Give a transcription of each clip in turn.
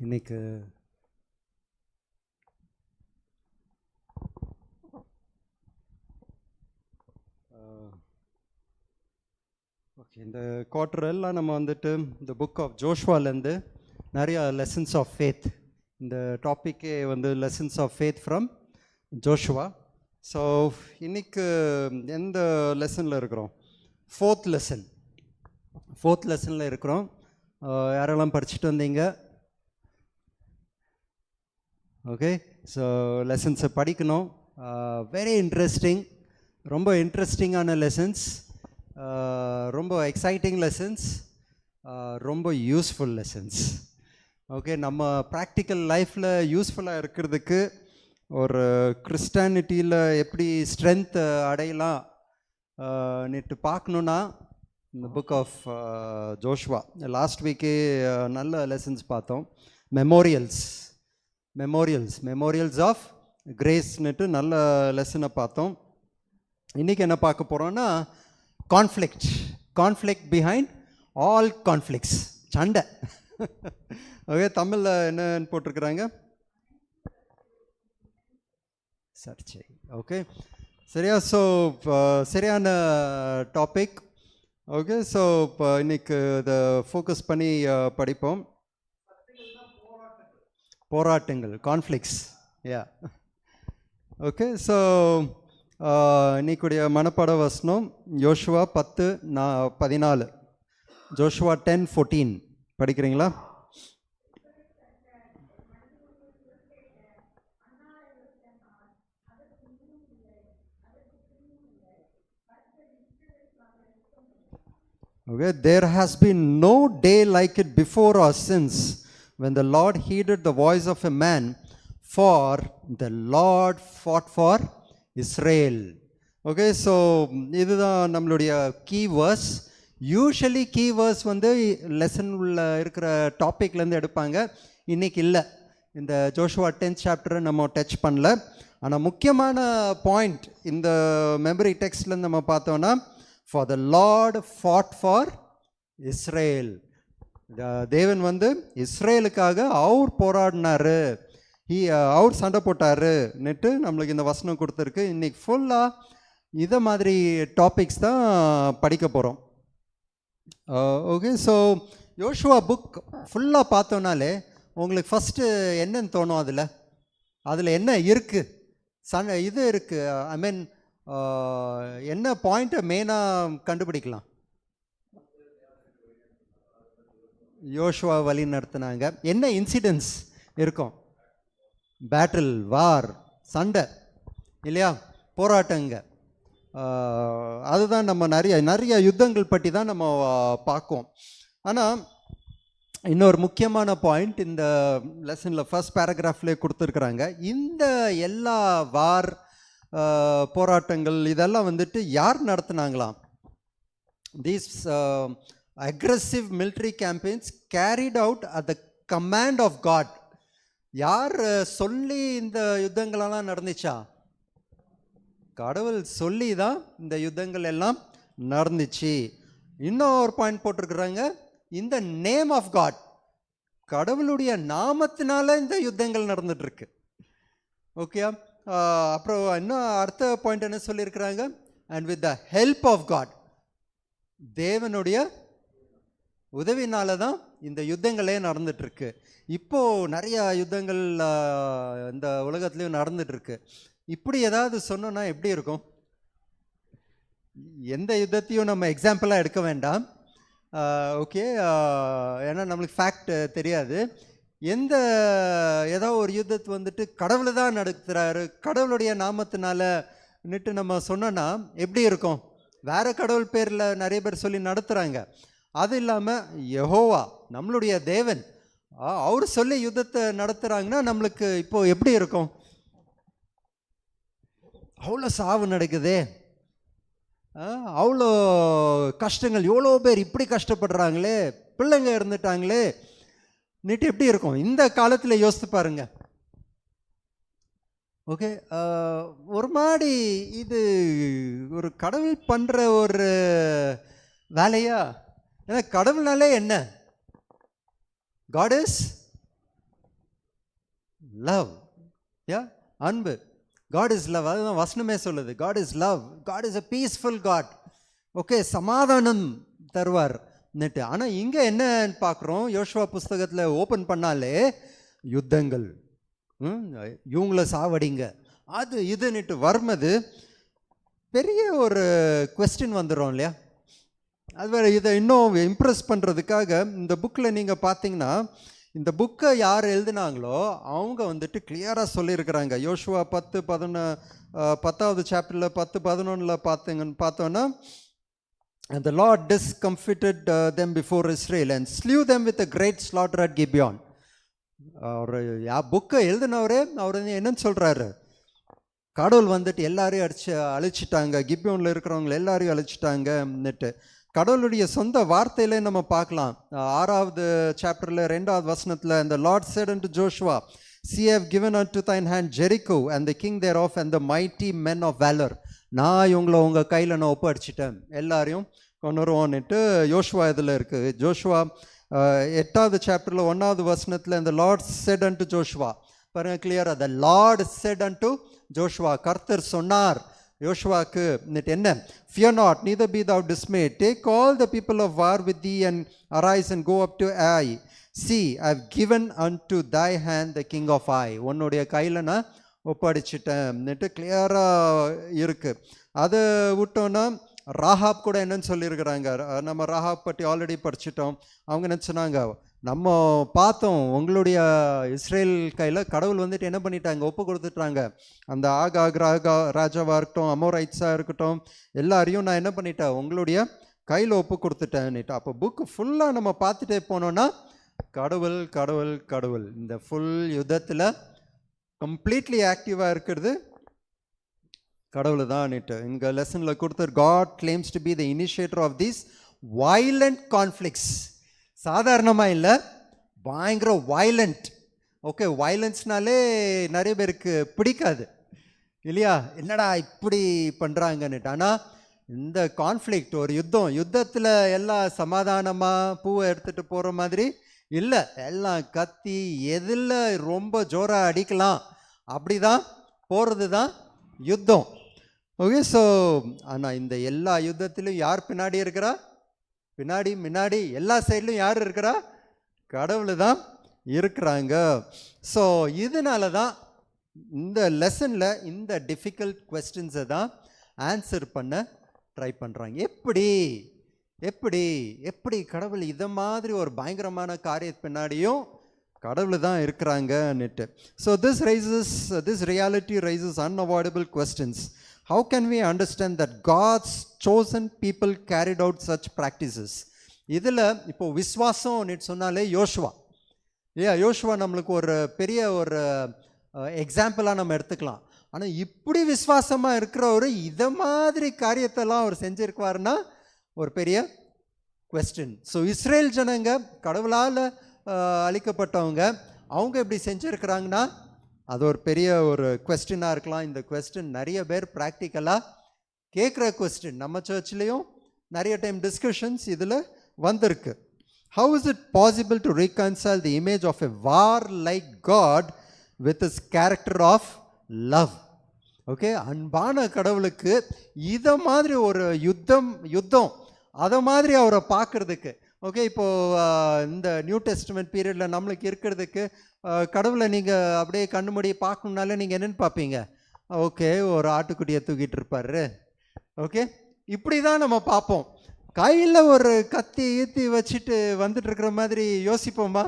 இன்னைக்கு ஓகே, இந்த குவார்டர் எல்லாம் நம்ம வந்துட்டு இந்த புக் ஆஃப் ஜோஷ்வாலேருந்து நிறைய லெசன்ஸ் ஆஃப் ஃபேத், இந்த டாப்பிக்கே வந்து lessons of faith from Joshua. So இன்னைக்கு எந்த லெசனில் இருக்கிறோம்? ஃபோர்த் லெசனில் இருக்கிறோம். யாரெல்லாம் படிச்சுட்டு வந்தீங்க? ஓகே, ஸோ லெசன்ஸை படிக்கணும். வெரி இன்ட்ரெஸ்டிங், ரொம்ப இன்ட்ரெஸ்டிங்கான லெசன்ஸ், ரொம்ப எக்ஸைட்டிங் லெசன்ஸ், ரொம்ப யூஸ்ஃபுல் லெசன்ஸ். ஓகே, நம்ம ப்ராக்டிக்கல் லைஃப்பில் யூஸ்ஃபுல்லாக இருக்கிறதுக்கு, ஒரு கிறிஸ்டானிட்டியில் எப்படி ஸ்ட்ரென்த் அடையலாம் நேற்று பார்க்கணுன்னா இந்த புக் ஆஃப் ஜோஷ்வா. லாஸ்ட் வீக்கே நல்ல லெசன்ஸ் பார்த்தோம். மெமோரியல்ஸ் ஆஃப் கிரேஸ்னுட்டு நல்ல லெசனை பார்த்தோம். இன்றைக்கி என்ன பார்க்க போகிறோன்னா கான்ஃப்ளிக்ட் பிஹைண்ட் ஆல் கான்ஃப்ளிக்ட்ஸ், சண்டை. ஓகே, தமிழில் என்னன்னு போட்டிருக்கிறாங்க? சர்ச்சை. ஓகே, சரியா? ஸோ சரியான டாபிக். ஓகே, ஸோ இப்போ இன்னைக்கு இதை ஃபோக்கஸ் பண்ணி படிப்போம். போராட்டங்கள், கான்ஃப்ளிக்ட்ஸ். யா, ஓகே. ஸோ இன்னைக்குடைய மனப்பாட வசனம் யோசுவா 10:14. ஜோஷுவா 10:14 படிக்கிறீங்களா? Okay, there has been no day like it before or since when the Lord heeded the voice of a man, for the Lord fought for Israel. Okay, so இதுதான் நம்மளுடைய key verse. யூஷுவலி key verse வந்து lesson உள்ள இருக்கிற டாப்பிக்லேருந்து எடுப்பாங்க. இன்றைக்கி இல்லை, இந்த ஜோஷுவா 10th சாப்டரை நம்ம டச் பண்ணல. ஆனால் முக்கியமான பாயிண்ட் இந்த மெமரி டெக்ஸ்ட்லேருந்து நம்ம பார்த்தோன்னா, for the Lord fought for Israel. தேவன் வந்து இஸ்ரேலுக்காக அவர் போராடினாரு, அவர் சண்டை போட்டாரு நெட்டு நம்மளுக்கு இந்த வசனம் கொடுத்துருக்கு. இன்னைக்கு ஃபுல்லாக இதை மாதிரி டாபிக்ஸ் தான் படிக்க போகிறோம். ஓகே, ஸோ யோசுவா புக் ஃபுல்லாக பார்த்தோன்னாலே உங்களுக்கு ஃபஸ்ட்டு என்னன்னு தோணும்? அதில் என்ன இருக்குது? இது இருக்குது, ஐ மீன் என்ன பாயிண்ட்டை மெயினாக கண்டுபிடிக்கலாம்? யோசுவா வழி நடத்தினாங்க, என்ன இன்சிடென்ட்ஸ் இருக்கும்? பேட்டில், வார், சண்டை இல்லையா, போராட்டங்க. அதுதான் நம்ம நிறைய யுத்தங்கள் பற்றி தான் நம்ம பார்க்குவோம். ஆனால் இன்னொரு முக்கியமான பாயிண்ட் இந்த லெசனில் ஃபர்ஸ்ட் பேராகிராஃப்லேயே கொடுத்துருக்குறாங்க. இந்த எல்லா வார், போராட்டங்கள் இதெல்லாம் வந்துட்டு யார் நடத்துனாங்களாம்? These aggressive military campaigns carried out at the command of God. யார் சொல்லி இந்த யுத்தங்களெல்லாம் நடந்துச்சா? கடவுள் சொல்லி தான் இந்த யுத்தங்கள் எல்லாம் நடந்துச்சு. இன்னும் ஒரு பாயிண்ட் போட்டிருக்கிறாங்க, இந்த நேம் ஆஃப் காட், கடவுளுடைய நாமத்தினால இந்த யுத்தங்கள் நடந்துட்டு இருக்கு. ஓகே, அப்புறம் இன்னும் அடுத்த பாயிண்ட் என்ன சொல்லியிருக்கிறாங்க? And with the help of God, தேவனுடைய உதவினால தான் இந்த யுத்தங்களே நடந்துட்டுருக்கு. இப்போது நிறைய யுத்தங்கள் இந்த உலகத்துலேயும் நடந்துட்டுருக்கு. இப்படி ஏதாவது சொன்னோன்னா எப்படி இருக்கும்? எந்த யுத்தத்தையும் நம்ம எக்ஸாம்பிளாக எடுக்க வேண்டாம். ஓகே, ஏன்னா நம்மளுக்கு ஃபேக்ட் தெரியாது. ஏதோ ஒரு யுத்தத்தை வந்துட்டு கடவுள் தான் நடத்துகிறாரு, கடவுளுடைய நாமத்தினாலன்னுட்டு நம்ம சொன்னோன்னா எப்படி இருக்கும்? வேறு கடவுள் பேரில் நிறைய பேர் சொல்லி நடத்துகிறாங்க. அது இல்லாமல் யெகோவா நம்மளுடைய தேவன், அவர் சொல்லி யுத்தத்தை நடத்துகிறாங்கன்னா நம்மளுக்கு இப்போது எப்படி இருக்கும்? அவ்வளோ சாவு நடக்குதே, அவ்வளோ கஷ்டங்கள், எவ்வளோ பேர் இப்படி கஷ்டப்படுறாங்களே, பிள்ளைங்க இருந்துட்டாங்களே, நீட்டு எப்படி இருக்கும்? இந்த காலத்தில் யோசித்து பாருங்க. ஓகே, ஒரு மாதிரி இது ஒரு கடவுள் பண்ணுற ஒரு வேலையா? ஏன்னா கடவுள்னாலே என்ன? God is love. யா, அன்பு. God is love. அதுதான் வசனமே சொல்லுது. God is love. God is a peaceful God. Okay, சமாதானம் தருவார் நெட்டு. ஆனால் இங்கே என்னன்னு பார்க்குறோம், யோசுவா புஸ்தகத்தில் ஓப்பன் பண்ணாலே யுத்தங்கள், இவங்கள சாவடிங்க, அது இதுன்னுட்டு வரும்போது பெரிய ஒரு கொஸ்டின் வந்துடும் இல்லையா? அது வேறு. இதை இன்னும் இம்ப்ரெஸ் பண்ணுறதுக்காக இந்த புக்கில் நீங்கள் பார்த்தீங்கன்னா, இந்த புக்கை யார் எழுதினாங்களோ அவங்க வந்துட்டு கிளியராக சொல்லியிருக்கிறாங்க. யோசுவா 10வது சாப்டரில் 10-11 பார்த்தோன்னா, and the Lord discomfited them before Israel and slew them with a great slaughter at Gibeon. அவர் புக்கை எழுதினவரே அவர் என்னன்னு சொல்கிறாரு, கடவுள் வந்துட்டு எல்லாரையும் அழிச்சிட்டாங்க, கிபியோனில் இருக்கிறவங்க எல்லாரையும் அழிச்சிட்டாங்கன்னுட்டு. கடவுளுடைய சொந்த வார்த்தையிலே நம்ம பார்க்கலாம். 6வது சாப்டரில் 2வது வசனத்தில், and the Lord said unto Joshua, see, I have given unto thine hand Jericho and the king thereof and the mighty men of valor. நான் இவங்களை உங்கள் கையில் நான் ஒப்படைச்சிட்டேன், எல்லாரையும் கொண்டு வருவோன்னுட்டு யோசுவா இதில் இருக்குது. ஜோஷுவா 8வது சாப்டரில் 1வது வசனத்தில், and the Lord said unto Joshua, பாருங்க கிளியராக, the Lord said unto Joshua, கர்த்தர் சொன்னார் யோசுவாக்கு என்ன, fear not, neither be thou dismayed, take all the people of war with thee and arise and go up to Ai. See, I have given unto thy hand the king of Ai. உன்னுடைய கையில் நான் ஒப்படைச்சிட்டேன்னுட்டு கிளியராக இருக்குது. அதை விட்டோன்னா Rahab கூட என்னன்னு சொல்லியிருக்கிறாங்க. நம்ம ராஹாப் பற்றி ஆல்ரெடி படிச்சிட்டோம். அவங்க என்ன சொன்னாங்க, நம்ம பார்த்தோம் உங்களுடைய இஸ்ரேல் கையில் கடவுள் வந்துட்டு என்ன பண்ணிட்டாங்க, ஒப்பு கொடுத்துட்டாங்க. அந்த ஆகாக் ராஜாவாக இருக்கட்டும், அமோரைட்ஸாக இருக்கட்டும், எல்லாரையும் நான் என்ன பண்ணிட்டேன், உங்களுடைய கையில் ஒப்பு கொடுத்துட்டேன்னுட்டு. அப்போ புக்கு ஃபுல்லாக நம்ம பார்த்துட்டே போனோன்னா கடவுள் கடவுள் கடவுள். இந்த ஃபுல் யுத்தத்தில் கம்ப்ளீட்லி ஆக்டிவாக இருக்கிறது கடவுள் தான்னுட்டு இங்கே லெசனில் கொடுத்தார். God claims to be the initiator of these violent conflicts. சாதாரணமாக இல்லை, பயங்கர வயலண்ட். ஓகே, வயலன்ஸ்னாலே நிறைய பேருக்கு பிடிக்காது இல்லையா, என்னடா இப்படி பண்ணுறாங்கன்னுட்டு. ஆனால் இந்த கான்ஃப்ளிக்ட் ஒரு யுத்தத்தில் எல்லாம் சமாதானமாக பூவை எடுத்துகிட்டு போகிற மாதிரி இல்லை, எல்லாம் கத்தி எதில் ரொம்ப ஜோராக அடிக்கலாம் அப்படி தான் போகிறது தான் யுத்தம். ஓகே, ஸோ ஆனால் இந்த எல்லா யுத்தத்திலும் யார் பின்னாடி இருக்கிறா, முன்னாடி எல்லா சைட்லையும் யார் இருக்கிறா, கடவுள் தான் இருக்கிறாங்க. ஸோ இதனால தான் இந்த லெசனில் இந்த டிஃபிகல்ட் கொஸ்டின்ஸை தான் ஆன்சர் பண்ண ட்ரை பண்ணுறாங்க. எப்படி கடவுள் இதை மாதிரி ஒரு பயங்கரமான காரியத்து பின்னாடியும் கடவுள் தான் இருக்கிறாங்கன்னுட்டு. So this reality raises unavoidable questions. How can we understand that God's chosen people carried out such practices? இதில் இப்போ விஸ்வாசம் சொன்னாலே யோசுவா நம்மளுக்கு ஒரு பெரிய ஒரு எக்ஸாம்பிளாக நம்ம எடுத்துக்கலாம். ஆனால் இப்படி விசுவாசமாக இருக்கிறவர் இதை மாதிரி காரியத்தெல்லாம் அவர் செஞ்சுருக்குவாருன்னா ஒரு பெரிய கொஸ்டின். ஸோ இஸ்ரேல் ஜனங்க கடவுளால் அழிக்கப்பட்டவங்க, அவங்க எப்படி செஞ்சுருக்கிறாங்கன்னா அது ஒரு பெரிய ஒரு கொஸ்டினாக இருக்கலாம். இந்த கொஸ்டின் நிறைய பேர் ப்ராக்டிக்கலாக கேட்குற கொஸ்டின். நம்ம சர்ச்லேயும் நிறைய டைம் டிஸ்கஷன்ஸ் இதில் வந்திருக்கு. How is it possible to reconcile the image of a war-like God with his character of love? Okay, அன்பான கடவுளுக்கு இதை மாதிரி ஒரு யுத்தம் அதை மாதிரி அவரை பார்க்குறதுக்கு. ஓகே, இப்போது இந்த நியூ டெஸ்ட்மெண்ட் பீரியடில் நம்மளுக்கு இருக்கிறதுக்கு கடவுளை நீங்கள் அப்படியே கண்ணு மூடி பார்க்கணுன்னாலே நீங்கள் என்னென்னு பார்ப்பீங்க, ஓகே ஒரு ஆட்டுக்குட்டியை தூக்கிட்டு இருப்பார். ஓகே, இப்படி தான் நம்ம பார்ப்போம். கையில் ஒரு கத்தி ஈத்தி வச்சுட்டு வந்துட்டு இருக்கிற மாதிரி யோசிப்போமா?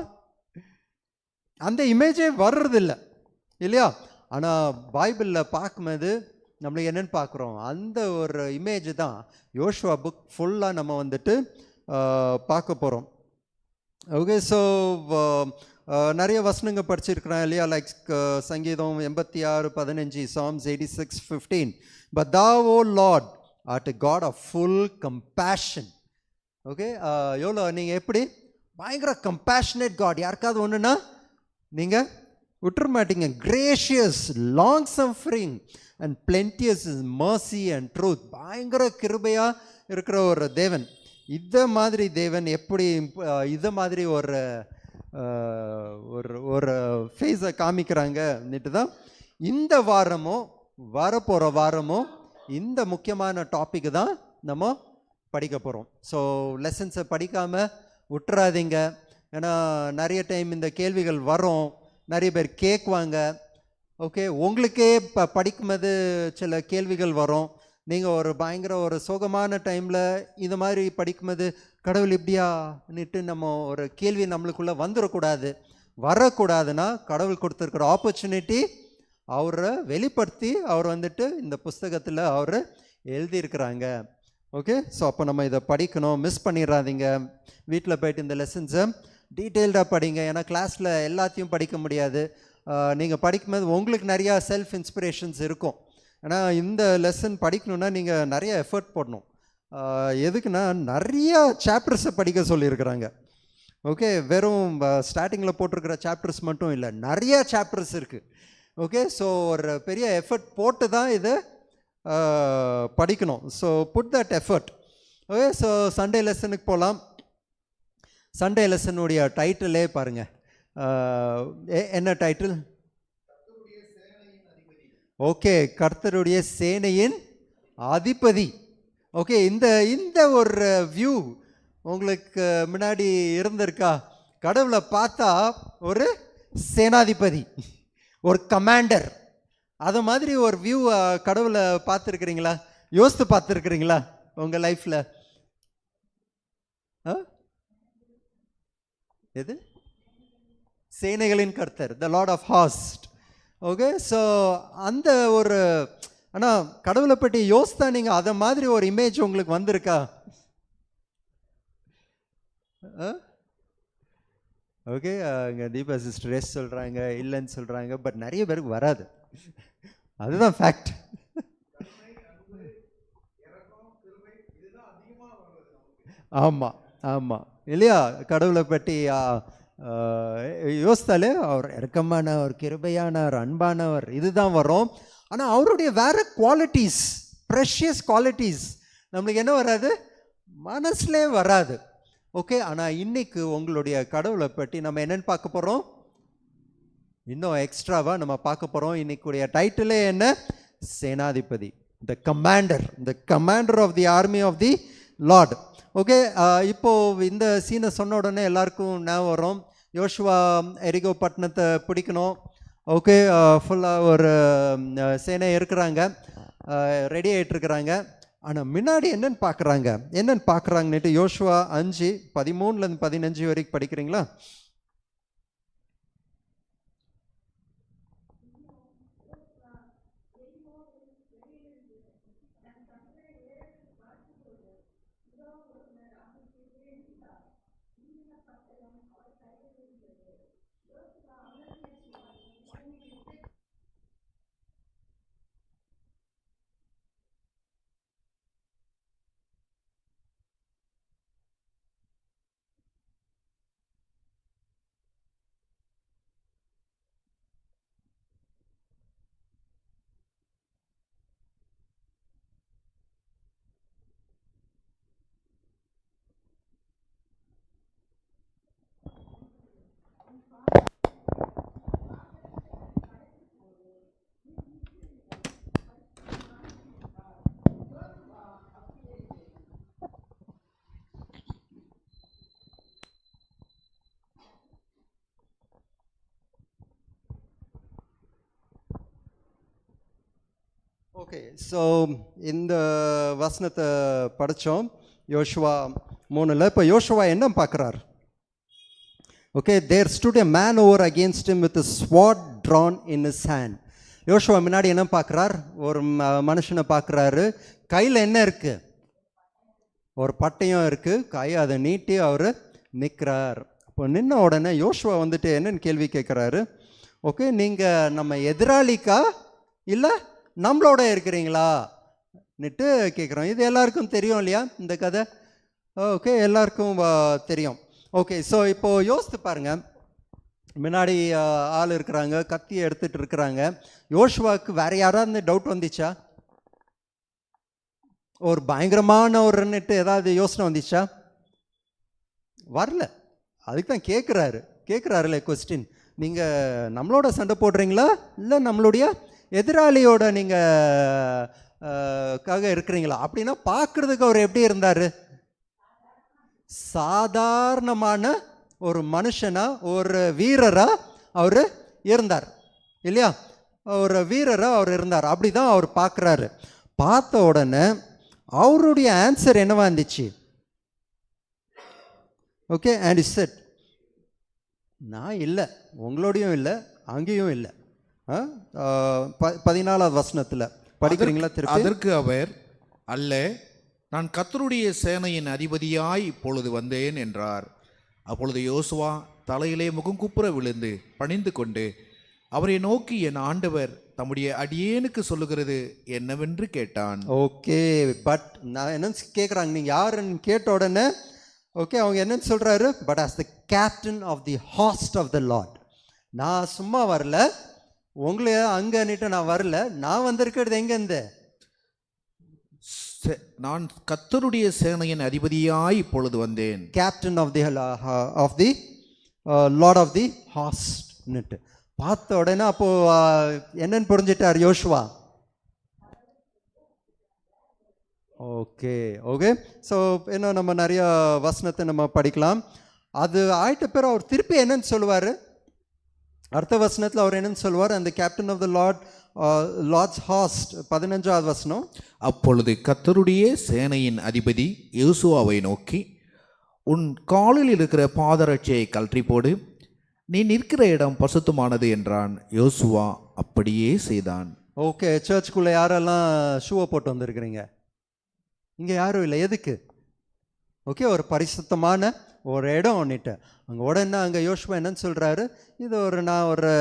அந்த இமேஜே வர்றதில்ல இல்லையா? ஆனால் பைபிளில் பார்க்கும்போது நம்மளுக்கு என்னென்னு பார்க்குறோம், அந்த ஒரு இமேஜ் தான் யோசுவா புக் ஃபுல்லாக நம்ம வந்துட்டு பார்க்க போகிறோம். ஓகே, ஸோ நிறைய வசனங்க படிச்சிருக்கிறேன் இல்லையா, லைக் சங்கீதம் 86:15, Psalms 86:15. But thou, O Lord, art a God of full compassion. Okay, எவ்வளோ நீங்கள் எப்படி பயங்கர கம்பேஷனேட் காட், யாருக்காவது ஒன்றுனா நீங்கள் விட்டுற மாட்டீங்க. Gracious, long suffering and plenteous is mercy and truth. பயங்கர கிருபையாக இருக்கிற ஒரு தேவன். இதை மாதிரி தேவன் எப்படி இதை மாதிரி ஒரு ஒரு ஒரு ஃபேஸை காமிக்கிறாங்கன்னுட்டு தான் இந்த வாரமும் வரப்போகிற வாரமும் இந்த முக்கியமான டாபிக் தான் நம்ம படிக்க போகிறோம். ஸோ லெசன்ஸை படிக்காமல் விட்டுறாதீங்க. ஏன்னா நிறைய டைம் இந்த கேள்விகள் வரும், நிறைய பேர் கேட்குவாங்க. ஓகே, உங்களுக்கே படிக்கும்போது சில கேள்விகள் வரும். நீங்கள் ஒரு பயங்கர ஒரு சோகமான டைமில் இந்த மாதிரி படிக்கும்போது கடவுள் இப்படியான்னுட்டு நம்ம ஒரு கேள்வி நம்மளுக்குள்ளே வந்துடக்கூடாது. வரக்கூடாதுன்னா கடவுள் கொடுத்துருக்குற ஆப்பர்ச்சுனிட்டி அவரை வெளிப்படுத்தி அவர் வந்துட்டு இந்த புஸ்தகத்தில் அவர் எழுதியிருக்கிறாங்க. ஓகே, ஸோ அப்போ நம்ம இதை படிக்கணும், மிஸ் பண்ணிடாதீங்க. வீட்டில் போய்ட்டு இந்த லெசன்ஸை டீட்டெயில்டாக படிங்க. ஏன்னா கிளாஸில் எல்லாத்தையும் படிக்க முடியாது. நீங்கள் படிக்கும்போது உங்களுக்கு நிறையா செல்ஃப் இன்ஸ்பிரேஷன்ஸ் இருக்கும். ஏன்னா இந்த லெசன் படிக்கணுன்னா நீங்கள் நிறைய எஃபர்ட் போடணும். எதுக்குன்னா நிறையா சாப்டர்ஸை படிக்க சொல்லியிருக்கிறாங்க. ஓகே, வெறும் ஸ்டார்டிங்கில் போட்டிருக்கிற சாப்டர்ஸ் மட்டும் இல்லை, நிறையா சாப்டர்ஸ் இருக்குது. ஓகே, ஸோ ஒரு பெரிய எஃபர்ட் போட்டு தான் இதை படிக்கணும். So put that effort. Okay, so Sunday லெசனுக்கு போகலாம். சண்டே லெசனுடைய டைட்டிலே பாருங்கள், என்ன டைட்டில்? ஓகே, கர்த்தருடைய சேனையின் அதிபதி. ஓகே, இந்த ஒரு வியூ உங்களுக்கு முன்னாடி இருந்திருக்கா? கடவுளை பார்த்தா ஒரு சேனாதிபதி, ஒரு கமாண்டர், அது மாதிரி ஒரு வியூ கடவுளை பார்த்துருக்குறீங்களா? யோசித்து பார்த்துருக்குறீங்களா உங்கள் லைஃப்பில்? எது? சேனைகளின் கர்த்தர், த லார்ட் ஆஃப் ஹாஸ்ட். ஓகே, ஸோ அந்த ஒரு, ஆனால் கடவுளை பற்றி யோசித்தா நீங்கள் அதை மாதிரி ஒரு இமேஜ் உங்களுக்கு வந்திருக்கா? ஓகே, இங்கே தீபா சிஸ்டர் எஸ் சொல்கிறாங்க, இல்லைன்னு சொல்கிறாங்க. பட் நிறைய பேருக்கு வராது, அதுதான் ஃபேக்ட். ஆமாம் ஆமாம், இல்லையா? கடவுளை பற்றி யோசித்தாலே அவர் இரக்கமானவர், கிருபையானவர், அன்பானவர், இதுதான் வரும். ஆனால் அவருடைய வேற குவாலிட்டிஸ், ப்ரெஷியஸ் குவாலிட்டிஸ் நம்மளுக்கு என்ன வராது? மனசுலே வராது. ஓகே, ஆனால் இன்னைக்கு உங்களுடைய கடவுளை பற்றி நம்ம என்னென்னு பார்க்க போகிறோம்? இன்னும் எக்ஸ்ட்ராவாக நம்ம பார்க்க போகிறோம். இன்னைக்குடைய டைட்டிலே என்ன? சேனாதிபதி, the commander of the army of the Lord. Okay, இப்போது இந்த சீனை சொன்ன உடனே எல்லாருக்கும் ஞாபகம் வரும், யோசுவா எரிகோ பட்டணத்தை பிடிக்கணும். ஓகே, ஃபுல்லாக ஒரு சேனை இருக்கிறாங்க, ரெடி ஆகிட்டுருக்குறாங்க. ஆனால் முன்னாடி என்னென்னு பார்க்குறாங்கன்னுட்டு யோசுவா 5:13-15 வரைக்கும் படிக்கிறீங்களா? ஓகே, ஸோ இந்த வசனத்தை படித்தோம் யோசுவா 3. இப்போ யோசுவா என்ன பார்க்குறார்? Okay, there stood a man over against him with sword drawn in his hand. Yosuva முன்னாடி என்ன பார்க்குறார்? ஒரு மனுஷனை பார்க்குறாரு, கையில் என்ன இருக்குது? ஒரு பட்டயம் இருக்குது, கை அதை நீட்டி அவர் நிற்கிறார். இப்போ நின்ன உடனே யோசுவா வந்துட்டு என்னன்னு கேள்வி கேட்குறாரு? ஓகே, நீங்கள் நம்ம எதிராளிக்கா இல்லை நம்மளோட இருக்கிறீங்களான்னுட்டு கேட்குறோம். இது எல்லாருக்கும் தெரியும் இல்லையா இந்த கதை? ஓகே, எல்லாருக்கும் தெரியும். ஓகே, ஸோ இப்போது யோசித்து பாருங்கள், முன்னாடி ஆள் இருக்கிறாங்க, கத்தியை எடுத்துகிட்டு இருக்கிறாங்க. யோசுவாவுக்கு வேறு யாராவது டவுட் வந்துச்சா? ஒரு பயங்கரமான ஒருன்னுட்டு ஏதாவது யோசனை வந்துச்சா? வரல. அதுக்கு தான் கேட்குறாரு, கேட்குறாருல கொஸ்டின், நீங்கள் நம்மளோட சண்டை போடுறீங்களா இல்லை நம்மளுடைய எதிராளியோட நீங்கள் காக இருக்கிறீங்களா அப்படின்னா பார்க்குறதுக்கு அவர் எப்படி இருந்தார்? சாதாரணமான ஒரு மனுஷனா, ஒரு வீரரா அவர் இருந்தார் இல்லையா? ஒரு வீரரா அவர் இருந்தார். அப்படிதான் அவர் பார்க்குறாரு. பார்த்த உடனே அவருடைய ஆன்சர் என்னவா இருந்துச்சு? ஓகே, அண்ட் இஸ் செட், நான் இல்லை, உங்களோடையும் இல்லை, அங்கேயும் இல்லை. 14வது வசனத்தில் படிக்கிறீங்களா திருப்பி? அதற்கு அவர், அல்ல, நான் கர்த்தருடைய சேனையின் அதிபதியாய் இப்பொழுது வந்தேன் என்றார். அப்பொழுது யோசுவா தலையிலே முகங்குப்புற விழுந்து பணிந்து கொண்டு அவரை நோக்கி, என் ஆண்டவர் தம்முடைய அடியேனுக்கு சொல்லுகிறது என்னவென்று கேட்டான். ஓகே, பட் நான் என்னன்னு கேட்குறாங்க, நீங்கள் யாருன்னு கேட்ட உடனே ஓகே அவங்க என்னன்னு சொல்கிறாரு? But as the captain of the host of the Lord, நான் சும்மா வரல, உங்களை அங்கன்னுட்டு நான் வரல, நான் வந்திருக்கிறது எங்கேருந்து? நான் கர்த்தருடைய சேனையின் அதிபதியாய் இப்பொழுது வந்தேன். Captain of the Lord of the host. பார்த்த உடனே அப்போ என்னன்னு புரிஞ்சிட்டார் யோசுவா? ஓகே ஓகே, ஸோ இன்னும் நம்ம நிறைய வசனத்தை நம்ம படிக்கலாம். அது ஆயிட்ட பிறகு அவர் திருப்பி என்னன்னு சொல்லுவார்? அடுத்த வசனத்தில் அவர் என்னன்னு சொல்லுவார்? அந்த கேப்டன் ஆஃப் த லார்ட்ஸ் ஹாஸ்ட் 15வது வசனம். அப்பொழுது கர்த்தருடைய சேனையின் அதிபதி யோசுவாவை நோக்கி, உன் காலில் இருக்கிற பாதரட்சையை கழற்றி போடு, நீ நிற்கிற இடம் பசுத்தமானது என்றான். யோசுவா அப்படியே செய்தான். ஓகே, சர்ச்சுக்குள்ளே யாரெல்லாம் ஷூவை போட்டு வந்திருக்கிறீங்க? இங்கே யாரும் இல்லை. எதுக்கு? ஓகே, ஒரு பரிசுத்தமான ஒரு இடம் ஒன்றுட்டு அங்கே உடனே அங்கே யோசுவா என்னன்னு சொல்கிறாரு? இது நான் ஒரு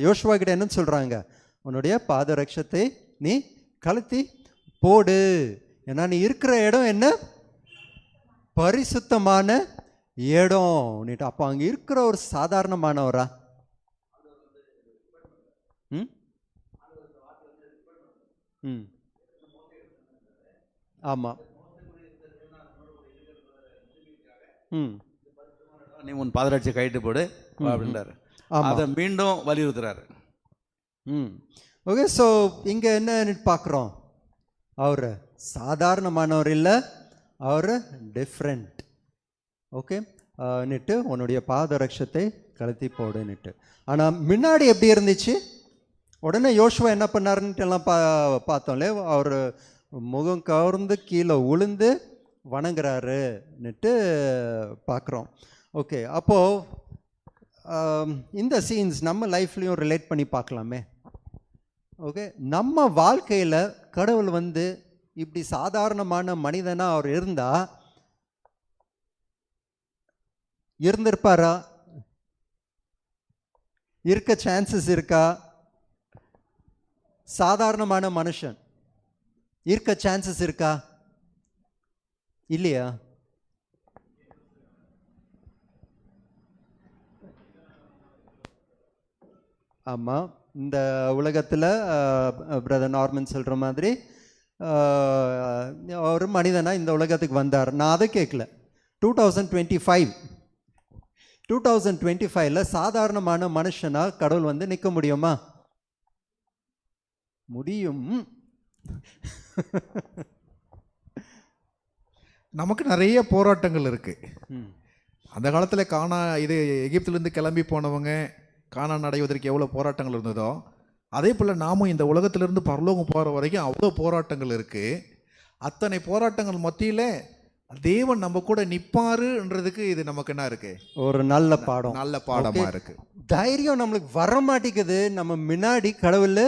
யோசுவா கிட்ட என்னன்னு சொல்கிறாங்க? உன்னுடைய பாதரட்சத்தை நீ கழட்டி போடு, ஏன்னா நீ இருக்கிற இடம் என்ன? பரிசுத்தமான இடம். அப்போ அங்கே இருக்கிற ஒரு சாதாரணமானவரா? ம் ஆமாம். நீ உன் பாதரட்சியை கைட்டு போடு அப்படின்றாரு. அதை மீண்டும் வலியுறுத்துறாரு. ஓகே, ஸோ இங்கே என்ன பார்க்குறோம்? அவர் சாதாரணமானவர் இல்லை, அவர் டிஃப்ரெண்ட். ஓகே நிட்டு உன்னுடைய பாதரட்சத்தை கழட்டி போடுன்னுட்டு. ஆனால் முன்னாடி எப்படி இருந்துச்சு? உடனே யோசுவா என்ன பண்ணாருன்ட்டு எல்லாம் பார்த்தோம்லே, அவர் முகம் கவர்ந்து கீழே உளுந்து வணங்குறாருன்னுட்டு பார்க்குறோம். ஓகே, அப்போது இந்த சீன்ஸ் நம்ம லைஃப்லையும் ரிலேட் பண்ணி பார்க்கலாமே. ஓகே, நம்ம வாழ்க்கையில் கடவுள் இப்படி சாதாரணமான மனிதனாக அவர் இருந்திருப்பாரா? இருக்க சான்சஸ் இருக்கா? சாதாரணமான மனுஷன் இருக்க சான்சஸ் இருக்கா? இல்லையா? ஆமாம், இந்த உலகத்தில் பிரதர் நார்மன் சொல்கிற மாதிரி ஒரு மனிதனாக இந்த உலகத்துக்கு வந்தார். நான் அதை கேட்கல. 2025 சாதாரணமான மனுஷனாக கடவுள் நிற்க முடியுமா? முடியும். நமக்கு நிறைய போராட்டங்கள் இருக்கு. அந்த காலத்தில் எகிப்திலிருந்து கிளம்பி போனவங்க கானான் அடைவதற்கு எவ்வளோ போராட்டங்கள் இருந்ததோ, அதே போல் நாமும் இந்த உலகத்திலிருந்து பரலோகம் போகிற வரைக்கும் அவ்வளோ போராட்டங்கள் இருக்கு. அத்தனை போராட்டங்கள் மத்தியில் தேவன் நம்ம கூட நிற்பாருன்றதுக்கு இது நமக்கு என்ன இருக்கு? ஒரு நல்ல பாடமா இருக்கு. தைரியம் நம்மளுக்கு வர மாட்டேங்குது. நம்ம முன்னாடி கடவுள்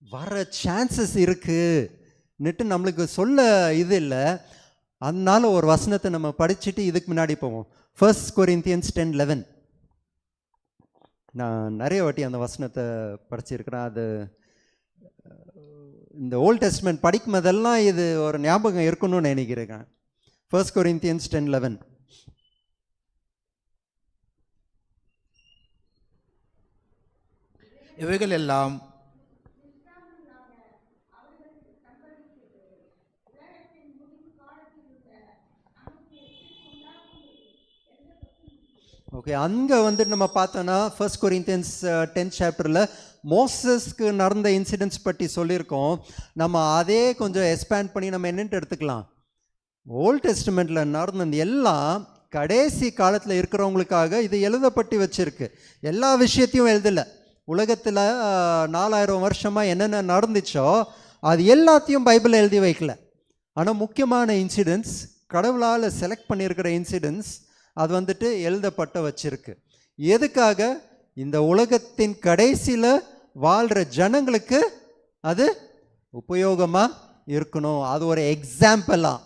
வர சான்சஸ் இருக்குன்னுட்டு நம்மளுக்கு சொல்ல இது இல்லை. அதனால ஒரு வசனத்தை நம்ம படிச்சுட்டு இதுக்கு முன்னாடி போவோம். 1 Corinthians 10:11. நான் நிறைய வாட்டி அந்த வசனத்தை படிச்சிருக்கிறேன். அது இந்த ஓல்ட் டெஸ்ட்மென்ட் படிக்கும் போதெல்லாம் இது ஒரு ஞாபகம் இருக்கணும்னு நினைக்கிறேன். 1 Corinthians 10:11. இவைகள் எல்லாம் ஓகே, அங்கே வந்துட்டு நம்ம பார்த்தோன்னா ஃபர்ஸ்ட் கொரிந்தியன்ஸ் 10th சாப்டரில் மோசஸ்க்கு நடந்த இன்சிடென்ட்ஸ் பற்றி சொல்லியிருக்கோம். நம்ம அதே கொஞ்சம் எக்ஸ்பேண்ட் பண்ணி நம்ம என்னென்ட்டு எடுத்துக்கலாம். ஓல்ட் டெஸ்டிமெண்ட்டில் நடந்தது எல்லாம் கடைசி காலத்தில் இருக்கிறவங்களுக்காக இது எழுதப்பட்டு வச்சிருக்கு. எல்லா விஷயத்தையும் எழுதலை. உலகத்தில் 4000 வருஷமாக என்னென்ன நடந்துச்சோ அது எல்லாத்தையும் பைபிளில் எழுதி வைக்கல. ஆனால் முக்கியமான இன்சிடென்ட்ஸ், கடவுளால் செலக்ட் பண்ணியிருக்கிற இன்சிடென்ட்ஸ், அது வந்துட்டு எழுதப்பட்டு வச்சிருக்கு. எதுக்காக? இந்த உலகத்தின் கடைசியில் வாழ்கிற ஜனங்களுக்கு அது உபயோகமாக இருக்கணும். அது ஒரு எக்ஸாம்பிளாக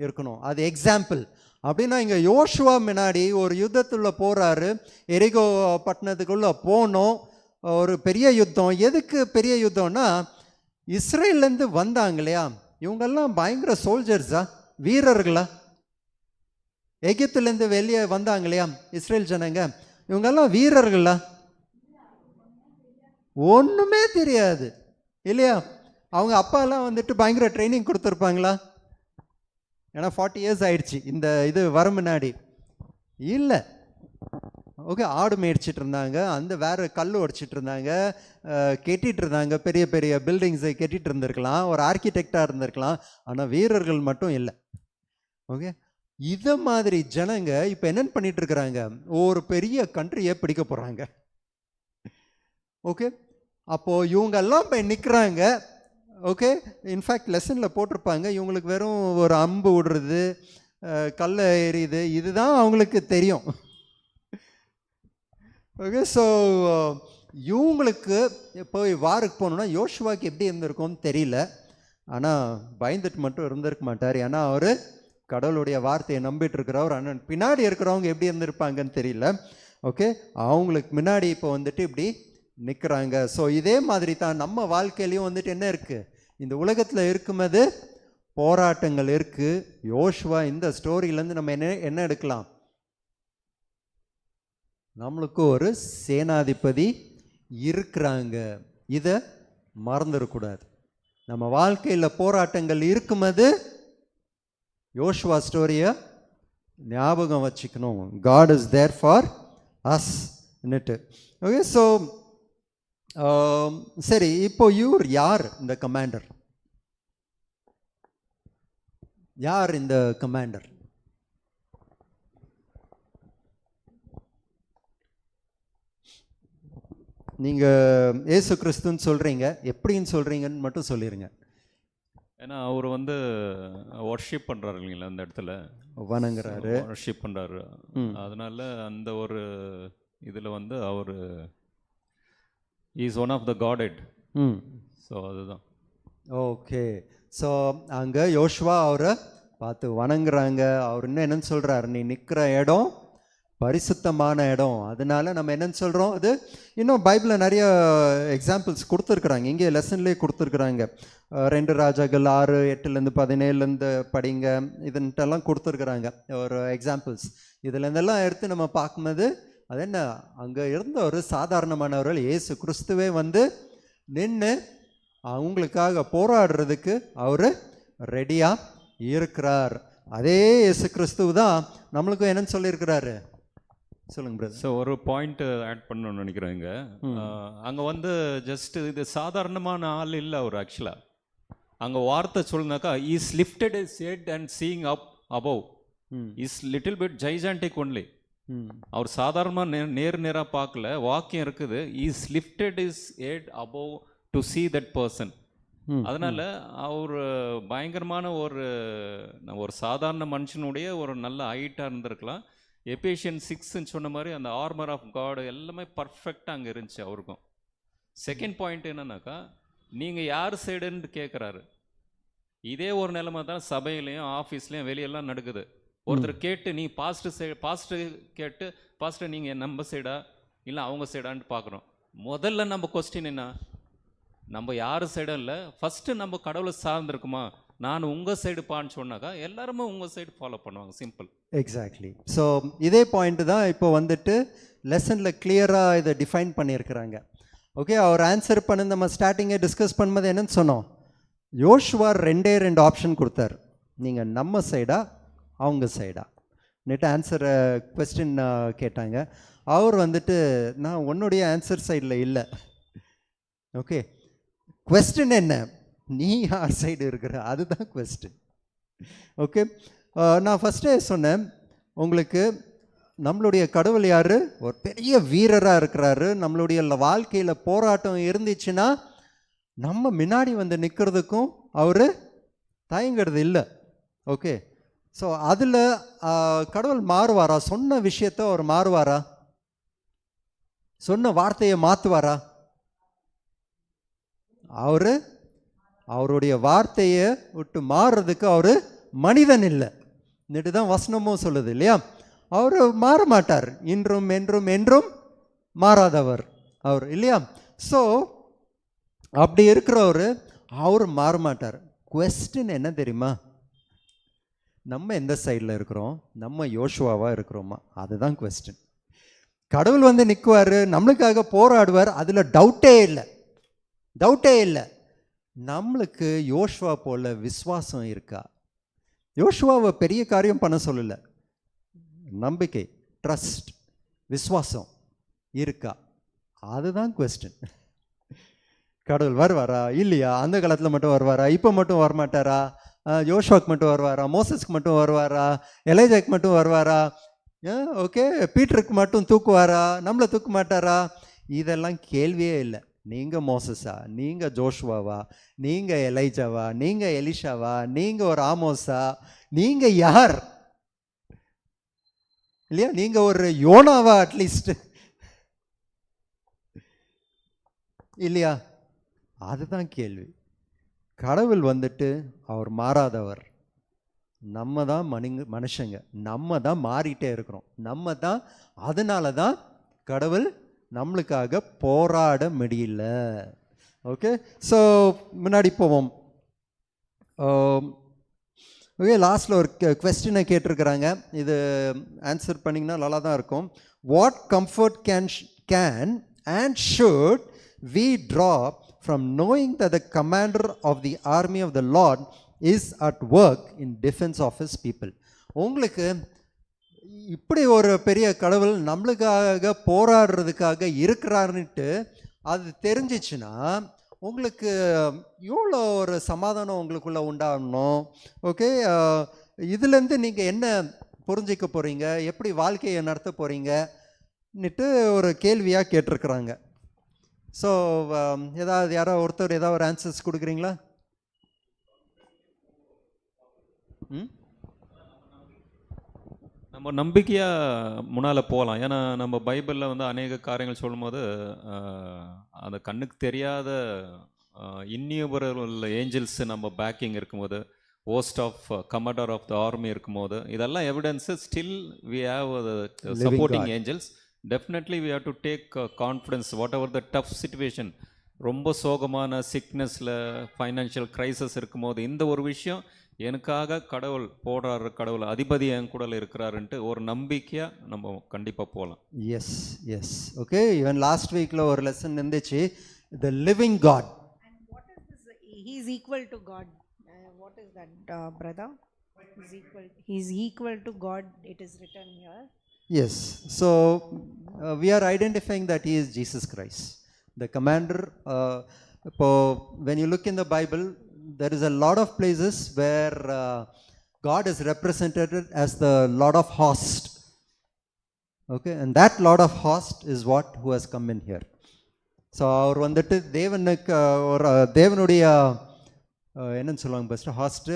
இருக்கணும். அது எக்ஸாம்பிள் அப்படின்னா, இங்கே யோசுவா முன்னாடி ஒரு யுத்தத்துள்ள போகிறாரு. எரிகோ பட்டணத்துக்குள்ளே போனோம். ஒரு பெரிய யுத்தம். எதுக்கு பெரிய யுத்தம்னா, இஸ்ரேல்லேருந்து வந்தாங்க இல்லையா, இவங்கெல்லாம் பயங்கர சோல்ஜர்ஸா, வீரர்களா. எகிப்துலேருந்து வெளியே வந்தாங்க இல்லையா இஸ்ரேல் ஜனங்க, இவங்கெல்லாம் வீரர்களா? ஒன்றுமே தெரியாது இல்லையா. அவங்க அப்பாலாம் வந்துட்டு பயங்கர ட்ரைனிங் கொடுத்துருப்பாங்களா? ஏன்னா 40 years ஆயிடுச்சு இந்த இது வர முன்னாடி. இல்லை. ஓகே, ஆடு மேய்ச்சிட்டு இருந்தாங்க, அந்த வேறு கல் உடைச்சிட்டு இருந்தாங்க, கெட்டிட்டு இருந்தாங்க, பெரிய பெரிய பில்டிங்ஸை கெட்டிட்டு இருந்திருக்கலாம், ஒரு ஆர்கிடெக்டாக இருந்திருக்கலாம். ஆனால் வீரர்கள் மட்டும் இல்லை. ஓகே, இதை மாதிரி ஜனங்க இப்போ என்னென்னு பண்ணிட்டு இருக்கிறாங்க, ஒரு பெரிய கண்ட்ரியை பிடிக்க போகிறாங்க. ஓகே, அப்போது இவங்கெல்லாம் போய் நிற்கிறாங்க. ஓகே, இன்ஃபேக்ட் லெசனில் போட்டிருப்பாங்க, இவங்களுக்கு வெறும் ஒரு அம்பு விடுறது, கல்லை எறியுது, இதுதான் அவங்களுக்கு தெரியும். ஓகே, ஸோ இவங்களுக்கு போய் வாருக்கு போகணுன்னா யோசுவாக்கு எப்படி இருந்திருக்கும்னு தெரியல. ஆனால் பயந்துட்டு மட்டும் இருந்திருக்க மாட்டார். ஏன்னா அவர் கடவுளுடைய வார்த்தையை நம்பிட்டு இருக்கிறவர். ஆனால் பின்னாடி இருக்கிறவங்க எப்படி இருந்திருப்பாங்கன்னு தெரியல. ஓகே, அவங்களுக்கு முன்னாடி இப்போ வந்துட்டு இப்படி நிற்கிறாங்க. ஸோ இதே மாதிரி தான் நம்ம வாழ்க்கையிலையும் வந்துட்டு என்ன இருக்குது, இந்த உலகத்தில் இருக்கும்போது போராட்டங்கள் இருக்குது. யோசுவா இந்த ஸ்டோரியிலேருந்து நம்ம என்ன எடுக்கலாம், நம்மளுக்கு ஒரு சேனாதிபதி இருக்கிறாங்க. இதை மறந்துடக்கூடாது. நம்ம வாழ்க்கையில் போராட்டங்கள் இருக்கும்போது யோசுவா ஸ்டோரியை ஞாபகம் வச்சுக்கணும். God is there for us. Okay, so சரி, இப்போ இவர் யார் இந்த கமாண்டர்? யார் இந்த கமாண்டர்? நீங்கள் ஏசு கிறிஸ்துன்னு சொல்கிறீங்க, எப்படின்னு சொல்கிறீங்கன்னு மட்டும் சொல்லிடுங்க. ஏன்னா அவர் வந்து ஒர்ஷிப் பண்ணுறாரு இல்லைங்களா, அந்த இடத்துல வணங்குறாரு, ஒர்ஷிப் பண்ணுறாரு. அதனால அந்த ஒரு இதில் வந்து அவர் is one of the godhead. So அதுதான். ஓகே, ஸோ அங்கே யோசுவா அவரை பார்த்து வணங்குறாங்க. அவர் இன்னும் என்னன்னு சொல்கிறார், நீ நிற்கிற இடம் பரிசுத்தமான இடம். அதனால நம்ம என்னன்னு சொல்கிறோம், அது இன்னும் பைபிளில் நிறைய எக்ஸாம்பிள்ஸ் கொடுத்துருக்குறாங்க. இங்கே லெசன்லேயே கொடுத்துருக்குறாங்க. 2 ராஜாக்கள் 6:8-17 படிங்க, இதுன்ட்டெல்லாம் கொடுத்துருக்குறாங்க ஒரு எக்ஸாம்பிள்ஸ். இதுலேருந்தெல்லாம் எடுத்து நம்ம பார்க்கும்போது அது என்ன, அங்கே இருந்த ஒரு சாதாரணமானவர்கள் இயேசு கிறிஸ்துவே வந்து நின்று அவங்களுக்காக போராடுறதுக்கு அவர் ரெடியாக இருக்கிறார். அதே இயேசு கிறிஸ்துவ தான் நம்மளுக்கும் என்னன்னு சொல்லியிருக்கிறாரு, சொல்லுங்க பிரதர். ஸோ ஒரு பாயிண்ட் ஆட் பண்ணணும்னு நினைக்கிறேங்க. அங்கே வந்து ஜஸ்ட் இது சாதாரணமான ஆள் இல்லை அவர். ஆக்சுவலாக அங்கே வார்த்தை சொல்லுனாக்கா, is lifted his head and seeing up above, is little bit gigantic only. அவர் சாதாரணமாக நேராக பார்க்கல, வாக்கியம் இருக்குது, is lifted his head above to see that person. அதனால அவர் பயங்கரமான ஒரு சாதாரண மனுஷனுடைய ஒரு நல்ல ஹைட்டாக இருந்திருக்கலாம். எபேசியன்ஸ் 6 சொன்ன மாதிரி அந்த ஆர்மர் ஆஃப் காட் எல்லாமே பர்ஃபெக்டாக அங்கே இருந்துச்சு அவருக்கும். செகண்ட் பாயிண்ட் என்னன்னாக்கா, நீங்கள் யார் சைடுன்னு கேட்குறாரு. இதே ஒரு நிலைமை தான் சபையிலையும் ஆஃபீஸ்லேயும் வெளியெல்லாம் நடக்குது. ஒருத்தர் கேட்டு நீ பாஸ்டர் கேட்டு, பாஸ்டர் நீங்கள் நம்ம சைடா இல்லை அவங்க சைடான்னு பார்க்குறோம். முதல்ல நம்ம கொஸ்டின் என்ன, நம்ம யார் சைடும் இல்லை, ஃபஸ்ட்டு நம்ம கடவுளை சார்ந்திருக்குமா, நான் உங்கள் சைடு பான்னு சொன்னாக்கா எல்லாருமே உங்கள் சைடு ஃபாலோ பண்ணுவாங்க. சிம்பிள். எக்ஸாக்ட்லி. ஸோ இதே பாயிண்ட்டு தான் இப்போ வந்துட்டு லெசனில் கிளியராக இதை டிஃபைன் பண்ணியிருக்கிறாங்க. ஓகே, அவர் ஆன்சர் பண்ணி நம்ம ஸ்டார்டிங்கை டிஸ்கஸ் பண்ணும்போது என்னன்னு சொன்னோம், யோசுவா 2 ஆப்ஷன் கொடுத்தார். நீங்கள் நம்ம சைடா அவங்க சைடா. நெட் ஆன்சர் கொஸ்டின் கேட்டாங்க. அவர் வந்துட்டு நான் உன்னுடைய ஆன்சர் சைடில் இல்லை. ஓகே, கொஸ்டின் என்ன, நீ யார் சைடு இருக்கிற, அதுதான் கொஸ்டின். ஓகே, நான் ஃபஸ்ட்டே சொன்னேன் உங்களுக்கு, நம்மளுடைய கடவுள் யார், ஒரு பெரிய வீரராக இருக்கிறாரு. நம்மளுடைய வாழ்க்கையில் போராட்டம் இருந்துச்சுன்னா நம்ம முன்னாடி வந்து நிற்கிறதுக்கும் அவர் தயங்கிறது இல்லை. ஓகே, ஸோ அதில் கடவுள் மாறுவாரா? சொன்ன விஷயத்தை அவர் மாறுவாரா? சொன்ன வார்த்தையை மாற்றுவாரா? அவருடைய வார்த்தையை விட்டு மாறுறதுக்கு அவர் மனிதன் இல்லை. இன்னட்டு தான் வசனமும் சொல்லுது இல்லையா, அவர் மாற மாட்டார், இன்றும் என்றும் என்றும் மாறாதவர் அவர் இல்லையா. ஸோ அப்படி இருக்கிறவர் அவர் மாற மாட்டார். குவெஸ்டின் என்ன தெரியுமா, நம்ம எந்த சைடில் இருக்கிறோம், நம்ம யோசுவாவாக இருக்கிறோமா, அதுதான் குவெஸ்டின். கடவுள் வந்து நிற்குவார், நம்மளுக்காக போராடுவார், அதில் டவுட்டே இல்லை, டவுட்டே இல்லை. நம்மளுக்கு யோசுவா போல விசுவாசம் இருக்கா? யோசுவாவை பெரிய காரியம் பண்ண சொல்லலை, நம்பிக்கை, ட்ரஸ்ட், விசுவாசம் இருக்கா, அதுதான் குவெஸ்டின். கடவுள் வருவாரா இல்லையா, அந்த காலத்தில் மட்டும் வருவாரா, இப்போ மட்டும் வரமாட்டாரா, யோசுவாக்கு மட்டும் வருவாரா, மோசஸ்க்கு மட்டும் வருவாரா, எலைஜாக்கு மட்டும் வருவாரா, ஓகே பீட்டருக்கு மட்டும் தூக்குவாரா, நம்மளை தூக்க மாட்டாரா, இதெல்லாம் கேள்வியே இல்லை. நீங்கள் மோசஸா, நீங்கள் ஜோஷுவாவா, நீங்கள் எலைஜாவா, நீங்கள் எலிஷாவா, நீங்கள் ஒரு ஆமோஸா, நீங்கள் யார் இல்லையா, நீங்கள் ஒரு யோனாவா அட்லீஸ்ட் இல்லையா, அதுதான் கேள்வி. கடவுள் வந்துட்டு அவர் மாறாதவர், நம்ம தான் மனுஷங்க, நம்ம தான் மாறிட்டே இருக்கிறோம், நம்ம தான். அதனால தான் கடவுள் நம்மளுக்காக போராட முடியல. ஓகே, ஸோ முன்னாடி போவோம். ஓகே, லாஸ்ட்டில் ஒரு கொஸ்டினை கேட்டிருக்கிறாங்க, இது ஆன்சர் பண்ணிங்கன்னா நல்லா தான் இருக்கும். What comfort can and should we draw from knowing that the commander of the army of the Lord is at work in defense of his people? உங்களுக்கு இப்படி ஒரு பெரிய கடவுள் நம்மளுக்காக போராடுறதுக்காக இருக்கிறாருன்ட்டு அது தெரிஞ்சிச்சுன்னா உங்களுக்கு எவ்வளோ ஒரு சமாதானம் உங்களுக்குள்ளே உண்டாகணும். ஓகே, இதுலேருந்து நீங்கள் என்ன புரிஞ்சிக்க போகிறீங்க, எப்படி வாழ்க்கையை நடத்த போகிறீங்கன்னுட்டு ஒரு கேள்வியாக கேட்டிருக்கிறாங்க. ஸோ யாரோ ஒருத்தர் ஏதாவது ஒரு ஆன்சர்ஸ் கொடுக்குறீங்களா? நம்ம நம்பிக்கையாக முன்னால் போகலாம். ஏன்னா நம்ம பைபிளில் வந்து அநேக காரியங்கள் சொல்லும்போது அந்த கண்ணுக்கு தெரியாத இன்னியூபரல் ஏஞ்சல்ஸ் நம்ம பேக்கிங் இருக்கும்போது, post of commander of the army இருக்கும்போது, இதெல்லாம் evidence. Still we have supporting angels. Definitely we have to take confidence whatever the tough situation. ரொம்ப சோகமான சிக்னஸில், ஃபைனான்ஷியல் க்ரைசஸ் இருக்கும்போது, இந்த ஒரு விஷயம் எனக்காக கடவுள் போடுறாரு, கடவுள் அதிபதி என் கூட இருக்கிறாருன்ட்டு ஒரு நம்பிக்கையாக நம்ம கண்டிப்பாக போகலாம். Yes yes okay, even last வீக்கில் ஒரு லெசன் இருந்துச்சு, the living God. He is equal to God. What is that, brother? He is equal to God. It is written here. Yes, so we are identifying that he is Jesus Christ, the commander. When you look in the Bible, there is a lot of places where God is represented as the Lord of Hosts. Okay, and that Lord of Hosts is what who has come in here. So அவர் வந்துட்டு தேவனுக்கு ஒரு தேவனுடைய என்னன்னு சொல்லுவாங்க first, ஹாஸ்ட்டு,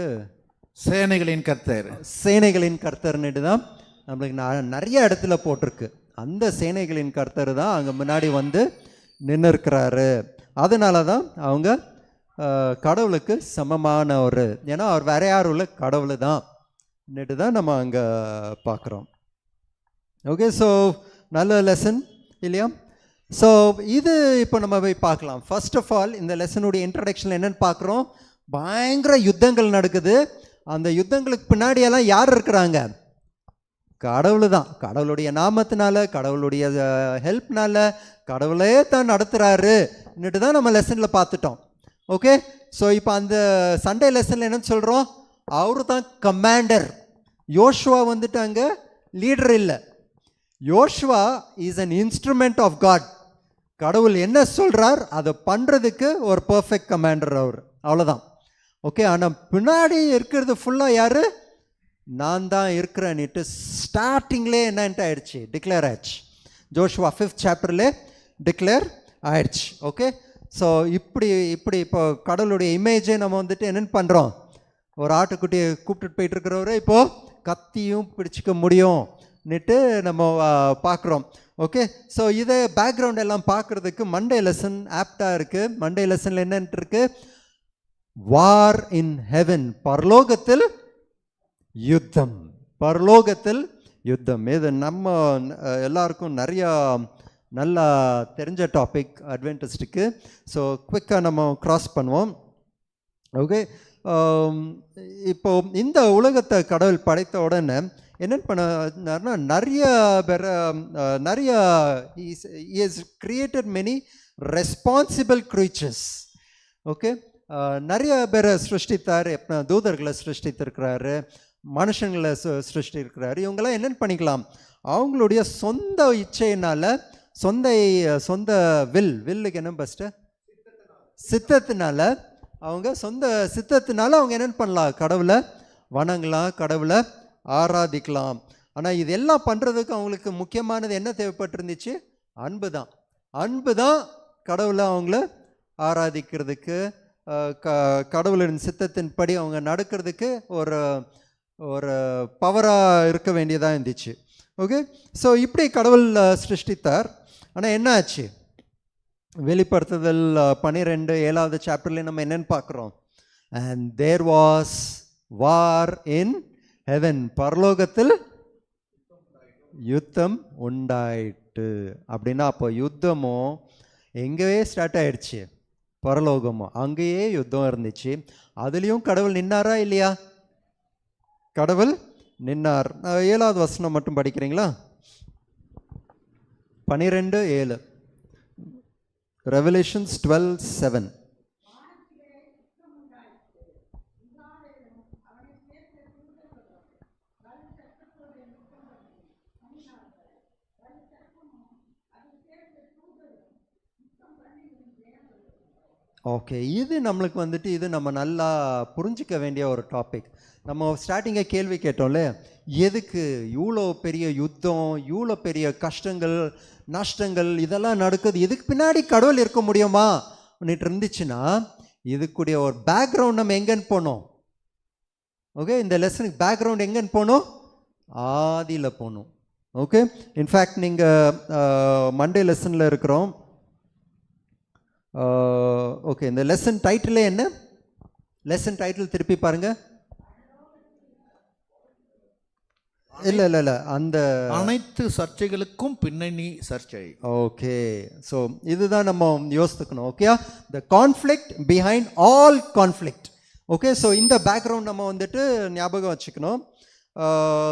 சேனைகளின் கர்த்தர், சேனைகளின் கர்த்தர்னுட்டு தான் நம்மளுக்கு நிறைய இடத்துல போட்டிருக்கு. அந்த சேனைகளின் கர்த்தர் தான் அங்கே முன்னாடி வந்து நின்று இருக்கிறாரு. அதனால தான் அவங்க கடவுளுக்கு சமமான ஒரு, ஏன்னா அவர் வேற யாரும் இல்லை, கடவுள் தான் நம்ம அங்கே பார்க்குறோம். ஓகே, ஸோ நல்ல லெசன் இல்லையா? ஸோ இது இப்போ நம்ம போய் பார்க்கலாம். ஃபர்ஸ்ட் ஆஃப் ஆல் இந்த லெசனுடைய இன்ட்ரடக்ஷனில் என்னென்னு பார்க்குறோம், பயங்கர யுத்தங்கள் நடக்குது. அந்த யுத்தங்களுக்கு பின்னாடியெல்லாம் யார் இருக்கிறாங்க? கடவுள் தான். கடவுளுடைய நாமத்தினால, கடவுளுடைய ஹெல்ப்னால, கடவுளே தான் நடத்துகிறாருன்னுட்டு தான் நம்ம லெசனில் பார்த்துட்டோம். ஓகே, ஸோ இப்போ அந்த சண்டே லெசனில் என்னன்னு சொல்கிறோம், அவரு தான் கமாண்டர். யோசுவா வந்துட்டு அங்கே லீடர் இல்லை. Yosuva is an instrument of God. கடவுள் என்ன சொல்கிறார் அதை பண்ணுறதுக்கு ஒரு பர்ஃபெக்ட் கமாண்டர் அவர், அவ்வளோதான். ஓகே, ஆனால் பின்னாடி இருக்கிறது ஃபுல்லாக யார்? நான் தான் இருக்கிறேன்னுட்டு ஸ்டார்டிங்லே என்னன்ட்டு ஆயிடுச்சு, டிக்ளேர் ஆயிடுச்சு. ஜோஷுவா 5th சாப்டர்லே டிக்ளேர் ஆயிடுச்சு. ஓகே, ஸோ இப்படி இப்போ கடவுளுடைய இமேஜை நம்ம வந்துட்டு என்னென்னு பண்ணுறோம், ஒரு ஆட்டுக்குட்டியை கூப்பிட்டுட்டு போயிட்டு இருக்கிறவரை இப்போது கத்தியும் பிடிச்சிக்க முடியும்னுட்டு நம்ம பார்க்குறோம். ஓகே, ஸோ இதை பேக்ரவுண்ட் எல்லாம் பார்க்குறதுக்கு மண்டே லெசன் ஆப்டாக இருக்குது. மண்டே லெசனில் என்னன்ட்டு இருக்கு? வார் இன் ஹெவன், பரலோகத்தில் யுத்தம், பரலோகத்தில் யுத்தம். இது நம்ம எல்லாருக்கும் நிறையா நல்லா தெரிஞ்ச டாபிக் அட்வென்டிஸ்டுக்கு. ஸோ குவிக்காக நம்ம கிராஸ் பண்ணுவோம். ஓகே, இப்போ இந்த உலகத்தை கடவுள் படைத்த உடனே என்னென்னு பண்ணார்னா நிறைய he has created many responsible creatures. Okay, நிறைய பேரை சிருஷ்டித்தார். தூதர்களை சிருஷ்டித்திருக்கிறாரு, மனுஷங்களை சிருஷ்டிருக்கிறாரு. இவங்கெல்லாம் என்னென்னு பண்ணிக்கலாம், அவங்களுடைய சொந்த இச்சையினால், சொந்த வில்லுக்கு என்ன ஃபஸ்ட்டு சித்தத்தினால, அவங்க சொந்த சித்தத்தினால அவங்க என்னென்னு பண்ணலாம், கடவுளை வணங்கலாம், கடவுளை ஆராதிக்கலாம். ஆனால் இதெல்லாம் பண்ணுறதுக்கு அவங்களுக்கு முக்கியமானது என்ன தேவைப்பட்டிருந்துச்சு? அன்பு தான். அன்பு தான் கடவுளை அவங்கள ஆராதிக்கிறதுக்கு, கடவுளின் சித்தத்தின்படி அவங்க நடக்கிறதுக்கு ஒரு பவராக இருக்க வேண்டியதாக இருந்துச்சு. ஓகே, ஸோ இப்படி கடவுள் சிருஷ்டித்தார். ஆனால் என்ன ஆச்சு? வெளிப்படுத்துதல் 12 சாப்டர்லேயே நம்ம என்னென்னு பார்க்குறோம்? And there was war in heaven, பரலோகத்தில் யுத்தம் உண்டாயிட்டு. அப்படின்னா அப்போ யுத்தமும் எங்கேயே ஸ்டார்ட் ஆயிடுச்சு, பரலோகமும் அங்கேயே யுத்தம் இருந்துச்சு. அதுலேயும் கடவுள் நின்னாரா இல்லையா? கடவுள் நின்னார். 7வது வசனம் மட்டும் படிக்கிறீங்களா? 12:7, ரெவலேஷன்ஸ் 12:7. ஓகே, இது நம்மளுக்கு வந்துட்டு இது நம்ம நல்லா புரிஞ்சிக்க வேண்டிய ஒரு டாபிக். நம்ம ஸ்டார்டிங்கை கேள்வி கேட்டோம்ல, எதுக்கு இவ்வளோ பெரிய யுத்தம், இவ்வளோ பெரிய கஷ்டங்கள் நஷ்டங்கள் இதெல்லாம் நடக்குது, இதுக்கு பின்னாடி கடவுள் இருக்க முடியுமா அப்படின்ட்டு இருந்துச்சுன்னா, இதுக்குடைய ஒரு பேக்ரவுண்ட் நம்ம எங்கேன்னு போனோம்? ஓகே, இந்த லெசனுக்கு பேக்ரவுண்ட் எங்கேன்னு போகணும்? ஆதியில் போகணும். ஓகே, இன்ஃபேக்ட் நீங்கள் மண்டே லெசனில் இருக்கிறோம். ஓகே, இந்த லெசன் டைட்டிலே என்ன? லெசன் டைட்டில் திருப்பி பாருங்க. இல்ல அந்த அனைத்து சர்ச்சைகளுக்கும் பின்னணி சர்ச்சை. ஓகே, ஸோ இதுதான் நம்ம யோசித்துக்கணும். Okay, the conflict behind all conflict. Okay, so இந்த பேக்ரவுண்ட் நம்ம வந்துட்டு ஞாபகம் வச்சுக்கணும்.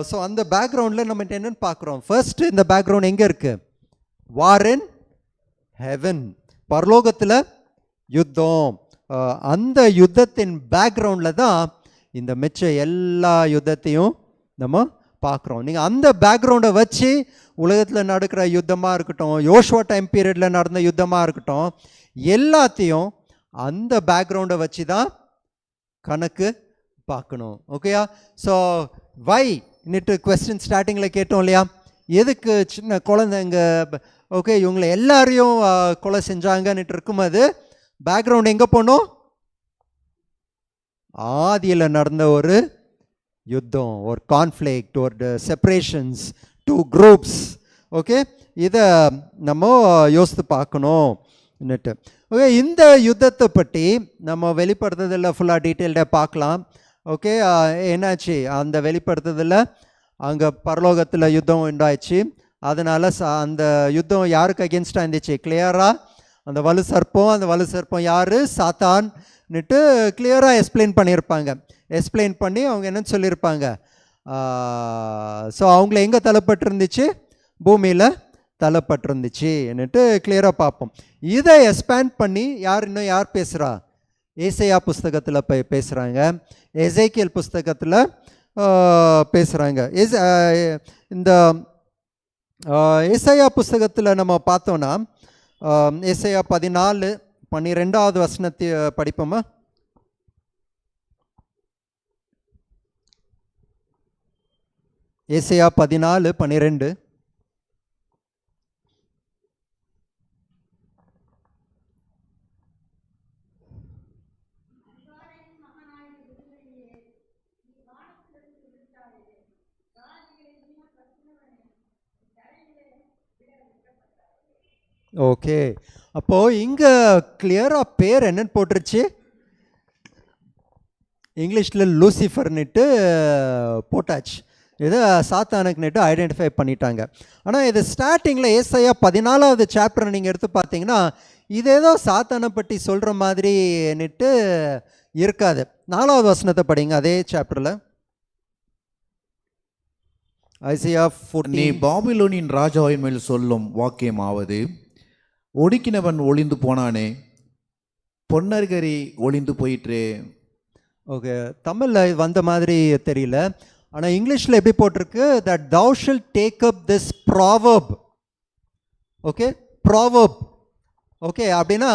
ஸோ அந்த பேக்ரவுண்டில் நம்ம என்னென்னு பார்க்குறோம்? ஃபர்ஸ்ட், இந்த பேக்ரவுண்ட் எங்கே இருக்குது? வார் இன் ஹெவன், பரலோகத்தில் யுத்தம். அந்த யுத்தத்தின் பேக்ரவுண்டில் தான் இந்த மிச்ச எல்லா யுத்தத்தையும் நம்ம பார்க்குறோம். நீங்கள் அந்த பேக்ரவுண்டை வச்சு உலகத்தில் நடக்கிற யுத்தமாக இருக்கட்டும், யோசுவா டைம் பீரியடில் நடந்த யுத்தமாக இருக்கட்டும், எல்லாத்தையும் அந்த பேக்ரவுண்டை வச்சு தான் கணக்கு பார்க்கணும். ஓகேயா? ஸோ வைன்னுட்டு கொஸ்டின் ஸ்டார்டிங்கில் கேட்டோம் இல்லையா? எதுக்கு சின்ன குழந்தைங்க ஓகே இவங்களை எல்லாரையும் கொலை செஞ்சாங்கன்னுட்டு இருக்கும்போது பேக்ரவுண்ட் எங்கே போனோம்? ஆதியில் நடந்த ஒரு யுத்தம், ஒரு கான்ஃப்ளிக்ட், ஒரு செப்பரேஷன்ஸ், 2 குரூப்ஸ். ஓகே, இதை நம்ம யோசித்து பார்க்கணும்னுட்டு. ஓகே, இந்த யுத்தத்தை பற்றி நம்ம வெளிப்படுத்துறதில் ஃபுல்லாக டீட்டெயில்டாக பார்க்கலாம். ஓகே, என்னாச்சு அந்த வெளிப்படுத்துறதில்? அங்கே பரலோகத்தில் யுத்தம் உண்டாயிடுச்சு. அதனால் அந்த யுத்தம் யாருக்கு அகேன்ஸ்டாக இருந்துச்சு? கிளியராக அந்த வலு சர்ப்பம் யார்? சாத்தான்னுட்டு கிளியராக எக்ஸ்பிளைன் பண்ணியிருப்பாங்க. எக்ஸ்பிளைன் பண்ணி அவங்க என்னன்னு சொல்லியிருப்பாங்க? ஸோ அவங்கள எங்கே தலைப்பட்டிருந்துச்சு? பூமியில் தலைப்பட்டிருந்துச்சுன்னுட்டு கிளியராக பார்ப்போம். இதை எக்ஸ்பேண்ட் பண்ணி இன்னும் யார் பேசுகிறா? ஏசாயா புஸ்தகத்தில் பேசுகிறாங்க, எசேக்கியேல் புஸ்தகத்தில் பேசுகிறாங்க. இந்த ஏசாயா புஸ்தகத்தில் நம்ம பார்த்தோன்னா ஏசாயா 14:12 வசனத்தை படிப்போமா? ஏசாயா 14:12. ஓகே, அப்போ இங்க கிளியரா பேர் என்னன்னு போட்டுருச்சு, இங்கிலீஷில் லூசிஃபர்னுட்டு போட்டாச்சு. இதை சாத்தானுக்குன்னுட்டு ஐடென்டிஃபை பண்ணிட்டாங்க. ஆனால் இது ஸ்டார்டிங்கில் ஏசாயா 14வது சாப்டர் நீங்கள் எடுத்து பார்த்தீங்கன்னா இது ஏதோ சாத்தானை பற்றி சொல்கிற மாதிரின்னுட்டு இருக்காது. 4வது வசனத்தை படிங்க அதே சாப்டரில். ஐசியா 14. நீ பாபிலோனின் ராஜாவின் மேல் சொல்லும் வாக்கியமாவது, ஒடுக்கினவன் ஒளிந்து போனானே, பொன்னர்கரி ஒளிந்து போயிற்றே. ஓகே, தமிழில் வந்த மாதிரி தெரியல, ஆனால் இங்கிலீஷில் எப்படி போட்டிருக்கு, that thou shalt take up this proverb. Okay, proverb. Okay, அப்படின்னா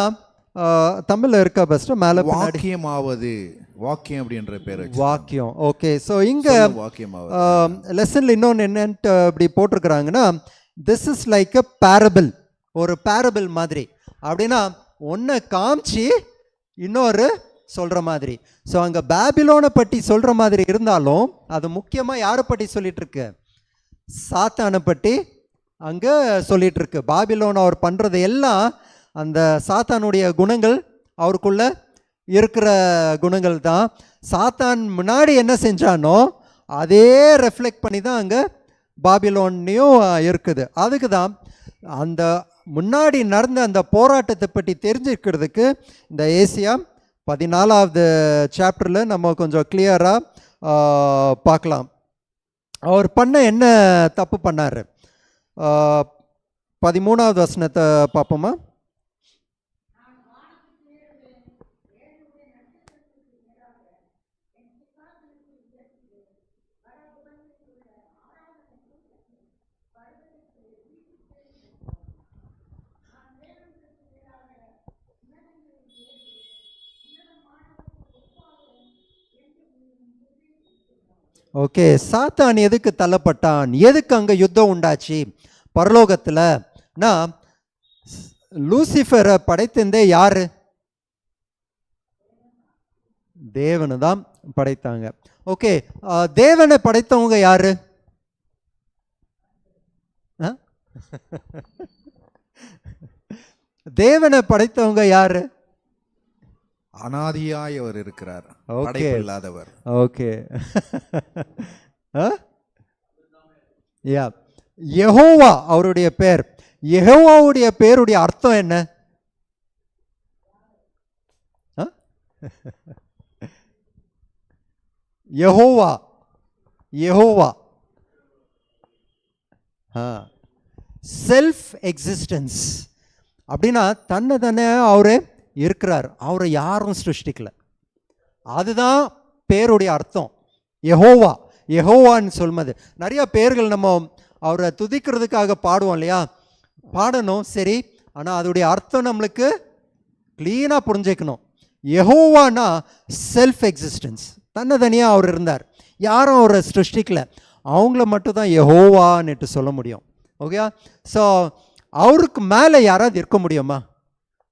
தமிழில் இருக்க பெஸ்ட் மேலே வாக்கியமாவது, வாக்கியம் அப்படின்ற பேர் வாக்கியம். ஓகே, ஸோ இங்கே வாக்கியமாவது லெசனில் இன்னொன்று என்னன்ட்டு இப்படி போட்டிருக்கிறாங்கன்னா, this is like a parable, ஒரு பேரபிள் மாதிரி. அப்படின்னா ஒன்றை காமிச்சு இன்னொரு சொல்கிற மாதிரி. ஸோ அங்கே பேபிலோனை பற்றி சொல்கிற மாதிரி இருந்தாலும் அது முக்கியமாக யாரை பற்றி சொல்லிட்டு இருக்கு, சாத்தானை பற்றி அங்கே சொல்லிட்டு இருக்கு. பாபிலோன் அவர் பண்ணுறது எல்லாம் அந்த சாத்தானுடைய குணங்கள், அவருக்குள்ள இருக்கிற குணங்கள் தான். சாத்தான் முன்னாடி என்ன செஞ்சானோ அதே ரெஃப்ளெக்ட் பண்ணி தான் அங்கே பாபிலோன்லையும் இருக்குது. அதுக்கு தான் அந்த முன்னாடி நடந்த அந்த போராட்டத்தை பற்றி தெரிஞ்சுக்கிறதுக்கு இந்த ஏசியா 14வது சாப்டரில் நம்ம கொஞ்சம் கிளியராக பார்க்கலாம். அவர் பண்ண என்ன தப்பு பண்ணார். 13வது வசனத்தை பார்ப்போமா? ஓகே, சாத்தான் எதுக்கு தள்ளப்பட்டான், எதுக்கு அங்கே யுத்தம் உண்டாச்சு பரலோகத்தில்? லூசிஃபரை படைத்ததே யாரு? தேவனை தான் படைத்தாங்க. ஓகே, தேவனை படைத்தவங்க யாரு? தேவனை படைத்தவங்க யாரு? அனாதியாய் அவர் இருக்கிறார், இல்லாதவர். ஓகே, யெகோவா அவருடைய பேர். யெகோவாவுடைய பேருடைய அர்த்தம் என்ன? Jehovah, Jehovah self existence. அப்படின்னா தன்னை தானே அவரு இருக்கிறார், அவரை யாரும் சிருஷ்டிக்கல. அதுதான் பேருடைய அர்த்தம். யெகோவா, யெகோவான்னு சொல்வது. நிறைய பேர்கள் நம்ம அவரை துதிக்கிறதுக்காக பாடுவோம் இல்லையா, பாடணும் சரி, ஆனால் அதோடைய அர்த்தம் நம்மளுக்கு க்ளீனாக புரிஞ்சுக்கணும். யெகோவானா செல்ஃப் எக்ஸிஸ்டன்ஸ், தன்னை தனியாக அவர் இருந்தார், யாரும் அவரை சிருஷ்டிக்கல, அவங்கள மட்டும் தான் யெகோவான்னுட்டு சொல்ல முடியும். ஓகே, ஸோ அவருக்கு மேலே யாராவது இருக்க முடியுமா?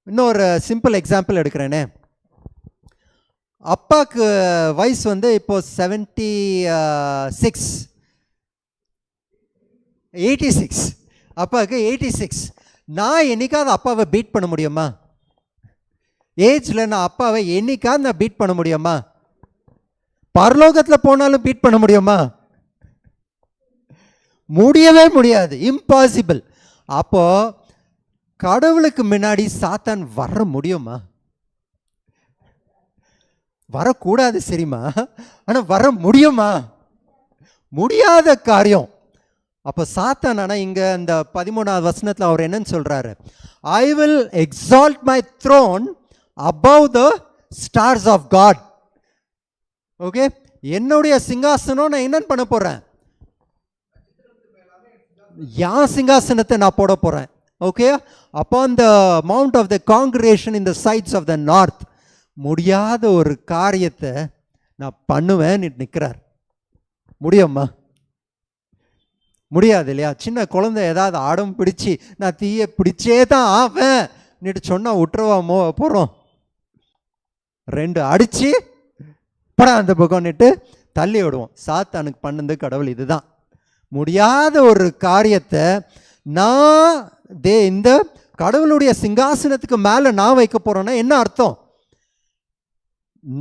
இன்னொரு சிம்பிள் எக்ஸாம்பிள் எடுக்கிறேனே. அப்பாவுக்கு வயசு வந்து இப்போ 86. அப்பாவுக்கு 86. நான் என்னைக்காவது அப்பாவை பீட் பண்ண முடியுமா? ஏஜில் நான் அப்பாவை என்னைக்காவது நான் பீட் பண்ண முடியுமா? பரலோகத்தில் போனாலும் பீட் பண்ண முடியுமா? முடியவே முடியாது, இம்பாசிபிள். அப்போ கடவுளுக்கு முன்னாடி சாத்தான் வர முடியுமா? வரக்கூடாது சரிமா, ஆனால் வர முடியுமா? முடியாத காரியம். அப்போ சாத்தான், ஆனால் இங்கே இந்த 13வது வசனத்தில் அவர் என்னன்னு சொல்கிறாரு, I will exalt my throne above the stars of God. Okay, என்னுடைய சிங்காசனம் நான் என்னன்னு பண்ண போகிறேன்? என் சிங்காசனத்தை நான் போட போகிறேன். Okay, upon the mount of the congregation in the sides of the north. முடியாத ஒரு காரியத்தை நான் பண்ணுவேன் நிற்கிறார். முடியுமா? முடியாது இல்லையா? சின்ன குழந்தை ஏதாவது ஆடம் பிடிச்சி நான் தீயை பிடிச்சே தான் ஆவேன் நீட்டு சொன்னால் விட்டுருவாமோ போகிறோம். 2 அடித்து படம் அந்த பக்கம்னுட்டு தள்ளி விடுவோம். சாத்தானுக்கு பண்ணது கடவுள் இதுதான். முடியாத ஒரு காரியத்தை நான் இந்த கடவுளுடைய சிங்காசனத்துக்கு மேலே நான் வைக்க போகிறேன்னா என்ன அர்த்தம்?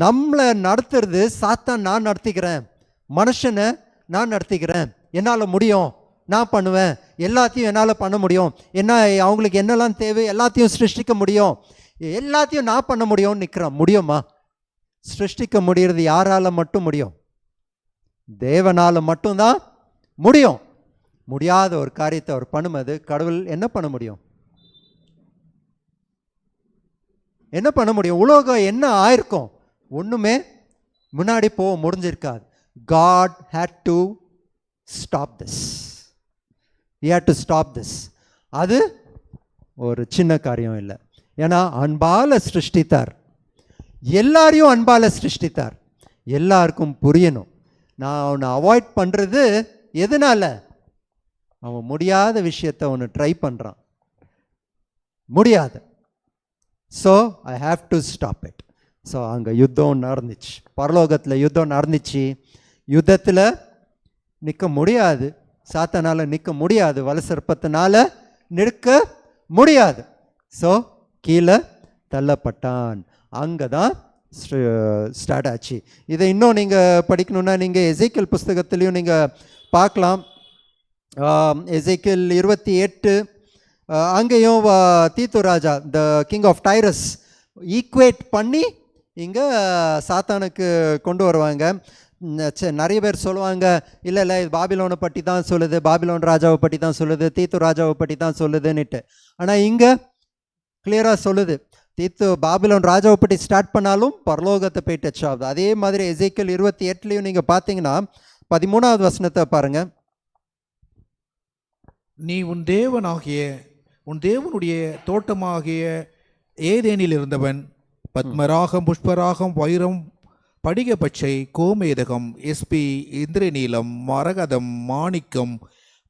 நம்மளை நடத்துறது சாத்தான் நான் நடத்திக்கிறேன், மனுஷனை நான் நடத்திக்கிறேன், என்னால் முடியும், நான் பண்ணுவேன், எல்லாத்தையும் என்னால் பண்ண முடியும், என்ன அவங்களுக்கு என்னெல்லாம் தேவை எல்லாத்தையும் சிருஷ்டிக்க முடியும், எல்லாத்தையும் நான் பண்ண முடியும்னு நிற்கிறேன். முடியுமா? சிருஷ்டிக்க முடிகிறது யாரால மட்டும் முடியும்? தேவனால் மட்டும்தான் முடியும். முடியாத ஒரு காரியத்தை அவர் பண்ணும்போது கடவுள் என்ன பண்ண முடியும்? என்ன பண்ண முடியும்? உலகம் என்ன ஆயிருக்கும்? ஒன்றுமே முன்னாடி போக முடிஞ்சிருக்காது. God had to stop this. He had to stop this. அது ஒரு சின்ன காரியம் இல்லை. ஏன்னா அன்பால சிருஷ்டித்தார், எல்லாரையும் அன்பால சிருஷ்டித்தார். எல்லாருக்கும் புரியணும். நான் அவனை அவாய்ட் பண்ணுறது எதனால? அவன் முடியாத விஷயத்தை அவனை ட்ரை பண்ணுறான், முடியாது. So I have to stop it. So அங்கே யுத்தம் நடந்துச்சு, பரலோகத்தில் யுத்தம் நடந்துச்சு. யுத்தத்தில் நிற்க முடியாது, சாத்தானால் நிற்க முடியாது, வலசர்ப்பத்தினால நிற்க முடியாது. ஸோ கீழே தள்ளப்பட்டான். அங்கே தான் ஸ்டார்ட் ஆச்சு. இதை இன்னும் நீங்கள் படிக்கணுன்னா நீங்கள் எசேக்கியேல் புஸ்தகத்துலேயும் நீங்கள் பார்க்கலாம். எசேக்கியேல் 28 அங்கேயும் தீத்து ராஜா த கிங் ஆஃப் டைரஸ் ஈக்குவேட் பண்ணி இங்கே சாத்தானுக்கு கொண்டு வருவாங்க. நிறைய பேர் சொல்லுவாங்க, இல்லை இல்லை இது பாபிலோனை பற்றி தான் சொல்லுது, பாபிலோன் ராஜாவை பற்றி தான் சொல்லுது, தீத்து ராஜாவை பற்றி தான் சொல்லுதுன்னுட்டு. ஆனால் இங்கே கிளியராக சொல்லுது, தீத்து பாபிலோன் ராஜாவை பற்றி ஸ்டார்ட் பண்ணாலும் பரலோகத்தை போய் டச் ஆகுது. அதே மாதிரி எசேக்கியேல் 28 நீங்கள் பார்த்தீங்கன்னா 13வது வசனத்தை பாருங்கள். நீ உன் தேவனுடைய தோட்டமாகிய ஏதேனில் இருந்தவன். பத்மராகம், புஷ்பராகம், வைரம், படிக பச்சை, கோமேதகம், எஸ்பி, இந்திரநீலம், மரகதம், மாணிக்கம்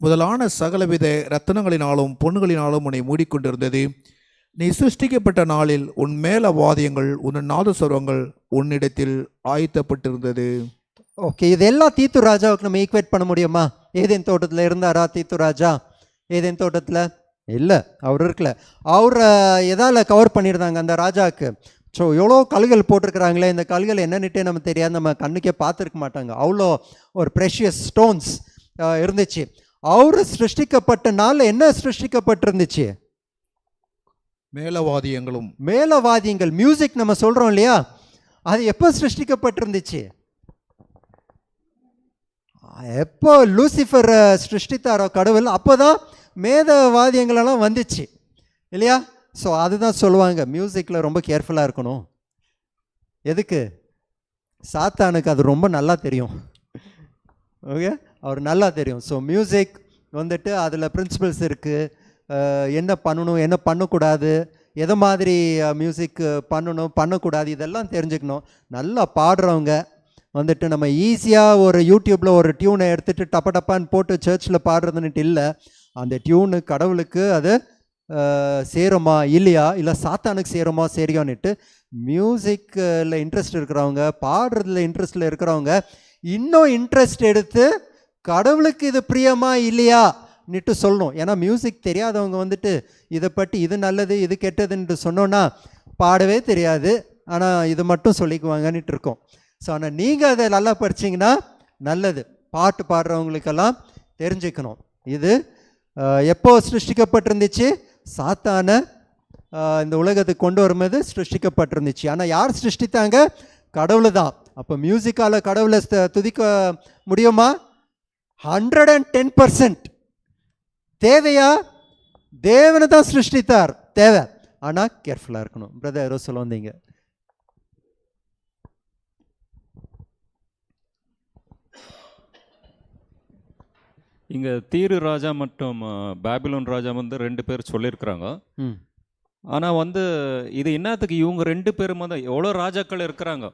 முதலான சகலவித ரத்தனங்களினாலும் பொண்ணுகளினாலும் உன்னை மூடிக்கொண்டிருந்தது. நீ சிருஷ்டிக்கப்பட்ட நாளில் உன் மேல வாத்தியங்கள், உன் நாதஸ்வரங்கள் உன்னிடத்தில் ஆயத்தப்பட்டிருந்தது. ஓகே, இதெல்லாம் தீத்து ராஜாவுக்கு நம்ம ஈக்குவேட் பண்ண முடியுமா? ஏதேன் தோட்டத்தில் இருந்தாரா தீத்து ராஜா? ஏதேன் தோட்டத்தில் இல்லை, அவர் இருக்கல. அவர் எதால் கவர் பண்ணியிருந்தாங்க அந்த ராஜாவுக்கு? ஸோ எவ்வளோ கல்கள் போட்டிருக்கிறாங்களே, இந்த கல்கள் என்னன்னுட்டே நம்ம தெரியாது, நம்ம கண்ணுக்கே பார்த்துருக்க மாட்டாங்க. அவ்வளோ ஒரு ப்ரெஷியஸ் ஸ்டோன்ஸ் இருந்துச்சு. அவர் சிருஷ்டிக்கப்பட்ட நாளில் என்ன சிருஷ்டிக்கப்பட்டிருந்துச்சு? மேலவாதியங்களும். மேலவாதியங்கள், மியூசிக் நம்ம சொல்கிறோம் இல்லையா, அது எப்போ சிருஷ்டிக்கப்பட்டிருந்துச்சு? எப்போ லூசிஃபர் சிருஷ்டித்தாரோ கடவுள், அப்போ தான் மேதவாதியங்களெல்லாம் வந்துச்சு இல்லையா? ஸோ அதுதான் சொல்லுவாங்க, மியூசிக்கில் ரொம்ப கேர்ஃபுல்லாக இருக்கணும். எதுக்கு? சாத்தானுக்கு அது ரொம்ப நல்லா தெரியும். ஓகே, அவர் நல்லா தெரியும். ஸோ மியூசிக் வந்துட்டு அதில் பிரின்சிபல்ஸ் இருக்குது, என்ன பண்ணணும் என்ன பண்ணக்கூடாது, எதை மாதிரி மியூசிக் பண்ணணும் பண்ணக்கூடாது, இதெல்லாம் தெரிஞ்சுக்கணும். நல்லா பாடுறவங்க வந்துட்டு நம்ம ஈஸியாக ஒரு யூடியூப்பில் ஒரு டியூனை எடுத்துகிட்டு டப்ப டப்பான்னு போட்டு சர்ச்சில் பாடுறதுன்னுட்டு இல்லை. அந்த டியூனு கடவுளுக்கு அது சேருமா இல்லையா, இல்லை சாத்தானுக்கு சேருமா சரியான்னுட்டு மியூசிக்கில் இன்ட்ரெஸ்ட் இருக்கிறவங்க, பாடுறதுல இன்ட்ரெஸ்டில் இருக்கிறவங்க இன்னும் இன்ட்ரெஸ்ட் எடுத்து கடவுளுக்கு இது பிரியமா இல்லையா நிட்டு சொல்லணும். ஏன்னா மியூசிக் தெரியாதவங்க வந்துட்டு இதை பற்றி இது நல்லது இது கெட்டதுன்ட்டு சொன்னோன்னா பாடவே தெரியாது, ஆனால் இது மட்டும் சொல்லிக்குவாங்கன்னுட்டு இருக்கோம். ஸோ ஆனால் நீங்கள் அதை நல்லா படிச்சிங்கன்னா நல்லது. பாட்டு பாடுறவங்களுக்கெல்லாம் தெரிஞ்சுக்கணும், இது எப்போ சிருஷ்டிக்கப்பட்டிருந்துச்சு? சாத்தான இந்த உலகத்துக்கு கொண்டு வரும்போது சிருஷ்டிக்கப்பட்டிருந்துச்சு. ஆனால் யார் சிருஷ்டித்தாங்க? கடவுள் தான். அப்போ மியூசிக்கால் கடவுளை துதிக்க முடியுமா? 110% தேவையா? தேவனை தான் சிருஷ்டித்தார், தேவை. ஆனால் கேர்ஃபுல்லாக இருக்கணும். பிரதர் யாரோ சொல்ல வந்தீங்க. இங்கே தீரு ராஜா மற்றும் பாபிலோன் ராஜா வந்து 2 பேர் சொல்லியிருக்கிறாங்க. ம் ஆனால் வந்து இது என்னத்துக்கு இவங்க 2 பேரும் வந்து எவ்வளோ ராஜாக்கள் இருக்கிறாங்க,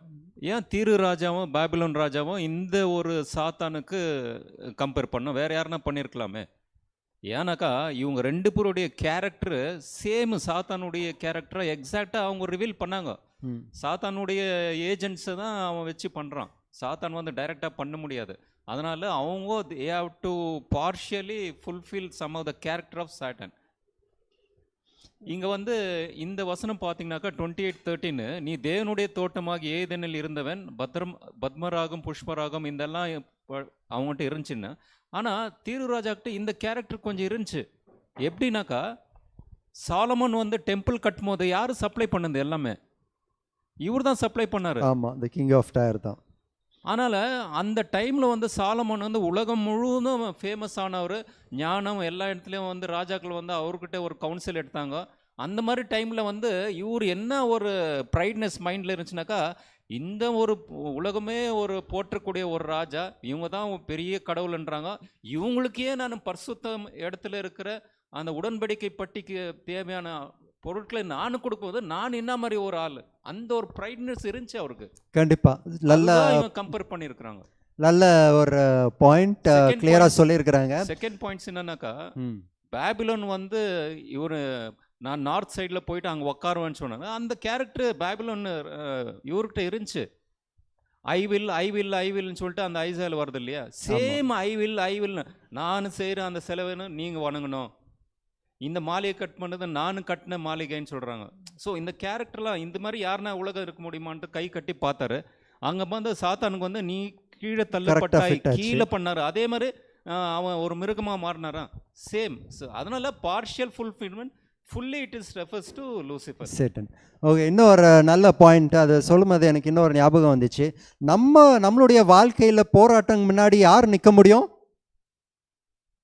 ஏன் தீரு ராஜாவும் பாபிலோன் ராஜாவும் இந்த ஒரு சாத்தானுக்கு கம்பேர் பண்ணோம்? வேற யாருன்னா பண்ணியிருக்கலாமே. ஏன்னாக்கா இவங்க 2 பேருடைய கேரக்டரு சேம் சாத்தானுடைய கேரக்டரை எக்ஸாக்டாக அவங்க ரிவீல் பண்ணாங்க. ம் சாத்தானுடைய ஏஜென்ட்ஸை தான் அவன் வச்சு பண்ணுறான். சாத்தான் வந்து டைரெக்டாக பண்ண முடியாது. அதனால் அவங்க they have to partially fulfil some of the character of Satan. இங்கே வந்து இந்த வசனம் பார்த்தீங்கன்னாக்கா 28:13, நீ தேவனுடைய தோட்டமாக ஏதெனில் இருந்தவன் பத்மராகம் புஷ்பராகம் இதெல்லாம் அவங்ககிட்ட இருந்துச்சுன்னா. ஆனால் தீருராஜாக்கிட்ட இந்த கேரக்டர் கொஞ்சம் இருந்துச்சு. எப்படின்னாக்கா சாலமன் வந்து டெம்பிள் கட்டும் போது யார் சப்ளை பண்ணது? எல்லாமே இவர் தான் சப்ளை பண்ணார். ஆமாம், த கிங் ஆஃப் டயர் தான். அதனால் அந்த டைமில் வந்து சாலமன் வந்து உலகம் முழுவதும் ஃபேமஸ் ஆனவர். ஞானம் எல்லா இடத்துலையும் வந்து ராஜாக்கள் வந்து அவர்கிட்ட ஒரு கவுன்சில் எடுத்தாங்க. அந்த மாதிரி டைமில் வந்து இவர் என்ன ஒரு ப்ரைட்னஸ் மைண்டில் இருந்துச்சுனாக்கா, இந்த ஒரு உலகமே ஒரு போற்றக்கூடிய ஒரு ராஜா, இவங்க தான் பெரிய கடவுள்ன்றாங்க, இவங்களுக்கே நான் பரிசுத்த இடத்துல இருக்கிற அந்த உடன்படிக்கை பட்டிக்கு தேவையான பொருட்களை நான் கொடுக்கும்போது நான் என்ன மாதிரி ஒரு ஆள், அந்த ஒரு ப்ரைட்னஸ் இருந்துச்சு அவருக்கு. கண்டிப்பாக நல்ல கம்பேர் பண்ணியிருக்கிறாங்க. நல்ல ஒரு பாயிண்ட் கிளியராக சொல்லியிருக்கிறாங்க. செகண்ட் பாயிண்ட்ஸ் என்னன்னாக்கா, ம் பாபிலோன் வந்து இவர் நான் நார்த் சைடில் போயிட்டு அங்கே உக்காருவேன்னு சொன்னாங்க. அந்த கேரக்டர் பாபிலோன் இவர்கிட்ட இருந்துச்சு. ஐ வில்னு சொல்லிட்டு அந்த ஐசாயில் வருது இல்லையா, சேம் ஐ வில் நான் செய்கிற அந்த செலவுன்னு நீங்கள் வணங்கணும், இந்த மாளிகை கட் பண்ணது நான் கட்டின மாளிகைன்னு சொல்கிறாங்க. ஸோ இந்த கேரக்டர்லாம் இந்த மாதிரி யாருன்னா உலகம் இருக்க முடியுமான்ட்டு கை கட்டி பார்த்தாரு. அங்கே வந்து சாத்தானுக்கு வந்து நீ கீழே தள்ளப்பட்டாய் கீழே பண்ணார். அதே மாதிரி அவன் ஒரு மிருகமாக மாறினாரான். சேம். ஸோ அதனால partial fulfilment, fully it is refers to Lucifer. Satan. Okay, இன்னொரு நல்ல பாயிண்ட். அதை சொல்லும்போது எனக்கு இன்னொரு ஞாபகம் வந்துச்சு. நம்மளுடைய வாழ்க்கையில் போராட்டம் முன்னாடி யார் நிற்க முடியும்?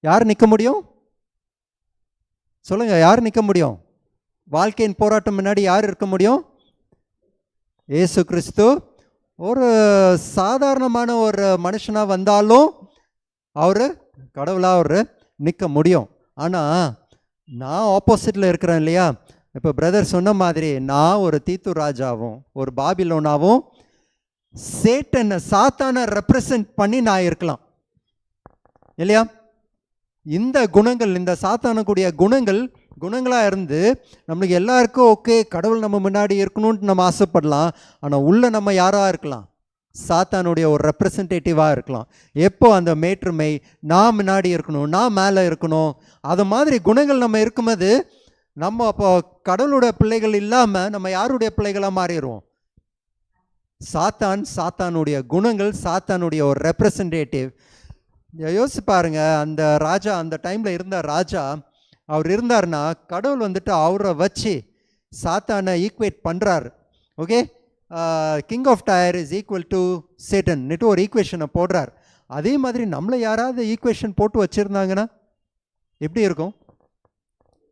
யார் நிற்க முடியும் சொல்லுங்க? யார் நிற்க முடியும்? வாழ்க்கையின் போராட்டம் முன்னாடி யார் இருக்க முடியும்? இயேசு கிறிஸ்து. ஒரு சாதாரணமான ஒரு மனுஷனாக வந்தாலும் அவர் கடவுளாக அவர் நிற்க முடியும். ஆனால் நான் ஆப்போசிட்டில் இருக்கிறேன் இல்லையா? இப்போ பிரதர் சொன்ன மாதிரி நான் ஒரு தீத்து ராஜாவும் ஒரு பாபிலோனாவும் சேட்டனை சாத்தானை ரெப்ரசன்ட் பண்ணி நான் இருக்கலாம் இல்லையா? இந்த குணங்கள், இந்த சாத்தானக்கூடிய குணங்களாக இருந்து நம்மளுக்கு எல்லாருக்கும் ஓகே கடவுள் நம்ம முன்னாடி இருக்கணும்னு நம்ம ஆசைப்படலாம். ஆனால் உள்ள நம்ம யாராக இருக்கலாம்? சாத்தானுடைய ஒரு ரெப்ரசன்டேட்டிவாக இருக்கலாம். எப்போ அந்த மேற்றுமை, நான் முன்னாடி இருக்கணும், நான் மேலே இருக்கணும், அது மாதிரி குணங்கள் நம்ம இருக்கும்போது நம்ம அப்போ கடவுளுடைய பிள்ளைகள் இல்லாமல் நம்ம யாருடைய பிள்ளைகளாக மாறிடுவோம்? சாத்தானுடைய குணங்கள், சாத்தானுடைய ஒரு ரெப்ரசன்டேட்டிவ். யோசிச்சு பாருங்க, அந்த ராஜா, அந்த டைமில் இருந்த ராஜா, அவர் இருந்தார்னா கடவுள் வந்துட்டு அவரை வச்சு சாத்தானை ஈக்குவேட் பண்ணுறாரு. Okay, king of Tyre is equal to சேட்டன்னுட்டு ஒரு ஈக்குவேஷனை போடுறார். அதே மாதிரி நம்மளை யாராவது ஈக்குவேஷன் போட்டு வச்சுருந்தாங்கன்னா எப்படி இருக்கும்?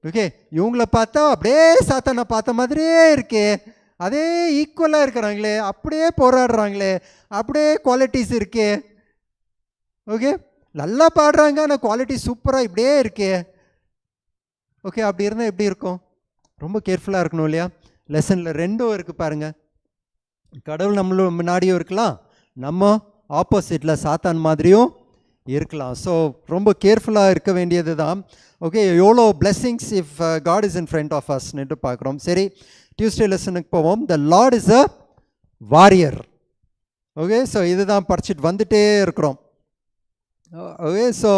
ஓகே, இவங்கள பார்த்தா அப்படியே சாத்தானை பார்த்த மாதிரியே இருக்கே, அதே ஈக்குவலாக இருக்கிறாங்களே, அப்படியே போராடுறாங்களே, அப்படியே குவாலிட்டிஸ் இருக்கே. ஓகே, நல்லா பாடுறாங்க ஆனால் குவாலிட்டி சூப்பராக இப்படியே இருக்கே. ஓகே, அப்படி இருந்தால் எப்படி இருக்கும்? ரொம்ப கேர்ஃபுல்லாக இருக்கணும் இல்லையா? லெசனில் 2 இருக்குது பாருங்கள். கடவுள் நம்மளோட முன்னாடியும் இருக்கலாம், நம்ம ஆப்போசிட்டில் சாத்தான் மாதிரியும் இருக்கலாம். ஸோ ரொம்ப கேர்ஃபுல்லாக இருக்க வேண்டியது தான். ஓகே, எவ்வளோ blessings if God is in front of அஸ்ன்னு பார்க்குறோம். சரி, டியூஸ்டே லெசனுக்கு போவோம். The Lord is a warrior. Okay, so இதுதான் படிச்சுட்டு வந்துட்டே இருக்கிறோம். ஓகே, ஸோ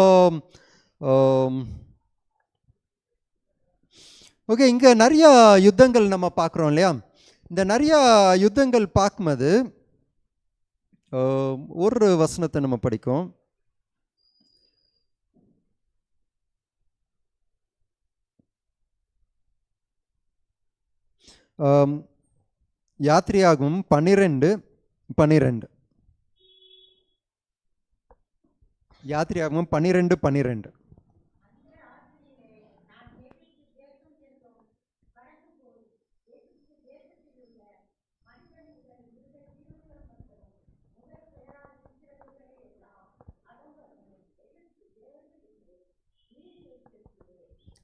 ஓகே, இங்கே நிறையா யுத்தங்கள் நம்ம பார்க்குறோம் இல்லையா? இந்த நிறையா யுத்தங்கள் பார்க்கும்போது ஒரு வசனத்தை நம்ம படிக்கும். யாத்திரையாகும் 12:12. யாத்திரையாகும் 12:12.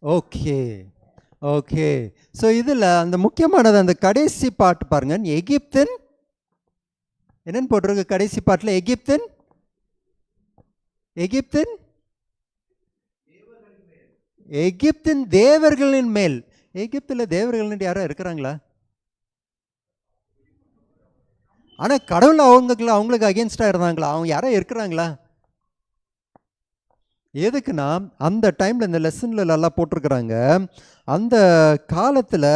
Okay okay. ஸோ இதில் அந்த முக்கியமானது அந்த கடைசி பாட்டு பாருங்க. எகிப்தின் என்னன்னு போட்டிருக்கு கடைசி பாட்டில்? எகிப்தின் எகிப்தின் எகிப்தின் தேவர்களின் மேல். எகிப்தில் தேவர்கள் யாரோ இருக்கிறாங்களா? ஆனால் கடவுள் அவங்களுக்கு அகேன்ஸ்டாக இருந்தாங்களா? அவங்க யாரோ இருக்கிறாங்களா? எதுக்குன்னா அந்த டைமில் இந்த லெசனில் நல்லா போட்டிருக்கிறாங்க. அந்த காலத்தில்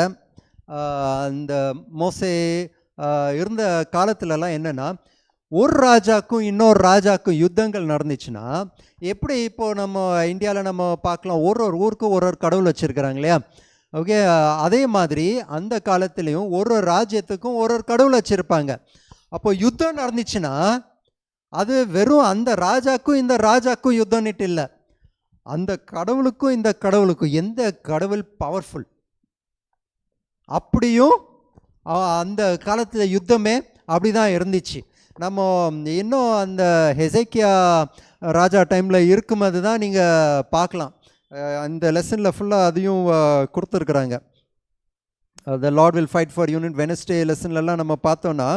அந்த மோசே இருந்த காலத்துலலாம் என்னென்னா, ஒரு ராஜாக்கும் இன்னொரு ராஜாக்கும் யுத்தங்கள் நடந்துச்சுன்னா, எப்படி இப்போது நம்ம இந்தியாவில் நம்ம பார்க்கலாம், ஒரு ஒரு ஊருக்கும் ஒரு ஒரு கடவுள் வச்சுருக்கிறாங்க இல்லையா? ஓகே, அதே மாதிரி அந்த காலத்துலேயும் ஒரு ஒரு ராஜ்யத்துக்கும் ஒரு ஒரு கடவுள் வச்சுருப்பாங்க. அப்போ யுத்தம் நடந்துச்சுன்னா அது வெறும் அந்த ராஜாக்கும் இந்த ராஜாக்கும் யுத்தம்னுட்டு இல்லை, அந்த கடவுளுக்கும் இந்த கடவுளுக்கும் எந்த கடவுள் பவர்ஃபுல் அப்படியும் அந்த காலத்தில் யுத்தமே அப்படி தான் இருந்துச்சு. நம்ம இன்னும் அந்த ஹெசேக்கியா ராஜா டைமில் இருக்கும்போது தான் நீங்கள் பார்க்கலாம். அந்த லெசனில் ஃபுல்லாக அதையும் கொடுத்துருக்குறாங்க. The Lord will fight for யூனிட் வெனஸ்டே லெசன்லலாம் நம்ம பார்த்தோன்னா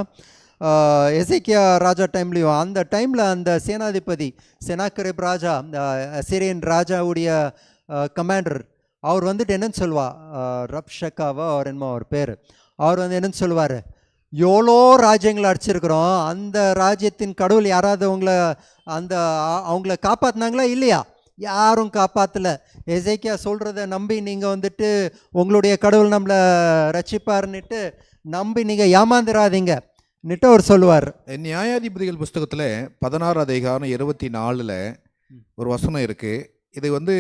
எசேக்கியா ராஜா டைம்லேயும் அந்த டைமில் அந்த சேனாதிபதி செனாக்கரேப் ராஜா, சிரியன் ராஜாவுடைய கமாண்டர், அவர் வந்துட்டு என்னன்னு சொல்லுவா, ரப்ஷக்காவா அவர் என்னமோ அவர் பேர், அவர் வந்து என்னன்னு சொல்லுவார், எவ்வளோ ராஜ்யங்களை அடிச்சிருக்கிறோம், அந்த ராஜ்யத்தின் கடவுள் யாராவது அவங்கள காப்பாற்றினாங்களா? இல்லையா, யாரும் காப்பாற்றலை. எசேக்கியா சொல்கிறத நம்பி நீங்கள் வந்துட்டு உங்களுடைய கடவுள் நம்மளை ரட்சிப்பாருன்னுட்டு நம்பி நீங்கள் ஏமாந்துடாதீங்க நிட்டு அவர் சொல்லுவார். நியாயாதிபதிகள் புஸ்தகத்தில் 16 அதிகாரம் 24 ஒரு வசனம் இருக்குது. இது வந்து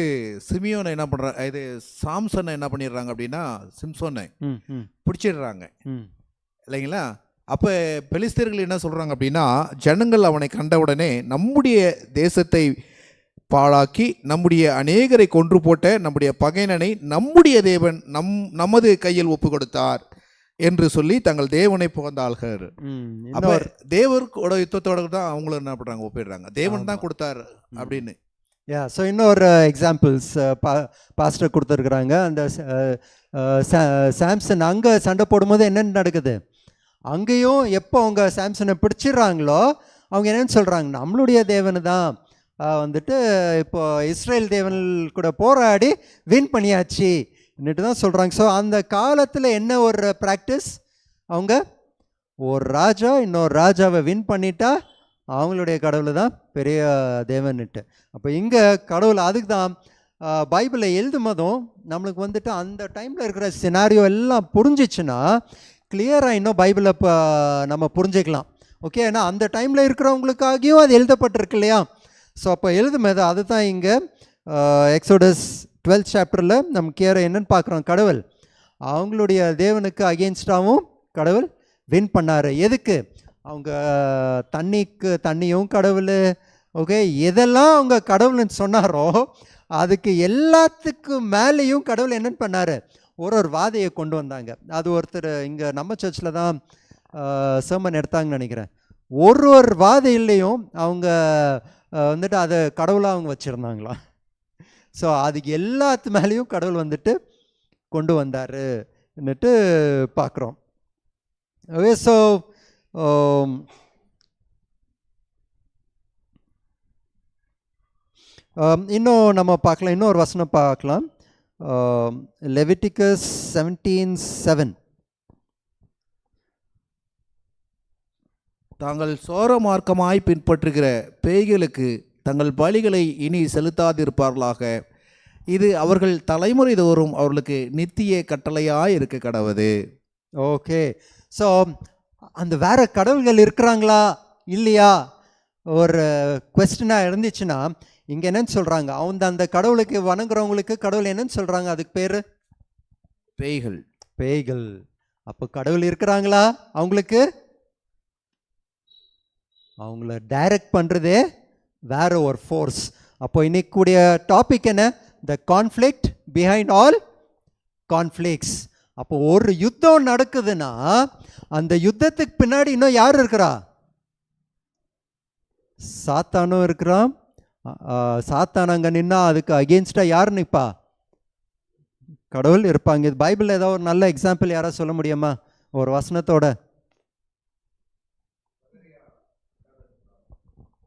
சிமியோனை என்ன பண்ணுறாங்க, இது சாம்சனை என்ன பண்ணிடுறாங்க அப்படின்னா, சிம்சோனை பிடிச்சிடுறாங்க இல்லைங்களா? அப்போ பெலிஸ்தர்கள் என்ன சொல்கிறாங்க அப்படின்னா, ஜனங்கள் அவனை கண்டவுடனே நம்முடைய தேசத்தை பாழாக்கி நம்முடைய அநேகரை கொன்று போட்ட நம்முடைய பகைஞனை நம்முடைய தேவன் நமது கையில் ஒப்பு கொடுத்தார் என்று சொல்லி தங்கள் தேவனை புகழ்ந்தார்கள். அப்ப தேவரோட யுத்தத்தோட தான் அவங்களும் என்ன பண்றாங்க, ஒப்பிடுறாங்க, தேவன் தான் கொடுத்தார் அப்படின்னு. ஸோ இன்னொரு எக்ஸாம்பிள்ஸ் பாஸ்டர் கொடுத்துருக்குறாங்க. அந்த சாம்சன் அங்கே சண்டை போடும்போது என்னென்னு நடக்குது, அங்கேயும் எப்போ அவங்க சாம்சனை பிடிச்சிடுறாங்களோ அவங்க என்னென்னு சொல்கிறாங்க, நம்மளுடைய தேவனு தான் வந்துட்டு இப்போ இஸ்ரேல் தேவன் கூட போராடி வின் பண்ணியாச்சு என்னட்டு தான் சொல்கிறாங்க. ஸோ அந்த காலத்தில் என்ன ஒரு ப்ராக்டிஸ், அவங்க ஒரு ராஜா இன்னொரு ராஜாவை வின் பண்ணிட்டா அவங்களுடைய கடவுள் தான் பெரிய தேவன்னுட்டு. அப்போ இங்கே கடவுள் அதுக்கு தான் பைபிளை எழுதும்போதும் நம்மளுக்கு வந்துட்டு அந்த டைமில் இருக்கிற சினாரியோ எல்லாம் புரிஞ்சிச்சுன்னா கிளியராக இன்னும் பைபிளை இப்போ நம்ம புரிஞ்சுக்கலாம். ஓகே, ஏன்னா அந்த டைமில் இருக்கிறவங்களுக்காகியும் அது எழுதப்பட்டிருக்கு இல்லையா? ஸோ அப்போ எழுதும்போது அதுதான் இங்கே எக்ஸோடஸ் 12th சாப்டரில் நமக்கு என்னன்னு பார்க்குறோம், கடவுள் அவங்களுடைய தேவனுக்கு அகெயின்ஸ்டாகவும் கடவுள் வின் பண்ணார். எதுக்கு, அவங்க தண்ணியும் கடவுள், ஓகே, எதெல்லாம் அவங்க கடவுள்னு சொன்னாரோ அதுக்கு எல்லாத்துக்கும் மேலேயும் கடவுள் என்னென்னு பண்ணார், ஒரு வாதையை கொண்டு வந்தாங்க. அது ஒருத்தர் இங்கே நம்ம சர்ச்சில் தான் சர்மன் எடுத்தாங்கன்னு நினைக்கிறேன். ஒரு வாதையிலையும் அவங்க வந்துட்டு அதை கடவுளாக அவங்க வச்சுருந்தாங்களா. ஸோ அதுக்கு எல்லாத்து மேலேயும் கடவுள் வந்துட்டு கொண்டு வந்தாருன்னுட்டு பார்க்குறோம். ஓகே, ஸோ இன்னும் நம்ம பார்க்கலாம், இன்னொரு வசனம் பார்க்கலாம். லெவிட்டிகஸ் 17:7. தாங்கள் சோர மார்க்கமாய் பின்பற்றுகிற பேய்களுக்கு தங்கள் பலிகளை இனி செலுத்தாதிருப்பார்களாக, இது அவர்கள் தலைமுறை தோறும் அவர்களுக்கு நித்திய கட்டளையாய் இருக்க கடவுது. ஓகே, ஸோ அந்த வேற கடவுள்கள் இருக்கிறாங்களா இல்லையா ஒரு கொஸ்டினாக இருந்துச்சுன்னா இங்கே என்னன்னு சொல்கிறாங்க, அந்த கடவுளுக்கு வணங்குறவங்களுக்கு கடவுள் என்னன்னு சொல்கிறாங்க, அதுக்கு பேர் பேய்கள். அப்போ கடவுள் இருக்கிறாங்களா, அவங்கள டைரக்ட் பண்ணுறதே வேற ஒரு ஃபோர்ஸ். அப்போ இன்னைக்கு கூடிய டாபிக் என்ன, த கான்ஃப்ளிக்ட் பிஹைண்ட் ஆல் கான்ஃப்ளிக்ட்ஸ். அப்போ ஒரு யுத்தம் நடக்குதுன்னா அந்த யுத்தத்துக்கு பின்னாடி இன்னும் யார் இருக்கிறா, சாத்தானும் இருக்கிறான். சாத்தான் அங்கே நின்னா அதுக்கு அகெயின்ஸ்டாக யார் நிற்பா, கடவுள் இருப்பாங்க. இது பைபிளில் ஏதாவது ஒரு நல்ல எக்ஸாம்பிள் யாராவது சொல்ல முடியுமா ஒரு வசனத்தோட?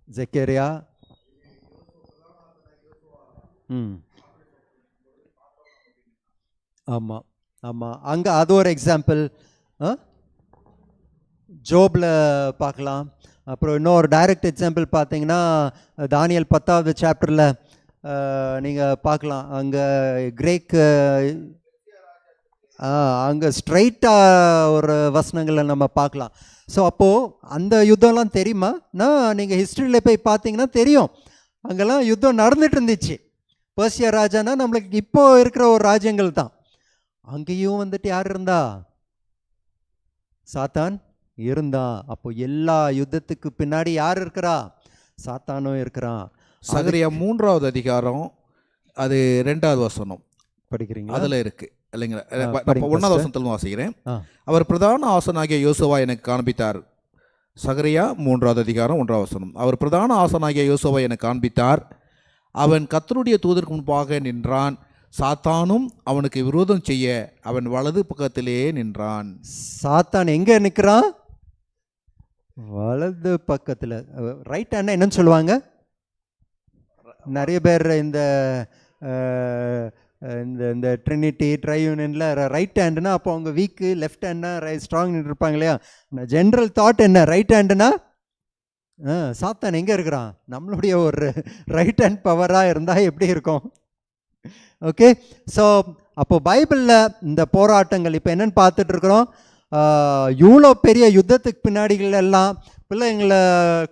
ஜெக்கரியா. ஆமாம் ஆமாம், அங்கே அது ஒரு எக்ஸாம்பிள். ஜோபில் பார்க்கலாம். அப்புறம் இன்னொரு டைரக்ட் எக்ஸாம்பிள் பார்த்தீங்கன்னா தானியல் 10வது சாப்டரில் நீங்கள் பார்க்கலாம். அங்கே கிரேக் அங்கே ஸ்ட்ரைட்டாக ஒரு வசனங்களை நம்ம பார்க்கலாம். ஸோ அப்போது அந்த யுத்தம்லாம் தெரியுமா? நீங்கள் ஹிஸ்ட்ரியில் போய் பார்த்தீங்கன்னா தெரியும், அங்கெல்லாம் யுத்தம் நடந்துட்டு இருந்துச்சு. பெர்சியா ராஜானா நம்மளுக்கு இப்போ இருக்கிற ஒரு ராஜ்யங்கள் தான். அங்கேயும் வந்துட்டு யார் இருந்தா? சாத்தான் இருந்தான். அப்போ எல்லா யுத்தத்துக்கு பின்னாடி யார் இருக்கிறா? சாத்தானும் இருக்கிறான். சகரியா 3வது அதிகாரம் அது 2வது வசனம் படிக்கிறீங்களா? அதில் இருக்கு இல்லைங்களா? படிங்க 1வது first. வசனத்தில் வாசிக்கிறேன். அவர் பிரதான ஆசனாகிய யோசுவா எனக்கு காண்பித்தார். சகரியா 3வது அதிகாரம் 1வது வசனம். அவர் பிரதான ஆசனாகிய யோசுவா எனக்கு காண்பித்தார். அவன் கர்த்தருடைய தூதருக்கு முன்பாக நின்றான். சாத்தானும் அவனுக்கு விரோதம் செய்ய அவன் வலது பக்கத்திலே நின்றான். சாத்தான் எங்க நிற்கிறான்? வலது பக்கத்தில். ரைட் ஹேண்ட் என்னன்னு சொல்லுவாங்க? நிறைய பேர் இந்த இந்த இந்த ட்ரினிட்டி ட்ரையூனியனில் ரைட் ஹேண்டுனா அப்போ அவங்க வீக்கு, லெஃப்ட் ஹேண்ட்னா ஸ்ட்ராங் இருப்பாங்க இல்லையா? ஜென்ரல் தாட் என்ன? ரைட் ஹேண்டுனா சாத்தான் எங்கே இருக்கிறான்? நம்மளுடைய ஒரு ரைட் ஹேண்ட் பவராக இருந்தால் எப்படி இருக்கும்? ஓகே, ஸோ அப்போ பைபிளில் இந்த போராட்டங்கள் இப்போ என்னென்னு பார்த்துட்ருக்குறோம். இவ்வளோ பெரிய யுத்தத்துக்கு பின்னாடிகள் எல்லாம் பிள்ளைங்களை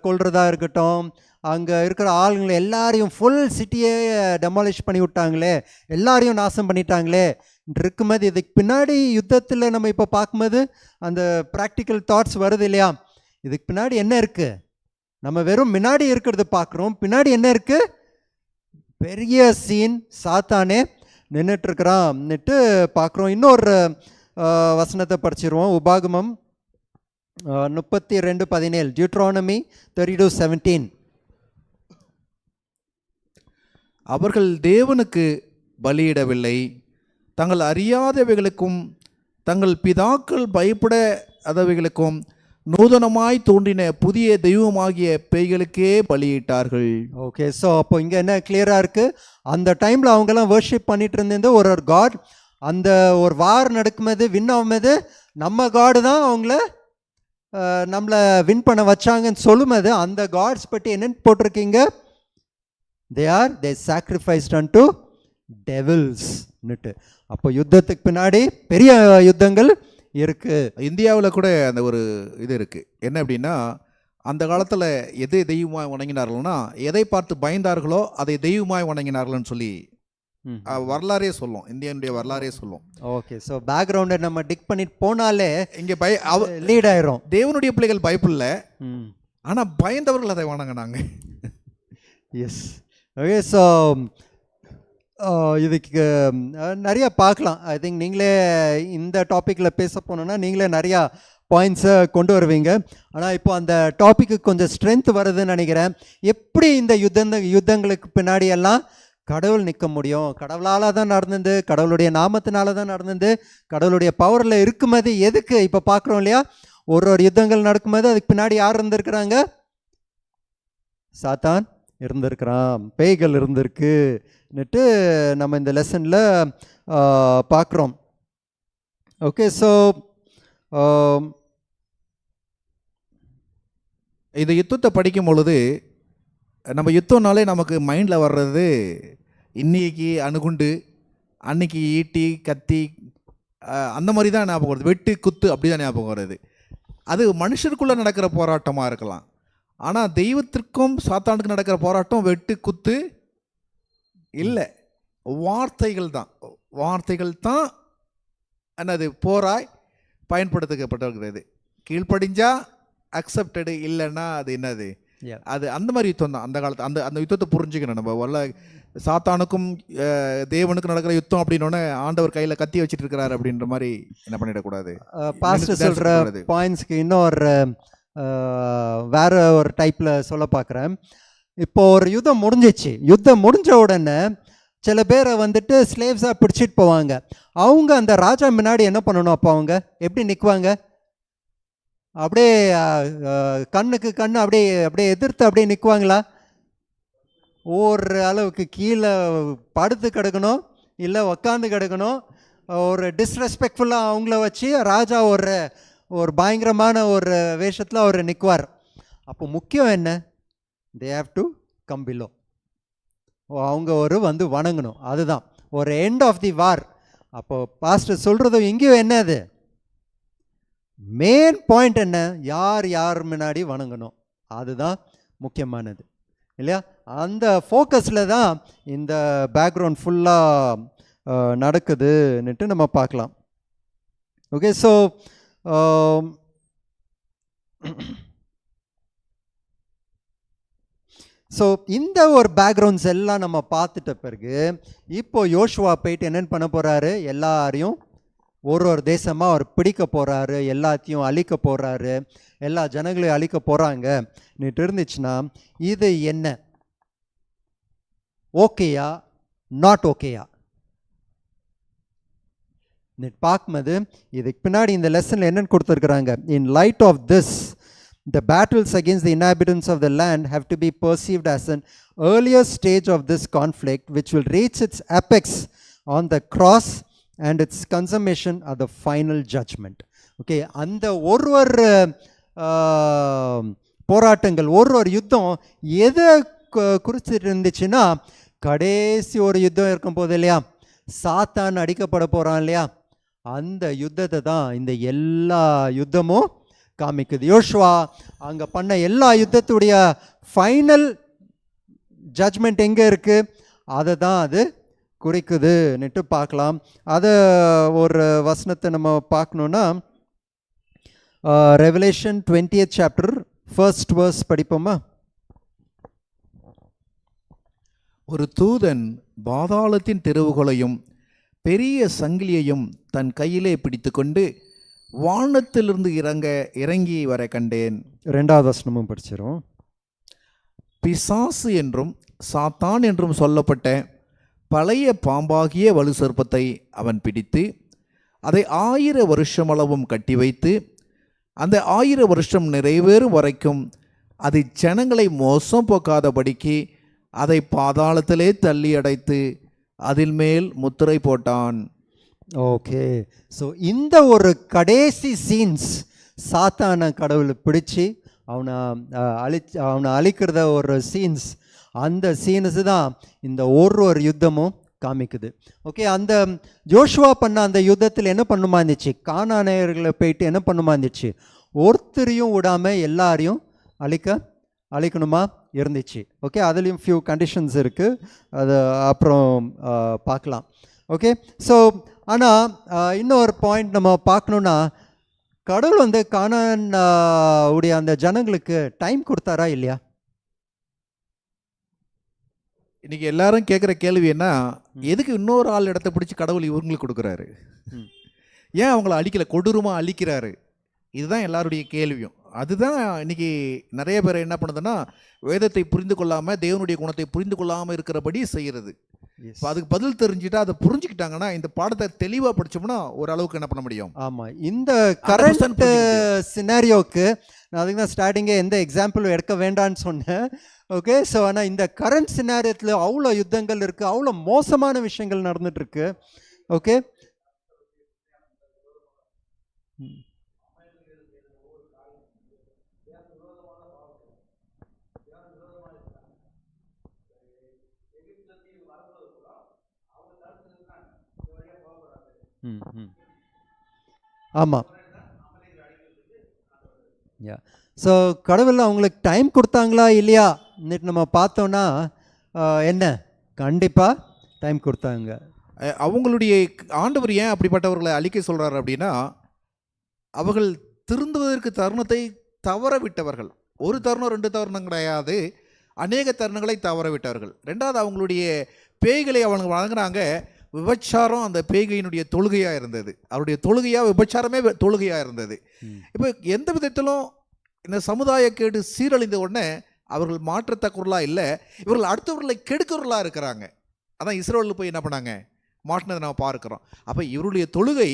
கொல்றதா இருக்கட்டும், அங்கே இருக்கிற ஆளுங்களை எல்லாரையும் ஃபுல் சிட்டியே டெமாலிஷ் பண்ணி விட்டாங்களே, எல்லாரையும் நாசம் பண்ணிட்டாங்களே இருக்கும்போது, இதுக்கு பின்னாடி யுத்தத்தில் நம்ம இப்போ பார்க்கும்போது அந்த ப்ராக்டிக்கல் தாட்ஸ் வருது இல்லையா? இதுக்கு பின்னாடி என்ன இருக்குது? நம்ம வெறும் முன்னாடி இருக்கிறது பார்க்குறோம், பின்னாடி என்ன இருக்குது? பெரிய சீன். சாத்தானே நின்றுட்டுருக்கிறான்னுட்டு பார்க்குறோம். இன்னொரு வசனத்தை படிச்சிருவோம். உபாகமம் 32:17, டியூட்ரானமி 32:17. அவர்கள் தேவனுக்கு பலியிடவில்லை, தங்கள் அறியாதவைகளுக்கும் தங்கள் பிதாக்கள் பயப்படாதவைகளுக்கும் நூதனமாய் தோன்றின புதிய தெய்வமாகிய பேய்களுக்கே பலியிட்டார்கள். ஓகே, ஸோ அப்போ இங்கே என்ன கிளியராக இருக்குது? அந்த டைமில் அவங்கெல்லாம் வர்ஷிப் பண்ணிட்டு இருந்தது ஒரு காட். அந்த ஒரு வார் நடக்கும்போது, வின் ஆகும்போது நம்ம காடு தான் அவங்கள நம்மளை வின் பண்ண வச்சாங்கன்னு சொல்லும்போது அந்த காட்ஸ் பற்றி என்னென்னு போட்டிருக்கீங்க? they sacrificed unto devils னுட்டு. அப்போ யுத்தத்துக்கு பின்னாடி பெரிய யுத்தங்கள் இருக்கு. இந்தியாவில் கூட அந்த ஒரு இது இருக்கு. என்ன அப்படின்னா, அந்த காலத்தில் எது தெய்வமாய் வணங்கினார்கள்னா, எதை பார்த்து பயந்தார்களோ அதை தெய்வமாய் வணங்கினார்கள்னு சொல்லி வரலாறே சொல்லும், இந்தியனுடைய வரலாறே சொல்லும். ஓகே, ஸோ பேக்ரவுண்டை நம்ம டிக் பண்ணிட்டு போனாலே இங்கே லீட் ஆயிரும். தேவனுடைய பிள்ளைகள் பயப்படல, ஆனால் பயந்தவர்கள் அதை வணங்கினாங்க. S, okay. ஸோ இதுக்கு நிறையா பார்க்கலாம். ஐ திங்க் நீங்களே இந்த டாப்பிக்கில் பேச போனோன்னா நீங்களே நிறையா பாயிண்ட்ஸை கொண்டு வருவீங்க. ஆனால் இப்போ அந்த டாப்பிக்கு கொஞ்சம் ஸ்ட்ரென்த் வருதுன்னு நினைக்கிறேன். எப்படி இந்த யுத்தங்களுக்கு பின்னாடி எல்லாம் கடவுள் நிற்க முடியும்? கடவுளால் தான் நடந்தது, கடவுளுடைய நாமத்தினால தான் நடந்தது, கடவுளுடைய பவரில் இருக்கும்போது எதுக்கு இப்போ பார்க்குறோம் இல்லையா? ஒரு யுத்தங்கள் நடக்கும்போது அதுக்கு பின்னாடி யார் இருந்திருக்கிறாங்க? சாத்தான் இருந்திருக்கிறான், பேய்கள் இருந்திருக்குன்னுட்டு நம்ம இந்த லெசனில் பார்க்குறோம். ஓகே, ஸோ இந்த யுத்தத்தை படிக்கும் பொழுது நம்ம யுத்தம்னாலே நமக்கு மைண்டில் வர்றது இன்னைக்கு அணுகுண்டு, அன்னைக்கு ஈட்டி கத்தி அந்த மாதிரி தான் ஞாபகம் வருது. வெட்டு குத்து அப்படி தான் ஞாபகம் வருது. அது மனுஷருக்குள்ளே நடக்கிற போராட்டமாக இருக்கலாம். ஆனால் தெய்வத்திற்கும் சாத்தானுக்கு நடக்கிற போராட்டம் வெட்டு குத்து இல்லை, வார்த்தைகள் தான். வார்த்தைகள் தான் என்னது போராய் பயன்படுத்தப்பட்டிருக்கிறது. கீழ்ப்படிஞ்சா அக்செப்டடு, இல்லைன்னா அது என்னது, அது அந்த மாதிரி யுத்தம் தான். அந்த காலத்து அந்த யுத்தத்தை புரிஞ்சுக்கணும் நம்ம. வரல சாத்தானுக்கும் தேவனுக்கும் நடக்கிற யுத்தம் அப்படின்னோடனே ஆண்டவர் கையில் கத்தி வச்சுட்டு இருக்கிறாரு அப்படின்ற மாதிரி என்ன பண்ணிடக்கூடாது. பாஸ்டர் சொல்கிற பாயிண்ட்ஸ்க்கு இன்னொரு வேற ஒரு டைப்பில் சொல்ல பார்க்குறேன். இப்போ ஒரு யுத்தம் முடிஞ்சிச்சு. யுத்தம் முடிஞ்ச உடனே சில பேரை வந்துட்டு ஸ்லேவ்ஸாக பிடிச்சிட்டு போவாங்க. அவங்க அந்த ராஜா முன்னாடி என்ன பண்ணணும்? அப்போ அவங்க எப்படி நிற்குவாங்க? அப்படியே கண்ணுக்கு கண்ணு அப்படியே அப்படியே எதிர்த்து அப்படியே நிற்குவாங்களா? ஒரு அளவுக்கு கீழே படுத்து கிடக்கணும், இல்லை உக்காந்து கிடக்கணும். ஒரு டிஸ்ரெஸ்பெக்ட்ஃபுல்லாக அவங்கள வச்சு ராஜா ஒரு பயங்கரமான ஒரு வேஷத்தில் அவர் நிற்குவார். அப்போ முக்கியம் என்ன? They have to come below. அவங்க வந்து வணங்கணும். அதுதான் ஒரு எண்ட் ஆஃப் தி வார். அப்போ பாஸ்டர் சொல்கிறது இங்கேயும் என்னது மெயின் பாயிண்ட்? என்ன? யார் முன்னாடி வணங்கணும், அதுதான் முக்கியமானது இல்லையா? அந்த ஃபோக்கஸில் தான் இந்த பேக்ரவுண்ட் ஃபுல்லாக நடக்குதுன்னுட்டு நம்ம பார்க்கலாம். ஓகே, ஸோ இந்த ஒரு பேக்ரவுண்ட்ஸ் எல்லாம் நம்ம பார்த்துட்ட பிறகு இப்போ யோசுவா போயிட்டு என்னென்னு பண்ண போகிறாரு? எல்லாரையும் ஒரு தேசமாக அவர் பிடிக்க போகிறாரு, எல்லாத்தையும் அழிக்க போகிறாரு, எல்லா ஜனங்களையும் அழிக்க போகிறாங்கன்னுட்டு இருந்துச்சுன்னா இது என்ன? ஓகேயா நாட் ஓகேயா? பார்க்கும்போது இதுக்கு பின்னாடி இந்த லெசனில் என்னென்னு கொடுத்துருக்குறாங்க? In light of this the battles against the inhabitants of the land have to be perceived as an earlier stage of this conflict which will reach its apex on the cross and its consummation at the final judgment. Okay, அந்த ஒரு போராட்டங்கள் ஒரு யுத்தம் எதை குறிச்சிட்டு இருந்துச்சுன்னா, கடைசி ஒரு யுத்தம் இருக்கும் போது இல்லையா, சாத்தான் அடிக்கப்பட போகிறான் இல்லையா, அந்த யுத்தத்தை தான் இந்த எல்லா யுத்தமும் காமிக்குது. யோசுவா அங்கே பண்ண எல்லா யுத்தத்துடைய ஃபைனல் ஜட்ஜ்மெண்ட் எங்கே இருக்குது? அதை தான் அது குறிக்குதுன்னுட்டு பார்க்கலாம். அதை ஒரு வசனத்தை நம்ம பார்க்கணுன்னா revelation 20th chapter 1st verse படிப்போமா? ஒரு தூதன் பாதாளத்தின் தெருவுகளையும் பெரிய சங்கிலியையும் தன் கையிலே பிடித்து கொண்டு வானத்திலிருந்து இறங்கி வர கண்டேன். 2வது வசனமும் படிச்சிரும். பிசாசு என்றும் சாத்தான் என்றும் சொல்லப்பட்ட பழைய பாம்பாகிய வலு சர்ப்பத்தை அவன் பிடித்து அதை 1000 வருஷம் அளவும் கட்டி வைத்து அந்த 1000 வருஷம் நிறைவேறும் வரைக்கும் அது ஜனங்களை மோசம் போக்காதபடிக்கு அதை பாதாளத்திலே தள்ளி அடைத்து அதில் மேல் முத்திரை போட்டான். ஓகே, ஸோ இந்த ஒரு கடைசி சீன்ஸ் சாத்தான கடவுளை பிடிச்சி அவனை அழிக்கிறத ஒரு சீன்ஸ், அந்த சீன்ஸு தான் இந்த ஒரு யுத்தமும் காமிக்குது. ஓகே, அந்த ஜோஷுவா பண்ண அந்த யுத்தத்தில் என்ன பண்ணுமா இருந்துச்சு? கானானியர்களை போயிட்டு என்ன பண்ணுமா இருந்துச்சு? ஒருத்தரையும் விடாமல் எல்லாரையும் அழிக்கணுமா இருந்துச்சு. ஓகே, அதுலேயும் ஃபியூ கண்டிஷன்ஸ் இருக்குது, அது அப்புறம் பார்க்கலாம். ஓகே, ஸோ ஆனால் இன்னொரு பாயிண்ட் நம்ம பார்க்கணுன்னா, கடவுள் வந்து கானான் உடைய அந்த ஜனங்களுக்கு டைம் கொடுத்தாரா இல்லையா? இன்னைக்கு எல்லாரும் கேட்குற கேள்வி என்ன, எதுக்கு இன்னொரு ஆள் இடத்த பிடிச்சி கடவுள் இவங்களுக்கு கொடுக்குறாரு? ஏன் அவங்கள அழிக்கல, கொடூரமாக அழிக்கிறாரு? இதுதான் எல்லாருடைய கேள்வியும். அதுதான் இன்னைக்கு நிறைய பேர் என்ன பண்ணுதுன்னா, வேதத்தை புரிந்து கொள்ளாமல் தேவனுடைய குணத்தை புரிந்து கொள்ளாமல் இருக்கிறபடி செய்கிறது. இப்போ அதுக்கு பதில் தெரிஞ்சுட்டா அதை புரிஞ்சுக்கிட்டாங்கன்னா இந்த பாடத்தை தெளிவாக படித்தோம்னா ஓரளவுக்கு என்ன பண்ண முடியும்? ஆமாம், இந்த கரண்ட் சினாரியோக்கு நான் அதுக்கு தான் ஸ்டார்டிங்கே எந்த எக்ஸாம்பிளும் எடுக்க வேண்டான்னு சொன்னேன். ஓகே, ஸோ ஆனால் இந்த கரண்ட் சினாரியத்தில் அவ்வளோ யுத்தங்கள் இருக்குது, அவ்வளோ மோசமான விஷயங்கள் நடந்துட்டுருக்கு. ஓகே, ஆமாம். ஸோ கடவுள் அவங்களுக்கு டைம் கொடுத்தாங்களா இல்லையா நம்ம பார்த்தோன்னா என்ன, கண்டிப்பாக டைம் கொடுத்தாங்க. அவங்களுடைய ஆண்டவர் ஏன் அப்படிப்பட்டவர்களை அழிக்க சொல்கிறார் அப்படின்னா, அவர்கள் திருந்துவதற்கு தருணத்தை தவற விட்டவர்கள். ஒரு தருணம் 2 தருணம் கிடையாது, அநேக தருணங்களை தவற விட்டவர்கள். 2வது அவங்களுடைய பேய்களை அவங்க வழங்குறாங்க. விபச்சாரம் அந்த பேய்கையினுடைய தொழுகையாக இருந்தது. அவருடைய தொழுகையாக விபச்சாரமே தொழுகையாக இருந்தது. இப்போ எந்த விதத்திலும் இந்த சமுதாய கேடு சீரழிந்த உடனே அவர்கள் மாற்றத்தக்கவர்களாக இல்லை, இவர்கள் அடுத்தவர்களை கெடுக்கிறவர்களாக இருக்கிறாங்க. அதான் இஸ்ரவேலில் போய் என்ன பண்ணாங்க மாட்டினதை நம்ம பார்க்கிறோம். அப்போ இவருடைய தொழுகை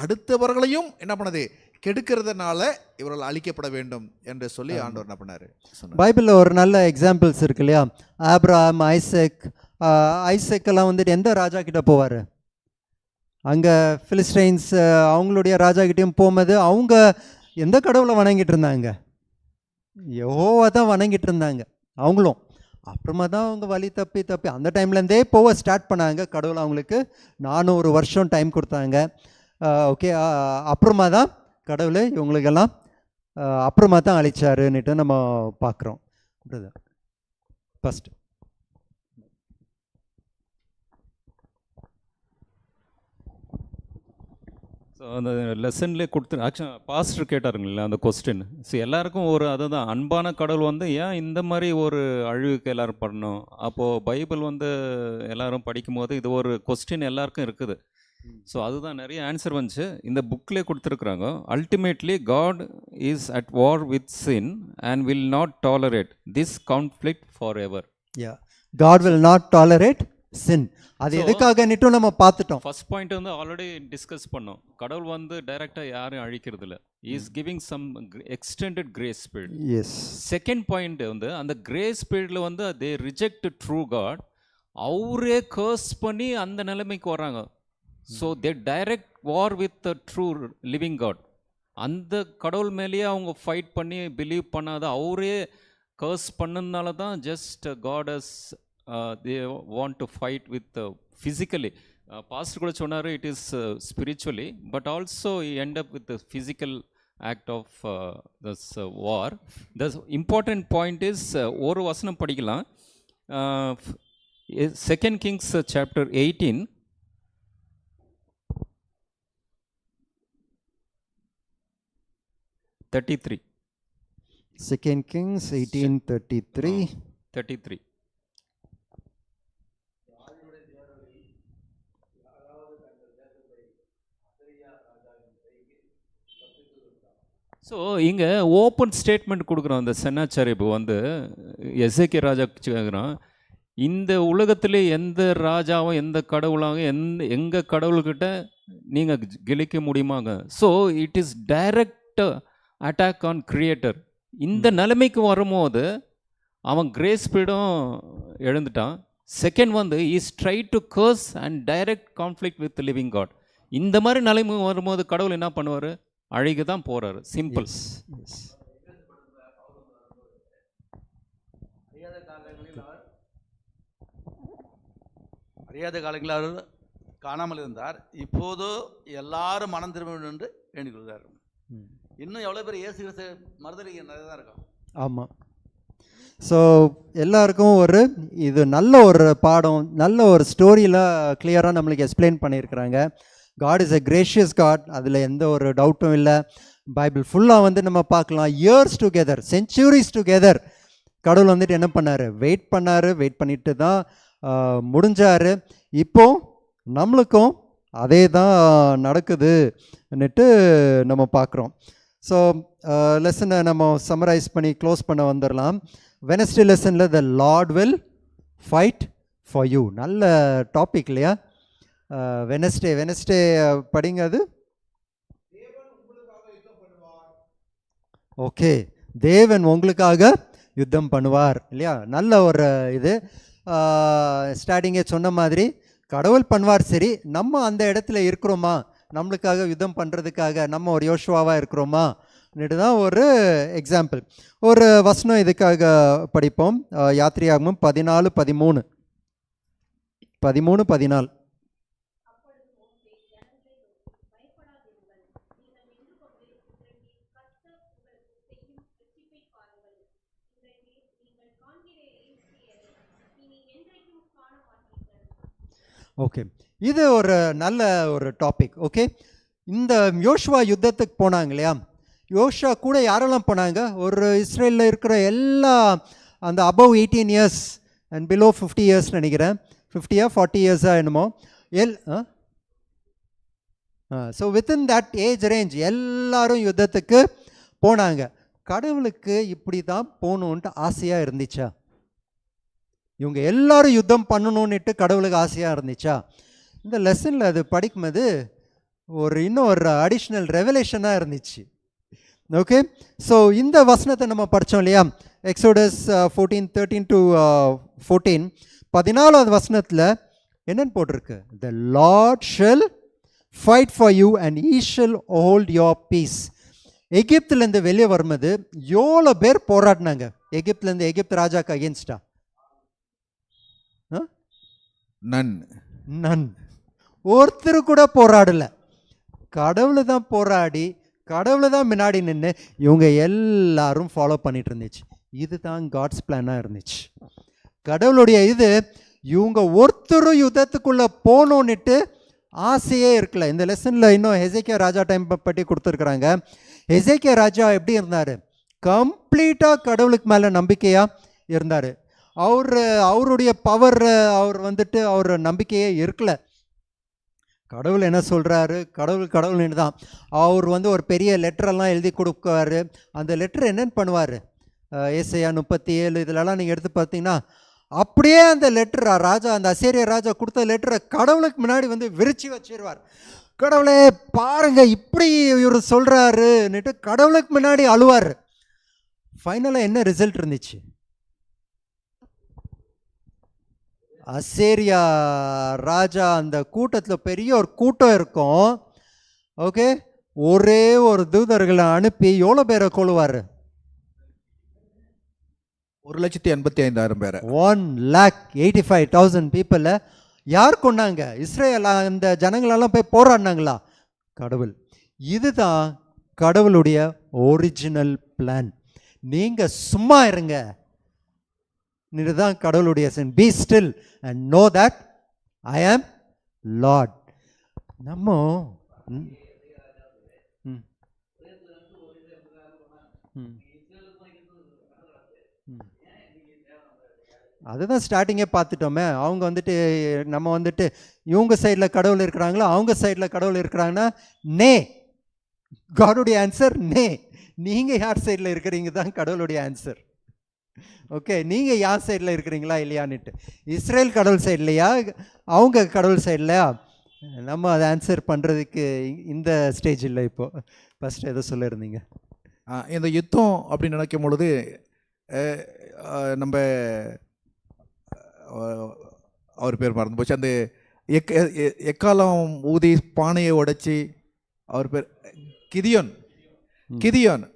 அடுத்தவர்களையும் என்ன பண்ணது கெடுக்கிறதுனால இவர்கள் அழிக்கப்பட வேண்டும் என்று சொல்லி ஆண்டவர் என்ன பண்ணாரு சொன்னார். பைபிளில் ஒரு நல்ல எக்ஸாம்பிள்ஸ் இருக்கு இல்லையா? ஆப்ரஹாம், ஐசெக்கெல்லாம் வந்துட்டு எந்த ராஜா கிட்ட போவார்? அங்கே பிலிஸ்டைன்ஸ் அவங்களுடைய ராஜா கிட்டேயும் போகும்போது அவங்க எந்த கடவுளை வணங்கிட்டு இருந்தாங்க? யெகோவா தான் வணங்கிட்டு இருந்தாங்க அவங்களும். அப்புறமா தான் அவங்க வழி தப்பி அந்த டைம்லேருந்தே போக ஸ்டார்ட் பண்ணாங்க. கடவுள் அவங்களுக்கு 400 வருஷம் டைம் கொடுத்தாங்க. ஓகே, அப்புறமா தான் கடவுள் இவங்களுக்கெல்லாம் அப்புறமா தான் அழிச்சாருன்னுட்டு நம்ம பார்க்குறோம். ஃபஸ்ட்டு ஸோ அந்த லெசன்லேயே கொடுத்து ஆக்சுவலாக பாஸ்டர் கேட்டாருங்களா அந்த கொஸ்டின். ஸோ எல்லாருக்கும் ஒரு அதுதான் அன்பான கடவுள் வந்து ஏன் இந்த மாதிரி ஒரு அழிவுக்கு எல்லோரும் பண்ணணும்? அப்போது பைபிள் வந்து எல்லோரும் படிக்கும்போது இது ஒரு கொஸ்டின் எல்லாருக்கும் இருக்குது. ஸோ அதுதான் நிறைய ஆன்சர் வந்துச்சு இந்த புக்லேயே கொடுத்துருக்குறாங்க. Ultimately God is at war with sin and will not tolerate this conflict forever. Yeah, God will not tolerate sin. அது எதுக்காகன்னுட்டும் நம்ம பார்த்துட்டோம். ஃபர்ஸ்ட் பாயிண்ட் வந்து ஆல்ரெடி டிஸ்கஸ் பண்ணோம். கடவுள் வந்து டைரெக்டாக யாரையும் அழிக்கிறது இல்லை. Is giving some extended grace period. Yes. Second point வந்து அந்த கிரேஸ் பீரியடில் வந்து தே ரிஜெக்ட் ட்ரூ காட். அவரே கர்ஸ் பண்ணி அந்த நிலைமைக்கு வராங்க. So they direct war with the true living God. அந்த கடவுள் மேலேயே அவங்க ஃபைட் பண்ணி பிலீவ் பண்ணாத அவரே கர்ஸ் பண்ணதுனால தான் just gods they want to fight with physically. Pastor கூட சொன்னார் it is spiritually but also he end up with the physical act of this war. The important point is ஒரு வசனம் படிக்கலாம். 2 Kings chapter 18 33. 2 Kings 33. ஸோ இங்கே open statement கொடுக்குறோம். அந்த சென்னாச்சரிப்பு வந்து எசேக்கியா ராஜா கேட்குறான், இந்த உலகத்திலே எந்த ராஜாவும் எந்த கடவுளாகவும் எங்கள் கடவுள்கிட்ட நீங்கள் கெலிக்க முடியுமாங்க. So it is direct attack on creator. இந்த நிலைமைக்கு வரும்போது அவன் கிரேஸ் பீடம் எழுந்துட்டான். செகண்ட் வந்து is try to curse and direct conflict with living God. இந்த மாதிரி நிலைமை வரும்போது கடவுள் என்ன பண்ணுவார்? அழிக தான் போறாரு. சிம்பிள். அறியாத காலங்களில் அவர் காணாமல் இருந்தார். இப்போது எல்லாரும் மனம் திரும்ப வேண்டும் என்று வேண்டிக் கொள்கிறார். இன்னும் எவ்வளோ பேர் இயேசு கிறிஸ்து மறுதலிக்க நிறைய தான் இருக்கும். ஆமாம். ஸோ எல்லாருக்கும் இது நல்ல ஒரு பாடம், நல்ல ஒரு ஸ்டோரியில் கிளியராக நம்மளுக்கு எக்ஸ்பிளைன் பண்ணியிருக்கிறாங்க. God is a gracious God, அதில் எந்த ஒரு டவுட்டும் இல்லை. பைபிள் ஃபுல்லாக வந்து நம்ம பார்க்கலாம். இயர்ஸ் டுகெதர், சென்ச்சுரிஸ் டுகெதர் கடவுள் வந்துட்டு என்ன பண்ணார்? வெயிட் பண்ணிட்டு தான் முடிஞ்சார். இப்போ நம்மளுக்கும் அதே தான் நடக்குதுன்னுட்டு நம்ம பார்க்குறோம். ஸோ லெசனை நம்ம சம்மரைஸ் பண்ணி க்ளோஸ் பண்ண வந்துடலாம். வெனஸ்டே லெசனில் the Lord will fight for you. நல்ல டாபிக் இல்லையா? வெனஸ்டே படிங்க. அது ஓகே, தேவன் உங்களுக்காக யுத்தம் பண்ணுவார் இல்லையா? நல்ல ஒரு இது. ஸ்டார்டிங்கே சொன்ன மாதிரி கடவுள் பண்ணுவார். சரி, நம்ம அந்த இடத்துல இருக்கிறோமா? நம்மளுக்காக யுத்தம் பண்ணுறதுக்காக நம்ம ஒரு யோசுவாவாக இருக்கிறோமா? தான் ஒரு எக்ஸாம்பிள். ஒரு வசனம் இதுக்காக படிப்போம். யாத்திரையாகமம் 14:13. 13:14. ஓகே, இது ஒரு நல்ல ஒரு டாபிக். ஓகே, இந்த யோசுவா யுத்தத்துக்கு போனாங்க இல்லையா? யோசுவா கூட யாரெல்லாம் போனாங்க? ஒரு இஸ்ரேலில் இருக்கிற எல்லா அந்த above 18 years and below 50 years நினைக்கிறேன். 50 40 இயர்ஸாக என்னமோ so within that age range எல்லாரும் யுத்தத்துக்கு போனாங்க. கடவுளுக்கு இப்படி தான் போகணுன்ட்டு ஆசையாக இருந்துச்சா? இவங்க எல்லாரும் யுத்தம் பண்ணணும்னுட்டு கடவுளுக்கு ஆசையாக இருந்துச்சா? இந்த லெசனில் அது படிக்கும்போது இன்னும் ஒரு அடிஷ்னல் ரெவலேஷனாக இருந்துச்சு. ஓகே, ஸோ இந்த வசனத்தை நம்ம படித்தோம் இல்லையா, எக்ஸோடஸ் 14:13-14, 14வது வசனத்தில் என்னன்னு போட்டிருக்கு? The Lord shall fight for you and ye shall hold your peace. எகிப்துலேருந்து வெளியே வரும்போது எவ்வளோ பேர் போராடினாங்க எகிப்துலேருந்து, எகிப்து ராஜாக்கு அகேன்ஸ்டா? நன் ஒருத்தர் கூட போராடலை. கடவுளை தான் போராடி, கடவுளை தான் முன்னாடி நின்று இவங்க எல்லாரும் ஃபாலோ பண்ணிட்டு இருந்துச்சு. இதுதான் காட்ஸ் பிளானாக இருந்துச்சு. கடவுளுடைய இது இவங்க ஒருத்தரும் யுத்தத்துக்குள்ளே போகணுன்னுட்டு ஆசையே இருக்கல. இந்த லெசனில் இன்னும் ஹெசேக்கியா ராஜா டைம் பற்றி கொடுத்துருக்குறாங்க. ஹெசேக்கியா ராஜா எப்படி இருந்தார்? கம்ப்ளீட்டாக கடவுளுக்கு மேலே நம்பிக்கையாக இருந்தார். அவருடைய பவர் அவர் நம்பிக்கையே இருக்கல. கடவுள் என்ன சொல்கிறாரு, கடவுள்னு தான். அவர் ஒரு பெரிய லெட்டரெல்லாம் எழுதி கொடுக்குவார். அந்த லெட்டர் என்னென்னு பண்ணுவார்? ஏசாயா 37 இதிலெல்லாம் நீங்கள் எடுத்து பார்த்தீங்கன்னா அப்படியே அந்த லெட்டர் ராஜா, அந்த அசீரிய ராஜா கொடுத்த லெட்டரை கடவுளுக்கு முன்னாடி விரிச்சு வச்சிருவார். கடவுளே பாருங்க இப்படி இவர் சொல்கிறாருன்னுட்டு கடவுளுக்கு முன்னாடி அழுவார். ஃபைனலாக என்ன ரிசல்ட் இருந்துச்சு? அசேரியா ராஜா அந்த கூட்டத்தில் பெரிய ஒரு கூட்டம் இருக்கும். ஓகே, ஒரே ஒரு தூதர்களை அனுப்பி எவ்வளோ பேரை கொள்ளுவார்? 1,85,000 பேரை. 1,85,000 பீப்புள யார் கொண்டாங்க? இஸ்ரேல் அந்த ஜனங்களெல்லாம் போய் போராடினாங்களா? கடவுள். இதுதான் கடவுளுடைய ஒரிஜினல் பிளான். நீங்கள் சும்மா இருங்க, இதுதான் கடவுளுடைய சென். Be still and know that I am Lord. நம்ம அதுதான் ஸ்டார்டிங்கே பார்த்துட்டோமே. அவங்க நம்ம இவங்க சைடில் கடவுள் இருக்கிறாங்களோ, அவங்க சைடில் கடவுள் இருக்கிறாங்கன்னா நே. காடுடைய ஆன்சர் நே. நீங்கள் யார் சைடில் இருக்கிறீங்க தான் கடவுளுடைய ஆன்சர். ஓகே, நீங்கள் யார் சைடில் இருக்கிறீங்களா இல்லையான்னுட்டு. இஸ்ரேல் கடவுள் சைட்லையா, அவங்க கடவுள் சைட்லையா? நம்ம அதை ஆன்சர் பண்ணுறதுக்கு இந்த ஸ்டேஜ் இல்லை. இப்போது ஃபஸ்ட்டு எதோ சொல்லியிருந்தீங்க. இந்த யுத்தம் அப்படின்னு நினைக்கும் பொழுது நம்ம அவர் பேர் மறந்து போச்சு. அந்த எக்காலம் ஊதி பானையை உடைச்சி, அவர் பேர் கிதியோன்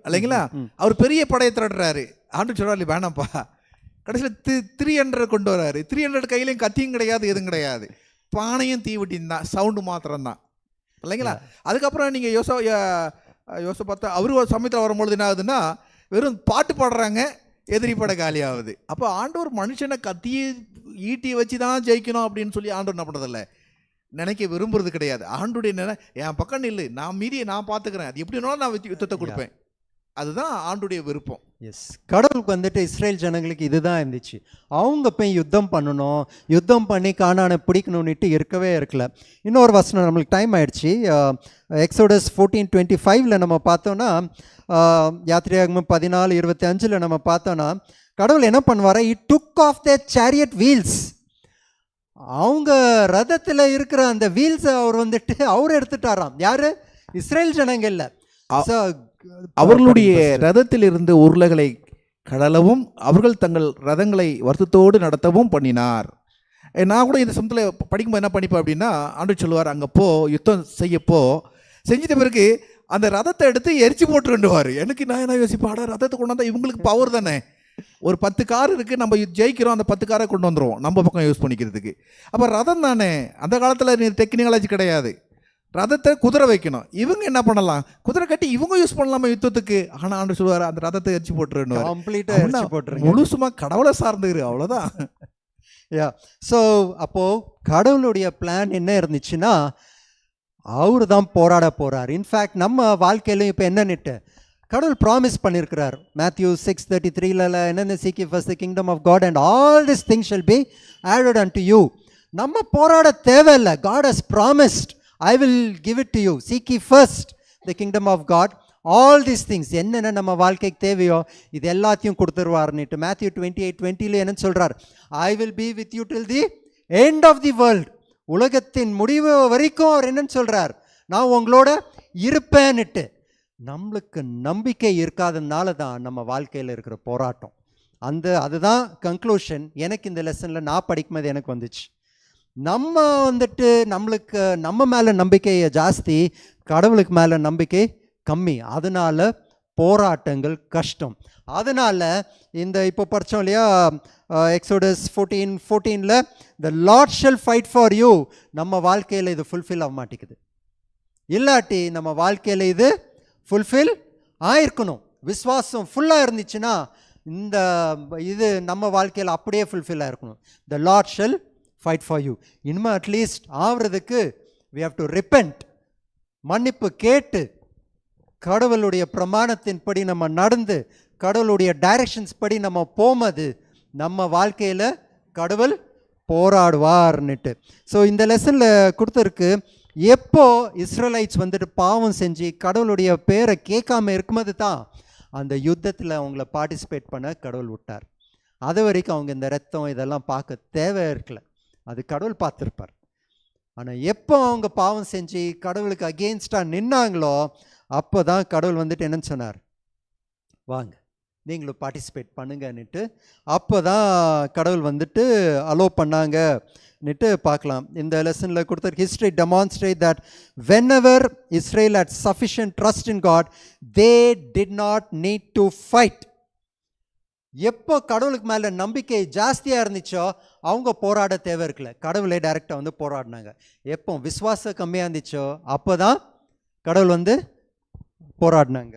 இல்லைங்களா? அவர் பெரிய படையை திரட்டுறாரு. ஆண்டு சொல்றாரு வேணாம்ப்பா. கடைசியில் 300 கொண்டு வர்றாரு. 300 கையிலையும் கத்தியும் கிடையாது, எதுவும் கிடையாது, பானையும் தீவட்டியும் தான், சவுண்டு மாத்திரம்தான் இல்லைங்களா? அதுக்கப்புறம் நீங்கள் யோசை பார்த்தா அவரு ஒரு சமயத்தில் வரும்பொழுது என்ன ஆகுதுன்னா, வெறும் பாட்டு பாடுறாங்க, எதிரி படை காலியாகுது. அப்போ ஆண்டவர் மனுஷனை கத்தியை ஈட்டி வச்சு தான் ஜெயிக்கணும் அப்படின்னு சொல்லி ஆண்டவர் என்ன பண்ணுறதில்ல, நினைக்க விரும்புறது கிடையாது. ஆண்டுடைய என் பக்கம் நில்லு, நான் மீறியை நான் பார்த்துக்கிறேன், அது எப்படி வேணாலும் நான் யுத்தத்தை கொடுப்பேன். அதுதான் ஆண்டுடைய விருப்பம். எஸ், கடவுளுக்கு இஸ்ரேல் ஜனங்களுக்கு இதுதான் இருந்துச்சு. அவங்க போய் யுத்தம் பண்ணணும், யுத்தம் பண்ணி கானானை பிடிக்கணும்னுட்டு இருக்கவே இருக்கல. இன்னொரு வசனம், நம்மளுக்கு டைம் ஆயிடுச்சு. எக்ஸோடஸ் 14:25 நம்ம பார்த்தோன்னா, யாத்திரையாகமம் 14:25 நம்ம பார்த்தோன்னா, கடவுள் என்ன பண்ணுவாரா? He took off the chariot wheels. அவங்க ரதத்தில் இருக்கிற அந்த வீல்ஸை அவர் எடுத்துட்டாராம். யாரு? இஸ்ரேல் ஜனங்க இல்லை. அவர்களுடைய ரதத்தில் இருந்து உருளைகளை கடலவும் அவர்கள் தங்கள் ரதங்களை வருத்தத்தோடு நடத்தவும் பண்ணினார். நான் கூட இந்த சமயத்தில் படிக்கும்போது என்ன பண்ணிப்பேன் அப்படின்னா, ஆண்டு சொல்லுவார், அங்கே போ யுத்தம் செய்யப்போ, செஞ்சிட்ட பிறகு அந்த ரதத்தை எடுத்து எரிச்சு போட்டுருவார். எனக்கு நான் என்ன யோசிப்பேன், ரதத்தை கொண்டு வந்தால் இவங்களுக்கு பவர் தானே, ஒரு 10 கார் இருக்குது, நம்ம ஜெயிக்கிறோம், அந்த 10 காரை கொண்டு வந்துடுவோம் நம்ம பக்கம் யூஸ் பண்ணிக்கிறதுக்கு. அப்போ ரதம் தானே, அந்த காலத்தில் டெக்னாலஜி கிடையாது, ரதத்தை குதிரை வைக்கணும். இவங்க என்ன பண்ணலாம், குதிரை கட்டி இவங்க யூஸ் பண்ணலாமா யுத்தத்துக்கு. ஆனால் ஆண்டு சொல்லுவார், அந்த ரதத்தை எரிச்சு போட்டுருன்னு, முழுசுமா கடவுளை சார்ந்துரு, அவ்வளோதான். யா, ஸோ அப்போது கடவுளுடைய பிளான் என்ன இருந்துச்சுன்னா, அவரு தான் போராட போகிறார். இன்ஃபேக்ட் நம்ம வாழ்க்கையிலும் இப்போ என்னன்னுட்டு கடவுள் ப்ராமிஸ் பண்ணியிருக்கிறார். மேத்யூ 6:33 என்னென்ன, seek ye first the kingdom of God and all these things shall be added unto you. நம்ம போராட தேவையில்லை. God has promised, I will give it to you. Seek ye first the kingdom of God, all these things என்னென்ன நம்ம வாழ்க்கைக்கு தேவையோ இது எல்லாத்தையும் கொடுத்துருவார்னுட்டு Matthew 28:20 என்னன்னு சொல்கிறார், I will be with you till the end of the world. உலகத்தின் முடிவு வரைக்கும் அவர் என்னன்னு சொல்கிறார், நான் உங்களோட இருப்பேன்னுட்டு. நம்மளுக்கு நம்பிக்கை இருக்காதனால தான் நம்ம வாழ்க்கையில் இருக்கிற போராட்டம். அதுதான் கன்க்ளூஷன் எனக்கு இந்த லெசனில் நான் படிக்கும்போது எனக்கு வந்துச்சு. நம்ம வந்துட்டு நம்மளுக்கு நம்ம மேலே நம்பிக்கை ஜாஸ்தி, கடவுளுக்கு மேலே நம்பிக்கை கம்மி. அதனால போராட்டங்கள் கஷ்டம். அதனால இந்த இப்போ படித்தோம் இல்லையா, exodus 14:14 the Lord shall fight for you. நம்ம வாழ்க்கையில் இது ஃபுல்ஃபில் ஆக மாட்டேங்குது. இல்லாட்டி நம்ம வாழ்க்கையில் இது ஃபுல்ஃபில் ஆயிருக்கணும். விசுவாசம் ஃபுல்லாக இருந்துச்சுன்னா இந்த இது நம்ம வாழ்க்கையில் அப்படியே ஃபுல்ஃபில் ஆயிருக்கணும். the Lord shall fight for you. இனிமே அட்லீஸ்ட் ஆகிறதுக்கு we have to repent. மன்னிப்பு கேட்டு கடவுளுடைய பிரமாணத்தின்படி நம்ம நடந்து கடவுளுடைய டைரக்ஷன்ஸ் படி நம்ம போமது நம்ம வாழ்க்கையில் கடவுள் போராடுவார்னுட்டு. ஸோ இந்த லெசனில் கொடுத்துருக்கு, எப்போ இஸ்ரேலைட்ஸ் வந்துட்டு பாவம் செஞ்சு கடவுளுடைய பேரை கேட்காம இருக்கும்போது தான் அந்த யுத்தத்தில் அவங்கள பார்ட்டிசிபேட் பண்ண கடவுள் விட்டார். அது வரைக்கும் அவங்க இந்த ரத்தம் இதெல்லாம் பார்க்க தேவை இருக்கல, அது கடவுள் பார்த்துருப்பார். ஆனால் எப்போ அவங்க பாவம் செஞ்சு கடவுளுக்கு அகெயின்ஸ்டாக நின்னாங்களோ அப்போ தான் கடவுள் வந்துட்டு என்னன்னு சொன்னார், வாங்க நீங்களும் பார்ட்டிசிபேட் பண்ணுங்கன்னுட்டு. அப்போ தான் கடவுள் வந்துட்டு அலோவ் பண்ணாங்கன்னுட்டு பார்க்கலாம். இந்த லெசனில் கொடுத்த history demonstrate that whenever Israel had sufficient trust in God, they did not need to fight. எப்போ கடவுளுக்கு மேலே நம்பிக்கை ஜாஸ்தியாக இருந்துச்சோ அவங்க போராட தேவை இருக்கல, கடவுளே டைரெக்டாக வந்து போராடினாங்க. எப்போ விசுவாசம் கம்மியாக இருந்துச்சோ அப்போ தான் கடவுள் வந்து போராடினாங்க.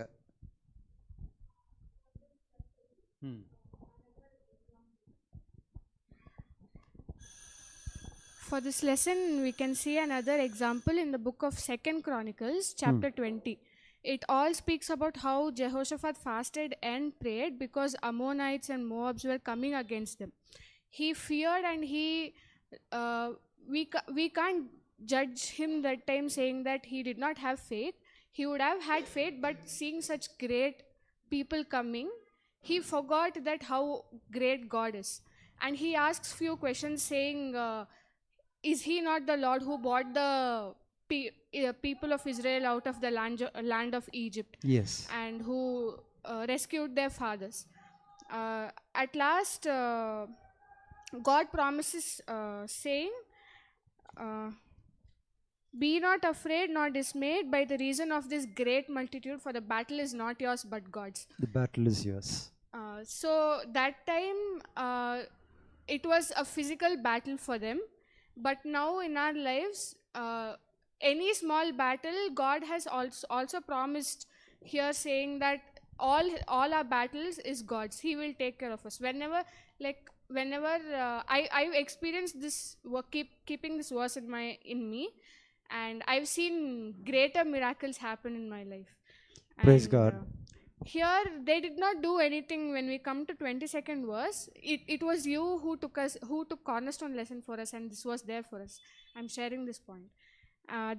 For this lesson, we can see another example in the book of 2nd Chronicles, chapter 20. It all speaks about how Jehoshaphat fasted and prayed because Ammonites and Moabs were coming against them. He feared and we can't judge him that time saying that he did not have faith. He would have had faith, but seeing such great people coming, he forgot that how great God is. And he asks few questions saying, is he not the Lord who brought the people of Israel out of the land of Egypt? Yes. And who rescued their fathers? At last, God promises saying, be not afraid nor dismayed by the reason of this great multitude, for the battle is not yours but God's. The battle is yours. So that time it was a physical battle for them, but now in our lives, any small battle, God has also promised here saying that all our battles is God's. He will take care of us. Whenever I've experienced this work, keeping this verse in me, and I've seen greater miracles happen in my life. Praise And, God. Here they did not do anything. When we come to 22nd verse, it was you who took cornerstone lesson for us, and this was there for us. I'm sharing this point.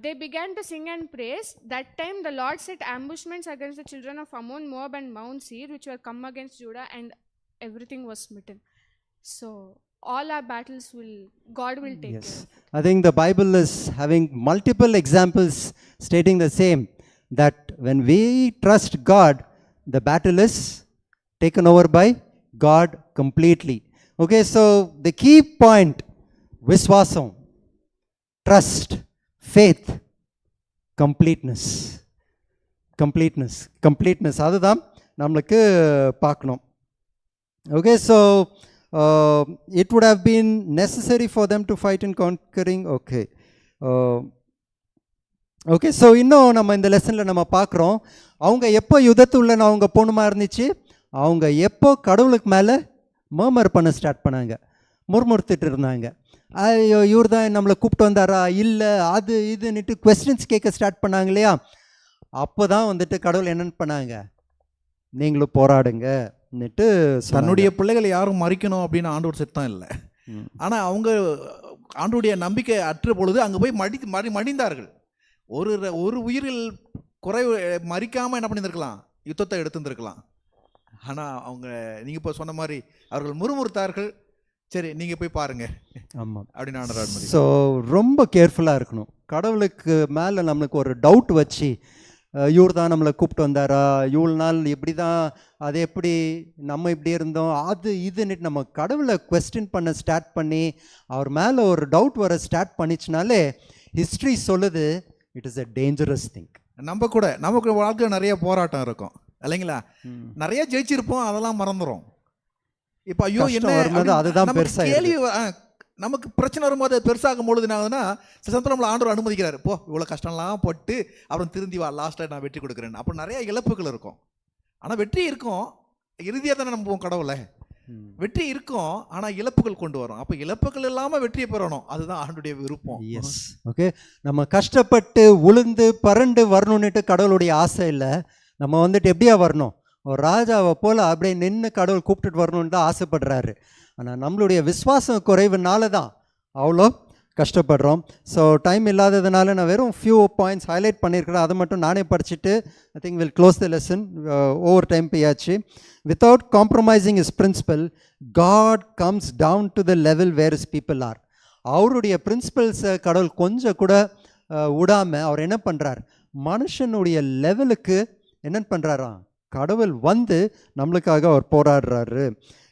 They began to sing and praise. That time the Lord set ambushments against the children of Ammon, Moab and Mount Seir, which were come against Judah, and everything was smitten. So all our battles God will take Yes. care of. I think the Bible is having multiple examples stating the same, that when we trust God, the battle is taken over by God completely. Okay, so the key point, viswasam, trust, faith, completeness. அதுதான் நம்மளுக்கு பார்க்கணும். Okay, so it would have been necessary for them to fight in conquering. Okay, so இன்னும் நம்ம இந்த லெசனில் நம்ம பார்க்குறோம், அவங்க எப்போ யுத்தத்துள்ள அவங்க போகணுமா இருந்துச்சு, அவங்க எப்போ கடவுளுக்கு மேலே மர்மர் பண்ண ஸ்டார்ட் பண்ணாங்க, முறுமுறுத்துட்டு இருந்தாங்க. ஐயோ இவர் தான் நம்மளை கூப்பிட்டு வந்தாரா, இல்லை அது இதுன்னுட்டு கொஸ்டின்ஸ் கேட்க ஸ்டார்ட் பண்ணாங்க இல்லையா. அப்போ தான் வந்துட்டு கடவுள் என்னென்னு பண்ணாங்க, நீங்களும் போராடுங்கன்னுட்டு. தன்னுடைய பிள்ளைகளை யாரும் மறிக்கணும் அப்படின்னு ஆண்டவர் சித்தம் இல்லை. ஆனால் அவங்க ஆண்டவருடைய நம்பிக்கை அற்ற பொழுது அங்கே போய் மடிந்தார்கள். ஒரு உயிரில் குறைவு மறிக்காமல் என்ன பண்ணியிருந்திருக்கலாம், யுத்தத்தை எடுத்துருந்துருக்கலாம். ஆனால் அவங்க நீங்கள் இப்போ சொன்ன மாதிரி அவர்கள் முறுமுறுத்தார்கள். சரி நீங்கள் போய் பாருங்க ஆமாம். அப்படின்னு ஆண்டவர் அனுமதி. ஸோ ரொம்ப கேர்ஃபுல்லாக இருக்கணும். கடவுளுக்கு மேலே நம்மளுக்கு ஒரு டவுட் வச்சு இவர் தான் நம்மளை கூப்பிட்டு வந்தாரா, இவ்வளோ நாள் இப்படி தான், அது எப்படி நம்ம இப்படி இருந்தோம், அது இதுன்னுட்டு நம்ம கடவுளை கொஸ்டின் பண்ண ஸ்டார்ட் பண்ணி அவர் மேலே ஒரு டவுட் வர ஸ்டார்ட் பண்ணிச்சுனாலே ஹிஸ்ட்ரி சொல்லுது it is a dangerous thing. நமக்கு வாழ்க்கையில் நிறைய போராட்டம் இருக்கும் இல்லைங்களா. நிறைய ஜெயிச்சிருப்போம், அதெல்லாம் மறந்துடும். இப்போ ஐயோ என்ன வரும்போது அதுதான் நமக்கு பெருசா கேள்வி நமக்கு பிரச்சனை வரும்போது அது பெருசாகும் பொழுது என்ன ஆகுதுன்னா, சில சமயத்தில் நம்மளை ஆண்டவர் அனுமதிக்கிறாரு, போ இவ்வளோ கஷ்டம்லாம் பட்டு அப்புறம் திருந்தி வா, லாஸ்ட்டில் நான் வெற்றி கொடுக்குறேன். அப்போ நிறைய இழப்புகள் இருக்கும். ஆனால் வெற்றி இருக்கும். இறுதியாக தானே நம்புவோம் கடவுளை. வெற்றி இருக்கும், ஆனால் இழப்புகள் கொண்டு வரும். அப்போ இழப்புகள் இல்லாமல் வெற்றியை பெறணும், அதுதான் ஆண்டுடைய விருப்பம். Yes, okay. நம்ம கஷ்டப்பட்டு உளுந்து பரண்டு வரணுன்னுட்டு கடவுளுடைய ஆசை இல்லை. நம்ம வந்துட்டு எப்படியா வரணும், ஒரு ராஜாவை போல் அப்படியே நின்று கடவுள் கூப்பிட்டுட்டு வரணுன்னு தான் ஆசைப்படுறாரு. ஆனால் நம்மளுடைய விசுவாசம் குறைவுனால தான் அவ்வளோ கஷ்டப்படுறோம். ஸோ டைம் இல்லாததுனால நான் வெறும் ஃபியூ பாயிண்ட்ஸ் ஹைலைட் பண்ணியிருக்கிறேன். அதை மட்டும் நானே படிச்சுட்டு I think will close the lesson. Over time போயாச்சு. Without compromising his principle, God comes down to the level where his people are. அவருடைய பிரின்சிபல்ஸை கடவுள் கொஞ்சம் கூட விடாமல் அவர் என்ன பண்ணுறார், மனுஷனுடைய லெவலுக்கு என்ன பண்ணுறாராம், கடவுள் வந்து நம்மளுக்காக அவர் போராடுறாரு.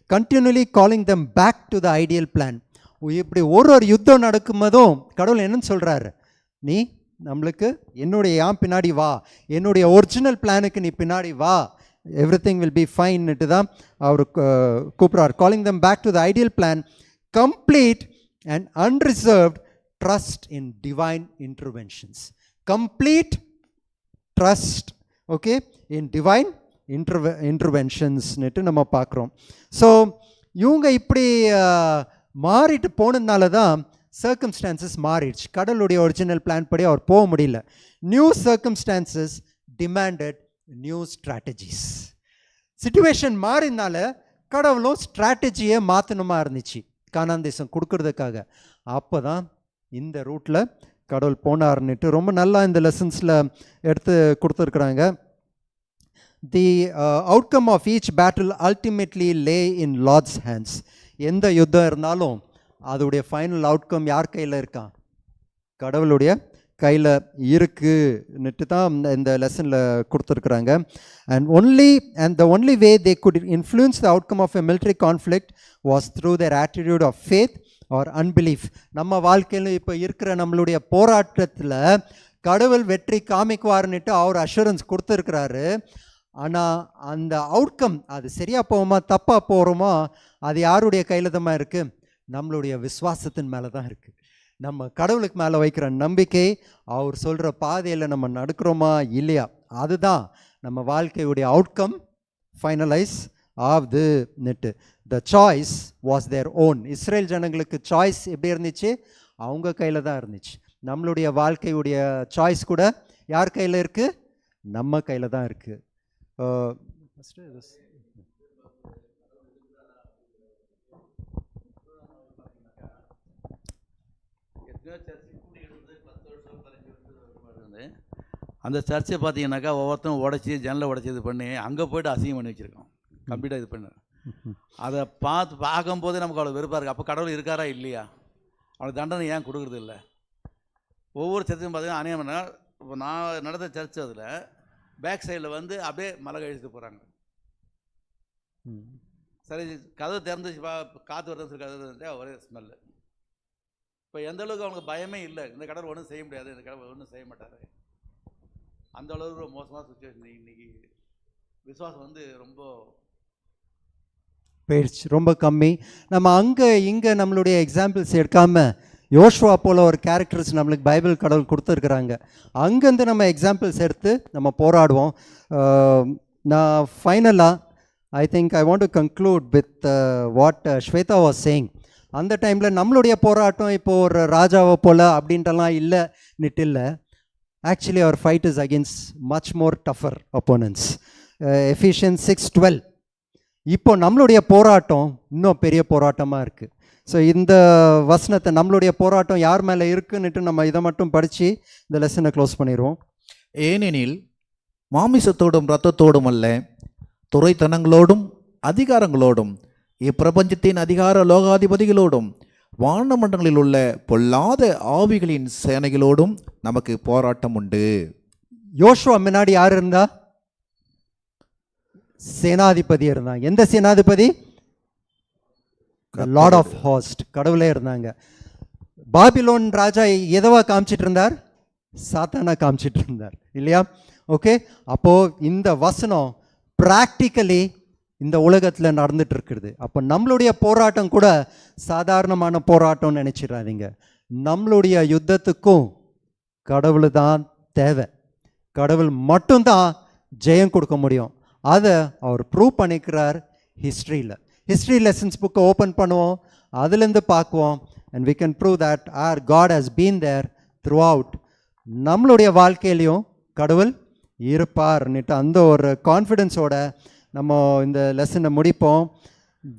Continually calling them back to the ideal plan. இப்படி ஒரு யுத்தம் நடக்கும்போதும் கடவுள் என்னன்னு சொல்கிறாரு, நீ நம்மளுக்கு என்னுடைய பின்னாடி வா, என்னுடைய ஒரிஜினல் பிளானுக்கு நீ பின்னாடி வா, எவ்ரி திங் வில் பி ஃபைன்னுட்டு தான் அவர் கூப்பிட்றார். Calling them back to the ideal plan, complete and unreserved trust in divine interventions. Complete trust, okay, in divine இன்டர்வென்ஷன்ஸ்னுட்டு நம்ம பார்க்குறோம். ஸோ இவங்க இப்படி மாறிட்டு போனதுனால தான் சர்க்கம்ஸ்டான்சஸ் மாறிடுச்சு. கடவுளுடைய ஒரிஜினல் பிளான் படி அவர் போக முடியல. New circumstances demanded new strategies. Situation மாறினால கடவுளும் ஸ்ட்ராட்டஜியை மாற்றணுமா இருந்துச்சு கானான் தேசம் கொடுக்கறதுக்காக. அப்போ தான் இந்த ரூட்டில் கடவுள் போனார்னுட்டு ரொம்ப நல்லா இந்த லெசன்ஸில் எடுத்து கொடுத்துருக்குறாங்க. The outcome of each battle ultimately lay in Lord's hands. எந்த யுத்தம் இருந்தாலும் அதோடைய ஃபைனல் அவுட்கம் யார் கையில் இருக்கான், கடவுளுடைய கையில் இருக்குன்னுட்டு தான் இந்த லெசனில் கொடுத்துருக்குறாங்க. And the only way they could influence the outcome of a military conflict was through their attitude of faith or unbelief. நம்ம வாழ்க்கையில் இப்போ இருக்கிற நம்மளுடைய போராட்டத்தில் கடவுள் வெற்றி காமிக்குவார்னுட்டு அவர் அஷூரன்ஸ் கொடுத்துருக்கிறாரு. ஆனால் அந்த அவுட்கம் அது சரியாக போகுமா தப்பாக போகிறோமா அது யாருடைய கையில் தான் இருக்குது, நம்மளுடைய விசுவாசத்தின் மேலே தான் இருக்குது. நம்ம கடவுளுக்கு மேலே வைக்கிற நம்பிக்கை, அவர் சொல்கிற பாதையில் நம்ம நடக்கிறோமா இல்லையா, அதுதான் நம்ம வாழ்க்கையுடைய அவுட்கம் ஃபைனலைஸ் ஆகுதுன்னுட்டு. The choice was their own. Israel ஜனங்களுக்கு சாய்ஸ் எப்படி இருந்துச்சு, அவங்க கையில் தான் இருந்துச்சு. நம்மளுடைய வாழ்க்கையுடைய சாய்ஸ் கூட யார் கையில் இருக்குது, நம்ம கையில் தான் இருக்குது. அந்த சர்ச்சை பார்த்தீங்கன்னாக்கா ஒவ்வொருத்தரும் உடச்சி ஜன்னலை உடச்சி இது பண்ணி அங்கே போய்ட்டு அசிங்கம் பண்ணி வச்சுருக்கோம், கம்ப்ளீட்டாக இது பண்ண. அதை பார்க்கும்போதே நமக்கு அவ்வளோ வெறுப்பாக இருக்குது. அப்போ கடவுள் இருக்காரா இல்லையா, அவனுக்கு தண்டனை ஏன் கொடுக்குறது இல்லை. ஒவ்வொரு சர்ச்சையும் பார்த்தீங்கன்னா அநியாயம். இப்போ நான் நடந்த சர்ச்சு அதில் பேக் சைடில் வந்து அப்படியே மலை கழிச்சுட்டு போகிறாங்க. சரி கதவு திறந்துச்சு, காற்று வருதுன்னு கதவு திறந்துட்டா ஒரே ஸ்மெல்லு. இப்போ எந்த அளவுக்கு அவனுக்கு பயமே இல்லை, இந்த கடவுள் ஒன்றும் செய்ய முடியாது, இந்த கடவுள் ஒன்றும் செய்ய மாட்டார். அந்த அளவுக்கு ரொம்ப மோசமான சுச்சுவேஷன். இன்னைக்கு விசுவாசம் வந்து ரொம்ப போயிடுச்சு, ரொம்ப கம்மி. நம்ம அங்கே இங்கே நம்மளுடைய எக்ஸாம்பிள்ஸ் எடுக்காமல் யோசுவா போல் ஒரு கேரக்டர்ஸ் நம்மளுக்கு பைபிள் கடவுள் கொடுத்துருக்குறாங்க, அங்கேருந்து நம்ம எக்ஸாம்பிள்ஸ் எடுத்து நம்ம போராடுவோம். நான் ஃபைனலாக I think I want to conclude with what Shweta was saying. அந்த டைமில் நம்மளுடைய போராட்டம் இப்போது ஒரு ராஜாவை போல் அப்படின்ட்டுலாம் இல்லைன்னுட்டு இல்லை. ஆக்சுவலி அவர் fight is against much more tougher opponents. Ephesians 6:12. இப்போ நம்மளுடைய போராட்டம் இன்னும் பெரிய போராட்டமாக இருக்குது. ஸோ இந்த வசனத்தை நம்மளுடைய போராட்டம் யார் மேலே இருக்குன்னுட்டு நம்ம இதை மட்டும் படித்து இந்த லெசனை க்ளோஸ் பண்ணிடுவோம். ஏனெனில் மாமிசத்தோடும் இரத்தத்தோடும் அல்ல, துரைத்தனங்களோடும் அதிகாரங்களோடும் இப்பிரபஞ்சத்தின் அதிகார லோகாதிபதிகளோடும் வானமண்டங்களில் உள்ள பொல்லாத ஆவிகளின் சேனைகளோடும் நமக்கு போராட்டம் உண்டு. யோசுவா முன்னாடி யார் இருந்தா? சேனாதிபதி இருந்தாங்க. எந்த சேனாதிபதி? லார்ட் ஆஃப் ஹாஸ்ட், கடவுளே இருந்தாங்க. பாபிலோன் ராஜா எதவா காமிச்சிட்டு இருந்தார்? சாத்தானா காமிச்சிட்டு இருந்தார் இல்லையா? ஓகே, அப்போ இந்த வசனம் பிராக்டிக்கலி இந்த உலகத்தில் நடந்துட்டு இருக்கிறது. அப்போ நம்மளுடைய போராட்டம் கூட சாதாரணமான போராட்டம்னு நினைச்சிடாதீங்க. நம்மளுடைய யுத்தத்துக்கும் கடவுள் தான் தேவை. கடவுள் மட்டும்தான் ஜெயம் கொடுக்க முடியும். அதை அவர் ப்ரூவ் பண்ணிக்கிறார் ஹிஸ்ட்ரியில். ஹிஸ்ட்ரி லெசன்ஸ் புக்கை ஓப்பன் பண்ணுவோம், அதுலேருந்து பார்க்குவோம். And we can prove that our God has been there throughout. நம்மளுடைய வாழ்க்கையிலையும் கடவுள் இருப்பார்னுட்டு அந்த ஒரு கான்ஃபிடென்ஸோட நம்ம இந்த லெசனை முடிப்போம்.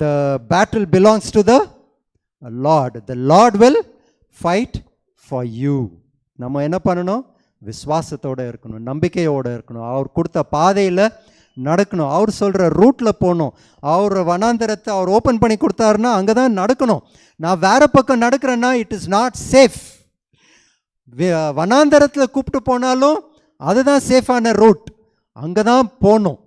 The battle belongs to the Lord. The Lord will fight for you. நம்ம என்ன பண்ணணும்? விசுவாசத்தோடு இருக்கணும், நம்பிக்கையோடு இருக்கணும், அவர் கொடுத்த பாதையில் நடக்கணும், அவர் சொல்கிற ரூட்டில் போகணும். அவர் வனாந்தரத்தை அவர் ஓப்பன் பண்ணி கொடுத்தாருன்னா அங்கே தான் நடக்கணும். நான் வேறு பக்கம் நடக்கிறேன்னா இட் இஸ் நாட் சேஃப். வனாந்தரத்தில் கூப்பிட்டு போனாலும் அதுதான் சேஃபான ரூட், அங்கே தான் போகணும்.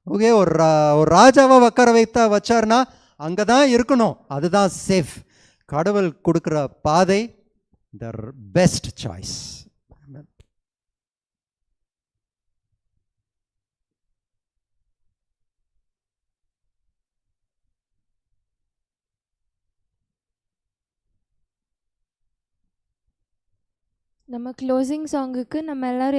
ஓகே, ஒரு ராஜாவை உட்கார வச்சார்னா அங்கே தான் இருக்கணும், அதுதான் சேஃப். கடவுள் கொடுக்குற பாதை த பெஸ்ட் சாய்ஸ். நம்ம க்ளோசிங் சாங்குக்கு நம்ம எல்லாரும்